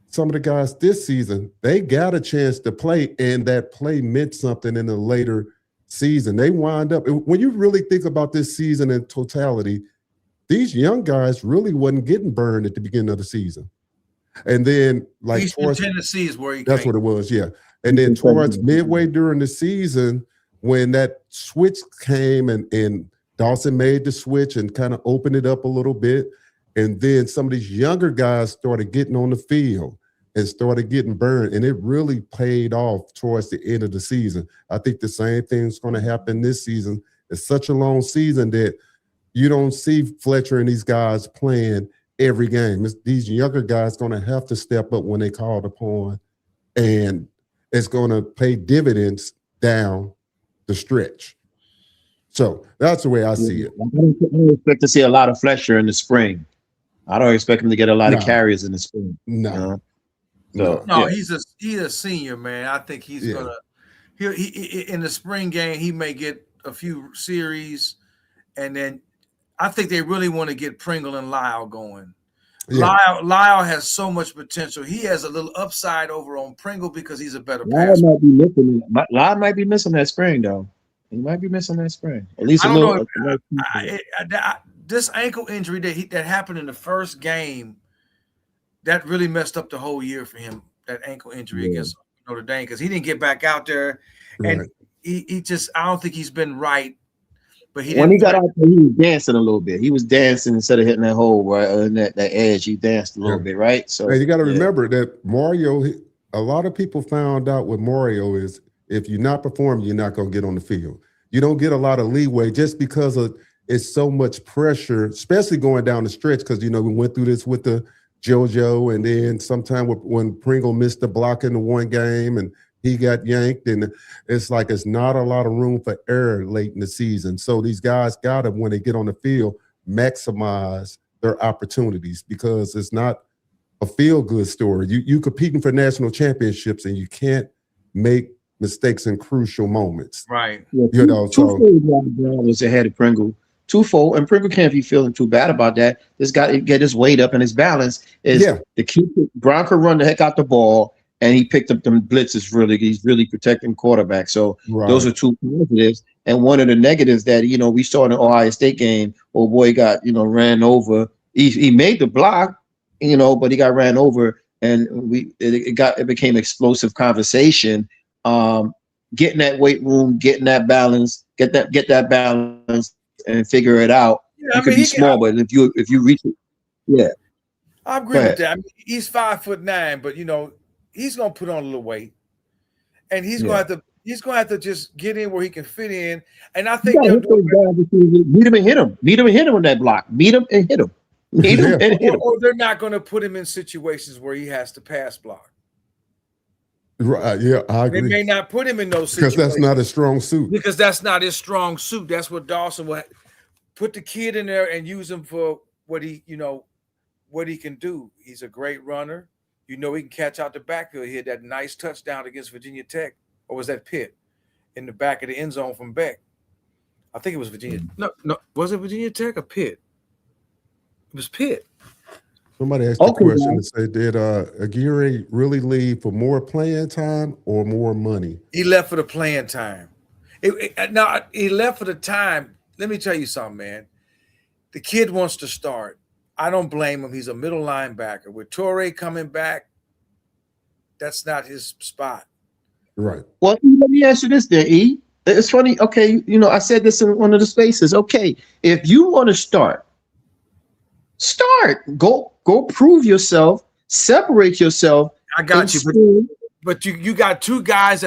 some of the guys this season, they got a chance to play, and that play meant something in the later season. They wind up, when you really think about this season in totality, these young guys really wasn't getting burned at the beginning of the season. And then Eastern Tennessee is where that's what it was, yeah. And then towards midway during the season, when that switch came and Dawson made the switch and kind of opened it up a little bit, and then some of these younger guys started getting on the field and started getting burned, and it really paid off towards the end of the season. I think the same thing's going to happen this season. It's such a long season that you don't see Fletcher and these guys playing every game. These younger guys going to have to step up when they called upon, and it's going to pay dividends down the stretch. So that's the way I see it. I don't expect to see a lot of Fletcher in the spring. I don't expect him to get a lot of carries in the spring. No. He's a senior, man. I think he's gonna. He in the spring game he may get a few series, and then I think they really want to get Pringle and Lyle going. Yeah. Lyle has so much potential. He has a little upside over on Pringle because he's a better passer. Lyle might be missing that spring, though. He might be missing that spring. At least I don't know. This ankle injury that happened in the first game, that really messed up the whole year for him. That ankle injury against Notre Dame, because he didn't get back out there, and he just, I don't think he's been right. But when he got out there, he was dancing a little bit. He was dancing instead of hitting that hole right in that edge. He danced a little bit, right? So you got to remember that Mario. A lot of people found out with Mario is if you're not performing, you're not going to get on the field. You don't get a lot of leeway just because it's so much pressure, especially going down the stretch. Because we went through this with the JoJo, and then sometime when Pringle missed the block in the one game and he got yanked, and it's like it's not a lot of room for error late in the season. So these guys got to, when they get on the field, maximize their opportunities, because it's not a feel-good story. You competing for national championships, and you can't make mistakes in crucial moments. Right. Yeah, You know, so Brown was ahead of Pringle. Twofold, and Pringle can't be feeling too bad about that. This got to get his weight up and his balance. Is the kid Brown could run the heck out the ball, and he picked up them blitzes. He's really protecting quarterback. So those are two positives. And one of the negatives that we saw in the Ohio State game, old boy got ran over. He made the block, but he got ran over, and it became explosive conversation. Get in that weight room, get in that balance, get that balance, and figure it out. Yeah, you could be small, but if you reach it, I agree with that. I mean, he's 5'9", but he's gonna put on a little weight, and he's gonna have to just get in where he can fit in. And I think meet him and hit him. Meet him and hit him on that block. Meet him and hit him. Meet him and hit him. Or they're not going to put him in situations where he has to pass block. Right. Yeah, I agree. They may not put him in those situations because that's not a strong suit. Because that's not his strong suit. That's what Dawson will put the kid in there and use him for what he can do. He's a great runner. He can catch out the backfield. He had that nice touchdown against Virginia Tech, or was that Pitt, in the back of the end zone from Beck? I think it was Virginia. No, was it Virginia Tech or Pitt? It was Pitt. Somebody asked the question and said, did Aguirre really leave for more playing time or more money? He left for the playing time. He left for the time. Let me tell you something, man. The kid wants to start. I don't blame him. He's a middle linebacker. With Torrey coming back, that's not his spot. Right. Well, let me ask you this there, E. It's funny. Okay, I said this in one of the spaces. Okay, if you want to start. Go prove yourself, separate yourself. I got you, but you got two guys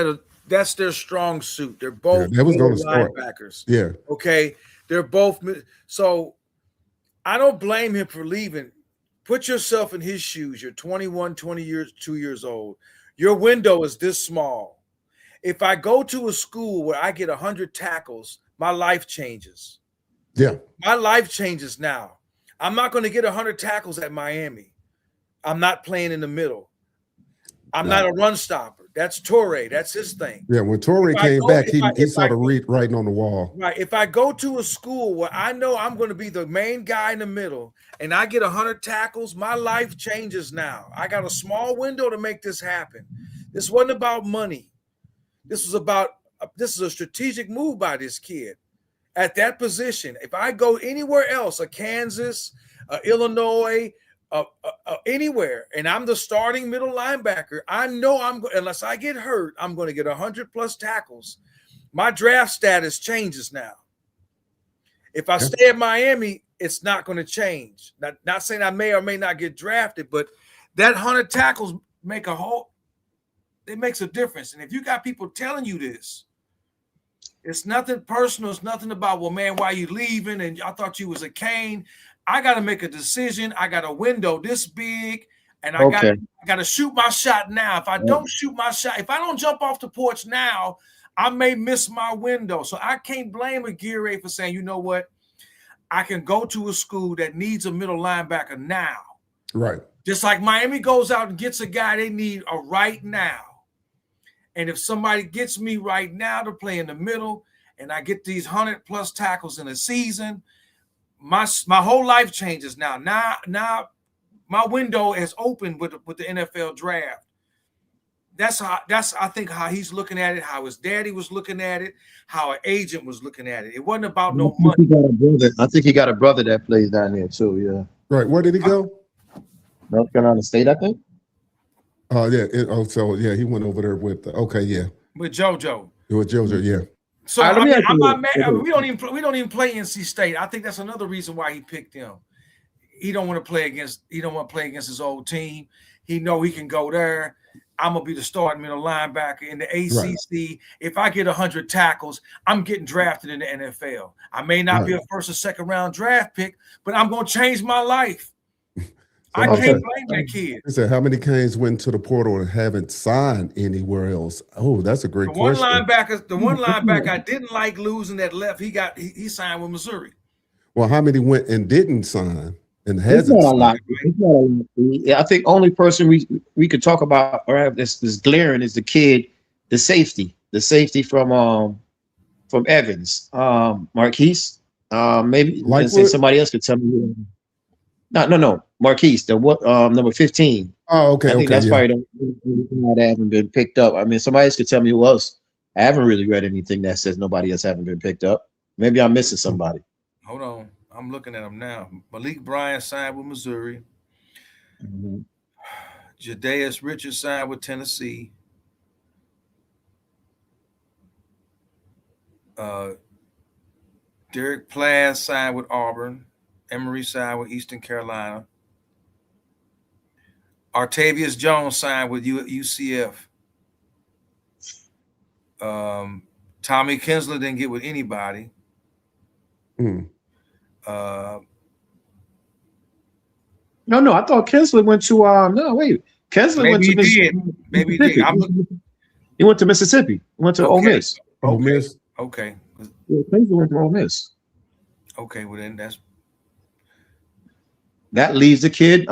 that's their strong suit. They're both linebackers. Yeah. Okay. They're both. So I don't blame him for leaving. Put yourself in his shoes. You're 21, 22 years old. Your window is this small. If I go to a school where I get 100 tackles, my life changes. Yeah. My life changes now. I'm not going to get 100 tackles at Miami. I'm not playing in the middle. I'm not a run stopper. That's Torrey. That's his thing. Yeah, when Torrey came back, he sort of writing on the wall. Right. If I go to a school where I know I'm going to be the main guy in the middle and I get 100 tackles, my life changes now. I got a small window to make this happen. This wasn't about money. This is a strategic move by this kid. At that position, if I go anywhere else, a Kansas, Illinois, anywhere, and I'm the starting middle linebacker, I know unless I get hurt, I'm going to get 100 plus tackles. My draft status changes now. If I stay at Miami, it's not going to change. Not saying I may or may not get drafted, but that 100 tackles it makes a difference. And if you got people telling you this, it's nothing personal. It's nothing about, well, man, why you leaving? And I thought you was a Kane. I got to make a decision. I got a window this big, and I got to shoot my shot now. If I don't shoot my shot, if I don't jump off the porch now, I may miss my window. So I can't blame Aguirre for saying, you know what? I can go to a school that needs a middle linebacker now. Right. Just like Miami goes out and gets a guy they need right now. And if somebody gets me right now to play in the middle and I get these 100 plus tackles in a season, my whole life changes now. Now my window is open with the NFL draft. That's I think how he's looking at it, how his daddy was looking at it, how an agent was looking at it. It wasn't about no money. I think he got a brother that plays down there too. Yeah. Right. Where did he go? North Carolina State, I think. He went over there with with JoJo. With JoJo, yeah. So I'm not mad. We don't even play NC State. I think that's another reason why he picked him. He don't want to play against his old team. He know he can go there. I'm gonna be the starting middle linebacker in the ACC. Right. If I get 100 tackles, I'm getting drafted in the NFL. I may not be a first or second round draft pick, but I'm gonna change my life. I Okay. can't blame that kid. He said, how many Canes went to the portal and haven't signed anywhere else? Oh, that's a great The one question. linebacker I didn't like losing that left. He signed with Missouri. Well, how many went and didn't sign and It's hasn't not a signed? lot. It's not a lot. Yeah, I think only person we could talk about or have this glaring is the kid, the safety from Evans, Marquise. Maybe and Lightfoot? somebody else could tell me. No, Marquise, the what number 15. Oh, okay, I think okay, that's yeah. probably the only one that haven't been picked up. I mean, somebody else could tell me who else. I haven't really read anything that says nobody else haven't been picked up. Maybe I'm missing somebody. Hold on. I'm looking at him now. Malik Bryant signed with Missouri. Mhm. Jadaeus Richards signed with Tennessee. Derek Platt signed with Auburn. Emory signed with Eastern Carolina. Artavius Jones signed with UCF. Tommy Kinsler didn't get with anybody. Mm. No, I thought Kinsler went to no, wait. Kinsler went to Maybe he did. He went to Mississippi. He went to Ole Miss. Ole Miss. Okay. Yeah, Kinsler went to Ole Miss. Okay, well then that leaves the kid.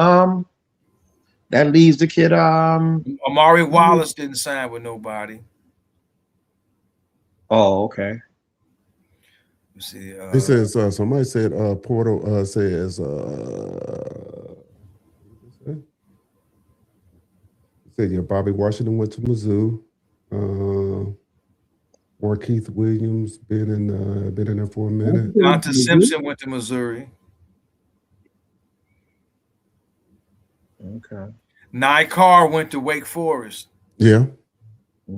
Amari Wallace didn't sign with nobody. Oh, okay. Let's see. He says somebody said Portal says said yeah, Bobby Washington went to Mizzou. Keith Williams been in there for a minute. Donta Simpson went to Missouri. Okay. Nye Carr went to Wake Forest. Yeah.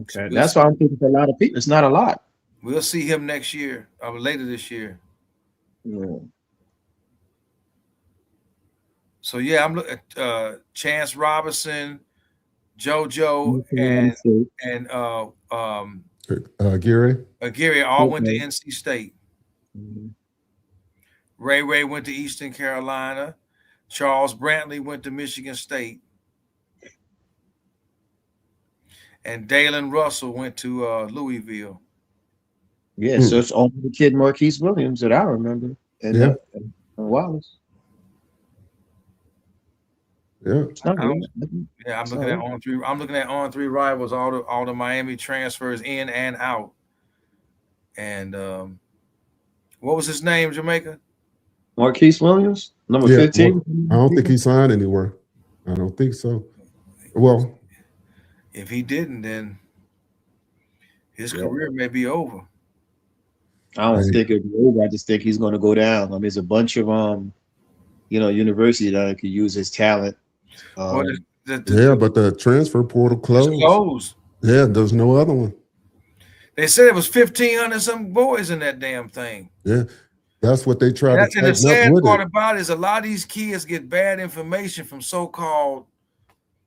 Okay. That's why I'm thinking for a lot of people. It's not a lot. We'll see him next year or later this year. Yeah. So yeah, I'm looking at Chance Robinson, JoJo, and Gary all went to NC State. Mm-hmm. Ray went to Eastern Carolina. Charles Brantley went to Michigan State. And Dalen Russell went to Louisville. Yeah, so it's only the kid Marquise Williams that I remember. And Wallace. Yeah. I'm looking at on three. I'm looking at on three rivals. All the Miami transfers in and out. And what was his name, Jamaica? Marquise Williams, number 15. I don't think he signed anywhere. I don't think so. Well, if he didn't, then his career may be over. I don't think it'll be over. I just think he's going to go down. I mean, there's a bunch of university that could use his talent. But the transfer portal closed. Yeah, there's no other one. They said it was 1,500 some boys in that damn thing. Yeah, that's what they try to. And the sad part about it is a lot of these kids get bad information from so-called.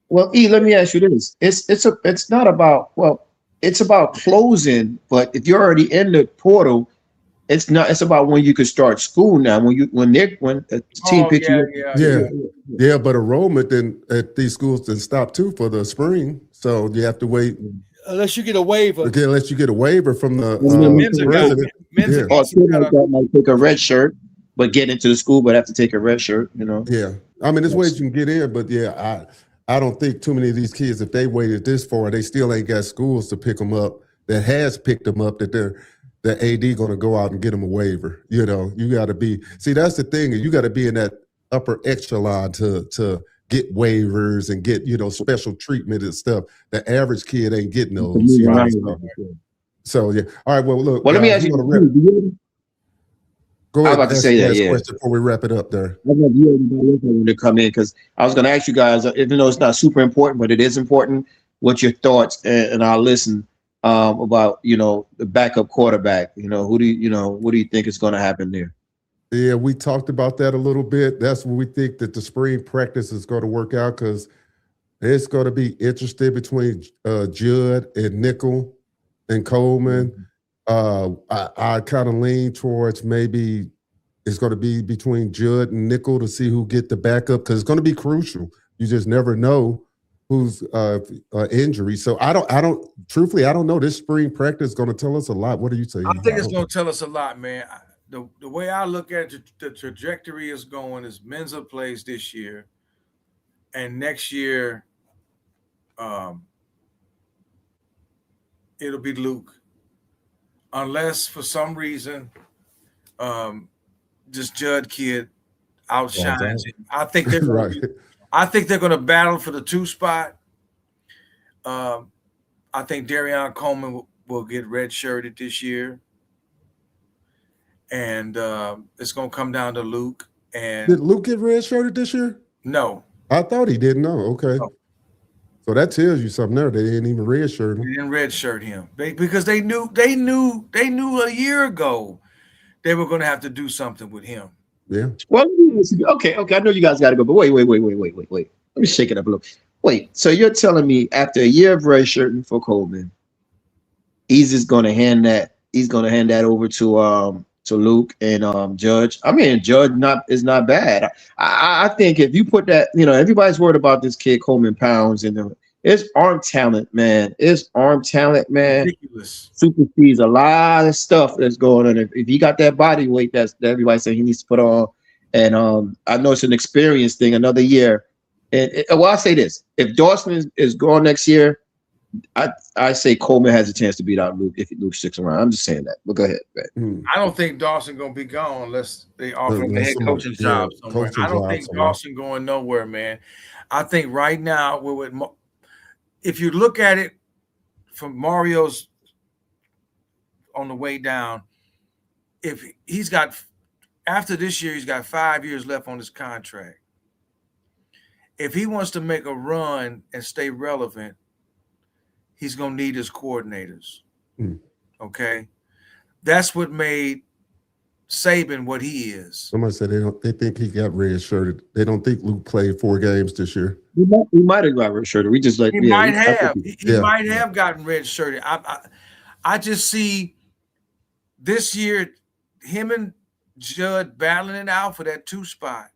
Well, let me ask you this: it's not about it's about closing. But if you're already in the portal, it's not. It's about when you can start school now. When a team picks you. Yeah, but enrollment then at these schools then stop too for the spring, so you have to wait unless you get a waiver. Okay, unless you get a waiver from the president. Or a kid like that might take a red shirt, but get into the school, but have to take a red shirt. Yeah, I mean, there's ways you can get in, but I don't think too many of these kids, if they waited this far, they still ain't got schools to pick them up. That has picked them up. That the AD going to go out and get them a waiver. You got to be. See, that's the thing. You got to be in that upper echelon to get waivers and get special treatment and stuff. The average kid ain't getting those. So yeah. All right. Well, look. Well, let me ask you. Go ahead. I was about to say that. Question before we wrap it up there. I want you to come in because I was going to ask you guys, even though it's not super important, but it is important. What's your thoughts? And I'll listen about the backup quarterback. What do you think is going to happen there? Yeah, we talked about that a little bit. That's what we think that the spring practice is going to work out because it's going to be interesting between Judd and Nickel and Coleman. I kind of lean towards maybe it's going to be between Judd and Nickel to see who get the backup because it's going to be crucial. You just never know who's injury. So I don't truthfully, I don't know. This spring practice is going to tell us a lot. What do you say? I think it's going to tell us a lot, man. The way I look at it, the trajectory is going is Mensah plays this year, and next year, it'll be Luke, unless for some reason, this Judd kid outshines him. I think they're right. I think they're going to battle for the 2 spot. I think Darian Coleman will get redshirted this year. And it's going to come down to Luke. And did Luke get redshirted this year? No. I thought he didn't know. Okay. No. So that tells you something there. They didn't even redshirt him. They didn't redshirt him. Because they knew a year ago they were going to have to do something with him. Yeah. Well, okay. I know you guys got to go, but wait. Let me shake it up a little. Wait. So you're telling me after a year of redshirting for Coleman, he's just going to hand that? He's going to hand that over to Luke and Judge. I mean, Judge is not bad. I think if you put that, everybody's worried about this kid Coleman Pounds and it's arm talent, man. Ridiculous. Supersedes a lot of stuff that's going on. If he got that body weight that everybody saying he needs to put on, and I know it's an experience thing. Another year, and I say this: if Dawson is gone next year, I say Coleman has a chance to beat out Luke if Luke sticks around. I'm just saying that. But go ahead. I don't think Dawson gonna be gone unless they offer him a head coaching job somewhere. I don't think Dawson going nowhere, man. I think right now if you look at it from Mario's on the way down, if he's got after this year, he's got 5 years left on his contract. If he wants to make a run and stay relevant, he's going to need his coordinators. Okay. That's what made Saban what he is. Somebody said they think he got redshirted. They don't think Luke played 4 games this year. He might have got redshirted. He might have gotten redshirted. I just see this year him and Judd battling it out for that 2 spot.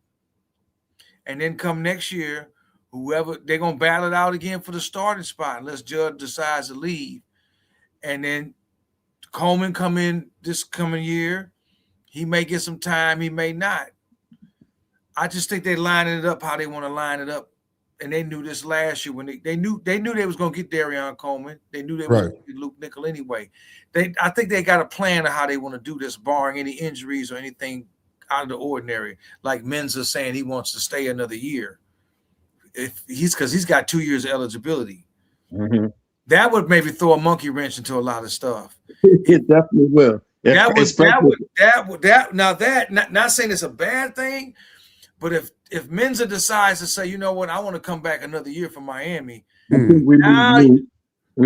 And then come next year, whoever they're gonna battle it out again for the starting spot unless Judd decides to leave. And then Coleman come in this coming year. He may get some time, he may not. I just think they lining it up how they want to line it up. And they knew this last year when they knew they was gonna get Darian Coleman. They knew they was gonna get Luke Nickel anyway. I think they got a plan of how they want to do this, barring any injuries or anything out of the ordinary. Like Mensah saying he wants to stay another year. Because he's got 2 years of eligibility. Mm-hmm. That would maybe throw a monkey wrench into a lot of stuff. It definitely will. Not saying it's a bad thing, but if Mensah decides to say, you know what, I want to come back another year for Miami, we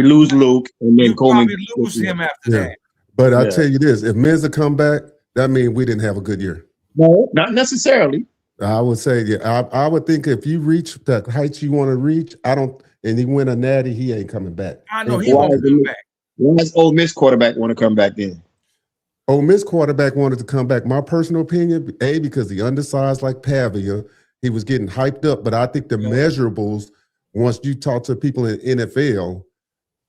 lose Luke and then Coleman probably lose him after that. But I'll tell you this: if Mensah come back, that means we didn't have a good year. No, not necessarily. I would say, I would think if you reach the heights you want to reach, and he win a natty, he ain't coming back. I know he won't come back. Why does Ole Miss quarterback want to come back then? Ole Miss quarterback wanted to come back. My personal opinion, because he undersized like Pavia, he was getting hyped up. But I think the measurables, once you talk to people in NFL,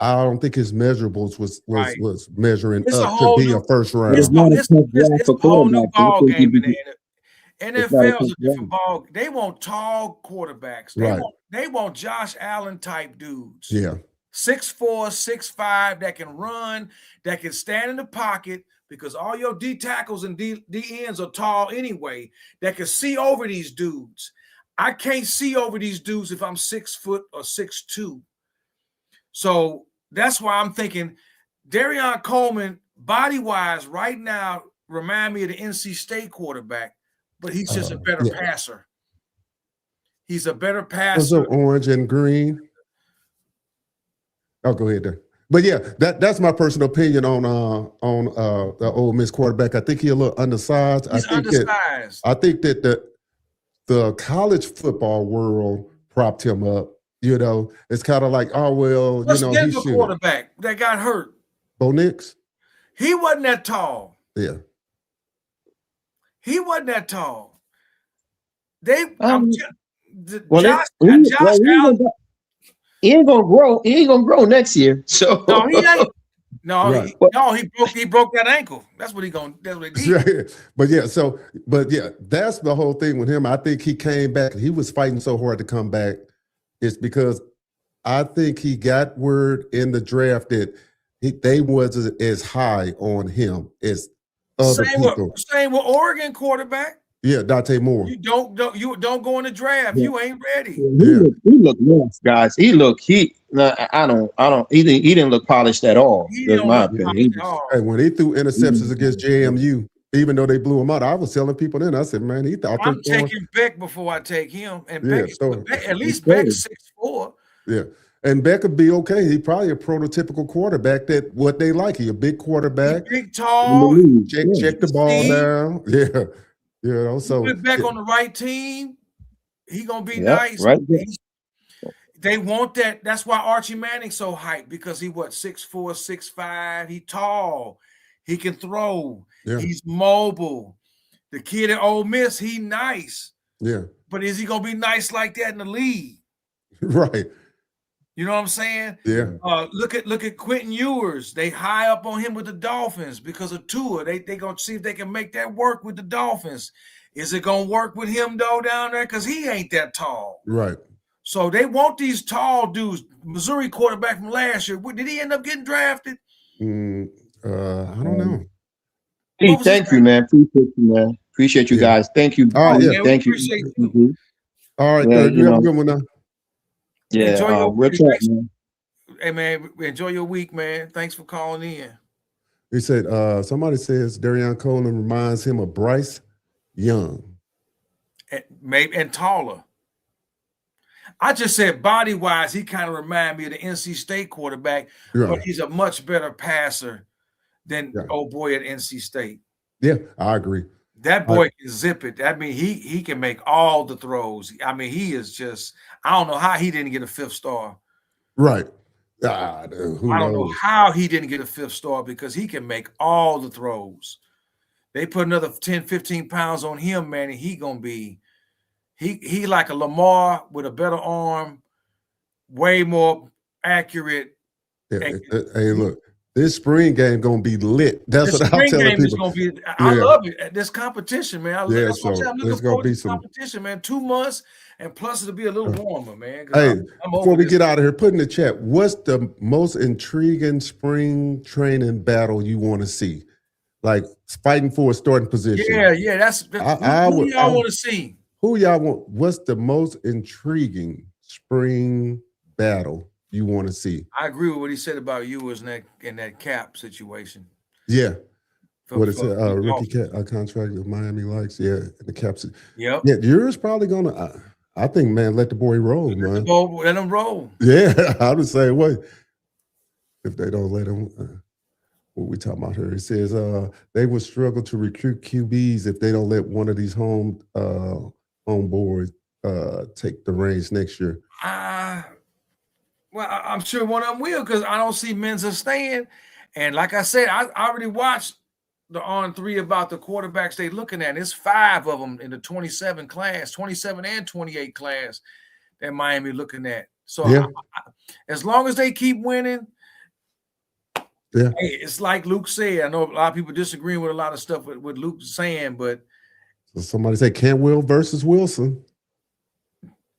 I don't think his measurables was measuring up to be a first round. It's a whole new ball game in the NFL is a different ball. They want tall quarterbacks. They want Josh Allen type dudes. Yeah. 6'4", 6'5", that can run, that can stand in the pocket, because all your D tackles and D ends are tall anyway, that can see over these dudes. I can't see over these dudes if I'm 6 foot or 6'2". So that's why I'm thinking Darian Coleman, body-wise, right now, remind me of the NC State quarterback, but he's just a better passer. He's a better passer. Orange and green. Oh, go ahead there. But yeah, that's my personal opinion on the Ole Miss quarterback. I think he's a little undersized. I think that the college football world propped him up. It's kind of like, What's the quarterback that got hurt? Bo Nix. He wasn't that tall. Yeah. He wasn't that tall. They, Well, Josh Allen. he ain't gonna grow. He ain't gonna grow next year. So No, he ain't. No, Right. he broke that ankle. That's what he gonna. That's what he. But that's the whole thing with him. I think he came back. He was fighting so hard to come back. It's because I think he got word in the draft that they wasn't as high on him as other people. Same with Oregon quarterback. Yeah, Dante Moore. You don't go in the draft. Yeah. You ain't ready. He looked nice, guys. He didn't look polished at all. In my opinion. Hey, when he threw interceptions against JMU, even though they blew him out, I was telling people then. I said, man, I'm taking Beck before I take him. And Beck, at least Beck's 6'4". Yeah. And Beck could be okay. He probably a prototypical quarterback that what they like. He a big quarterback. He's big, tall. Check the ball down. Yeah. You know, so put Beck on the right team, he gonna be nice. Right. They want that. That's why Archie Manning's so hyped, because he 6'4", 6'5". He tall. He can throw. Yeah. He's mobile. The kid at Ole Miss, he nice. Yeah. But is he gonna be nice like that in the league? Right. You know what I'm saying? Yeah. Look at Quentin Ewers. They high up on him with the Dolphins because of Tua. They gonna see if they can make that work with the Dolphins. Is it gonna work with him though down there? Because he ain't that tall. Right. So they want these tall dudes. Missouri quarterback from last year. Did he end up getting drafted? I don't know. Hey, thank you, man. Appreciate you, man. Appreciate you guys. Thank you. Thank you. Appreciate you. All right, you have a good one now. Yeah, enjoy your we'll chat, man. Hey, man, enjoy your week, man. Thanks for calling in. He said, somebody says Darian Coleman reminds him of Bryce Young. And taller. I just said body-wise, he kind of reminds me of the NC State quarterback, but he's a much better passer than old boy at NC State. Yeah, I agree. That boy can zip it. I mean, he can make all the throws. I mean, he is just, I don't know how he didn't get a 5th star. Right. I don't know how he didn't get a 5th star, because he can make all the throws. They put another 10, 15 pounds on him, man, and he going to be, he like a Lamar with a better arm, way more accurate. Yeah. Hey, look. This spring game gonna be lit. That's what I'm telling people. Gonna be, I love it. This competition, man. I'm it's gonna be some competition, man. 2 months, and plus it'll be a little warmer, man. Hey, before we get out of here, put in the chat, what's the most intriguing spring training battle you want to see? Like fighting for a starting position. Yeah. That's who y'all want to see. Who y'all want? What's the most intriguing spring battle you want to see? I agree with what he said about you in that cap situation. Yeah. What is it? Rookie contract with Miami likes. Yeah, the caps. Yep. Yeah, yours probably gonna. I think, man, let the boy roll, man. Let him roll. Yeah, I'm the same way. If they don't let him, what we talking about here? It says they would struggle to recruit QBs if they don't let one of these homeboys take the reins next year. Well, I'm sure one of them will, because I don't see Mensah staying. And like I said, I already watched the On3 about the quarterbacks they looking at. There's 5 of them in the 27 and 28 class that Miami looking at. So as long as they keep winning, hey, it's like Luke said. I know a lot of people disagreeing with a lot of stuff with Luke saying, but so somebody say Cantwell versus Wilson,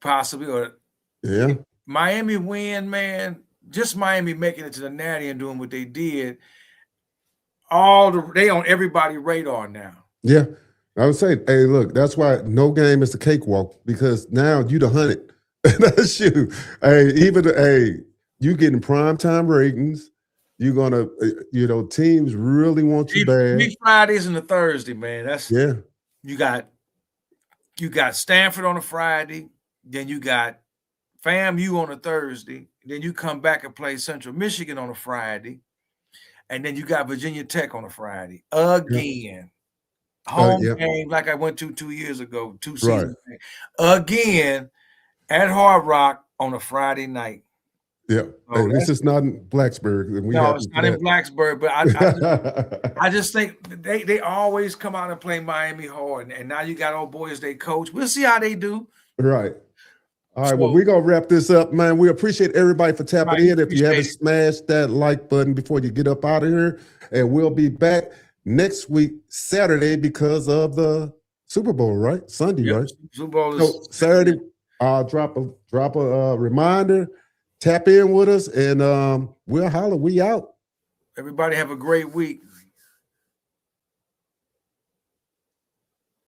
possibly, or Miami win, man. Just Miami making it to the Natty and doing what they did. They on everybody's radar now. Yeah, I would say, hey, look, that's why no game is a cakewalk, because now you the hunted. That's you. You getting primetime ratings. You're gonna, teams really want you bad. 3 Fridays and a Thursday, man. That's You got Stanford on a Friday, then you got FAMU on a Thursday, then you come back and play Central Michigan on a Friday, and then you got Virginia Tech on a Friday again. Home game like I went to 2 years ago, 2 seasons again at Hard Rock on a Friday night. Yeah. Oh, At least it's not in Blacksburg. And we no, happy it's for not in that. Blacksburg, but I just think they always come out and play Miami hard. And now you got old boys they coach. We'll see how they do. Right. All right. So, Well, we're going to wrap this up, man. We appreciate everybody for tapping Right, in. If you haven't appreciate smashed that like button before you get up out of here, and we'll be back next week, Saturday, because of the Super Bowl, right? Sunday, yep, right? Super Bowl So is Saturday, I'll drop a reminder, tap in with us, and we'll holler. We out. everybody have a great week.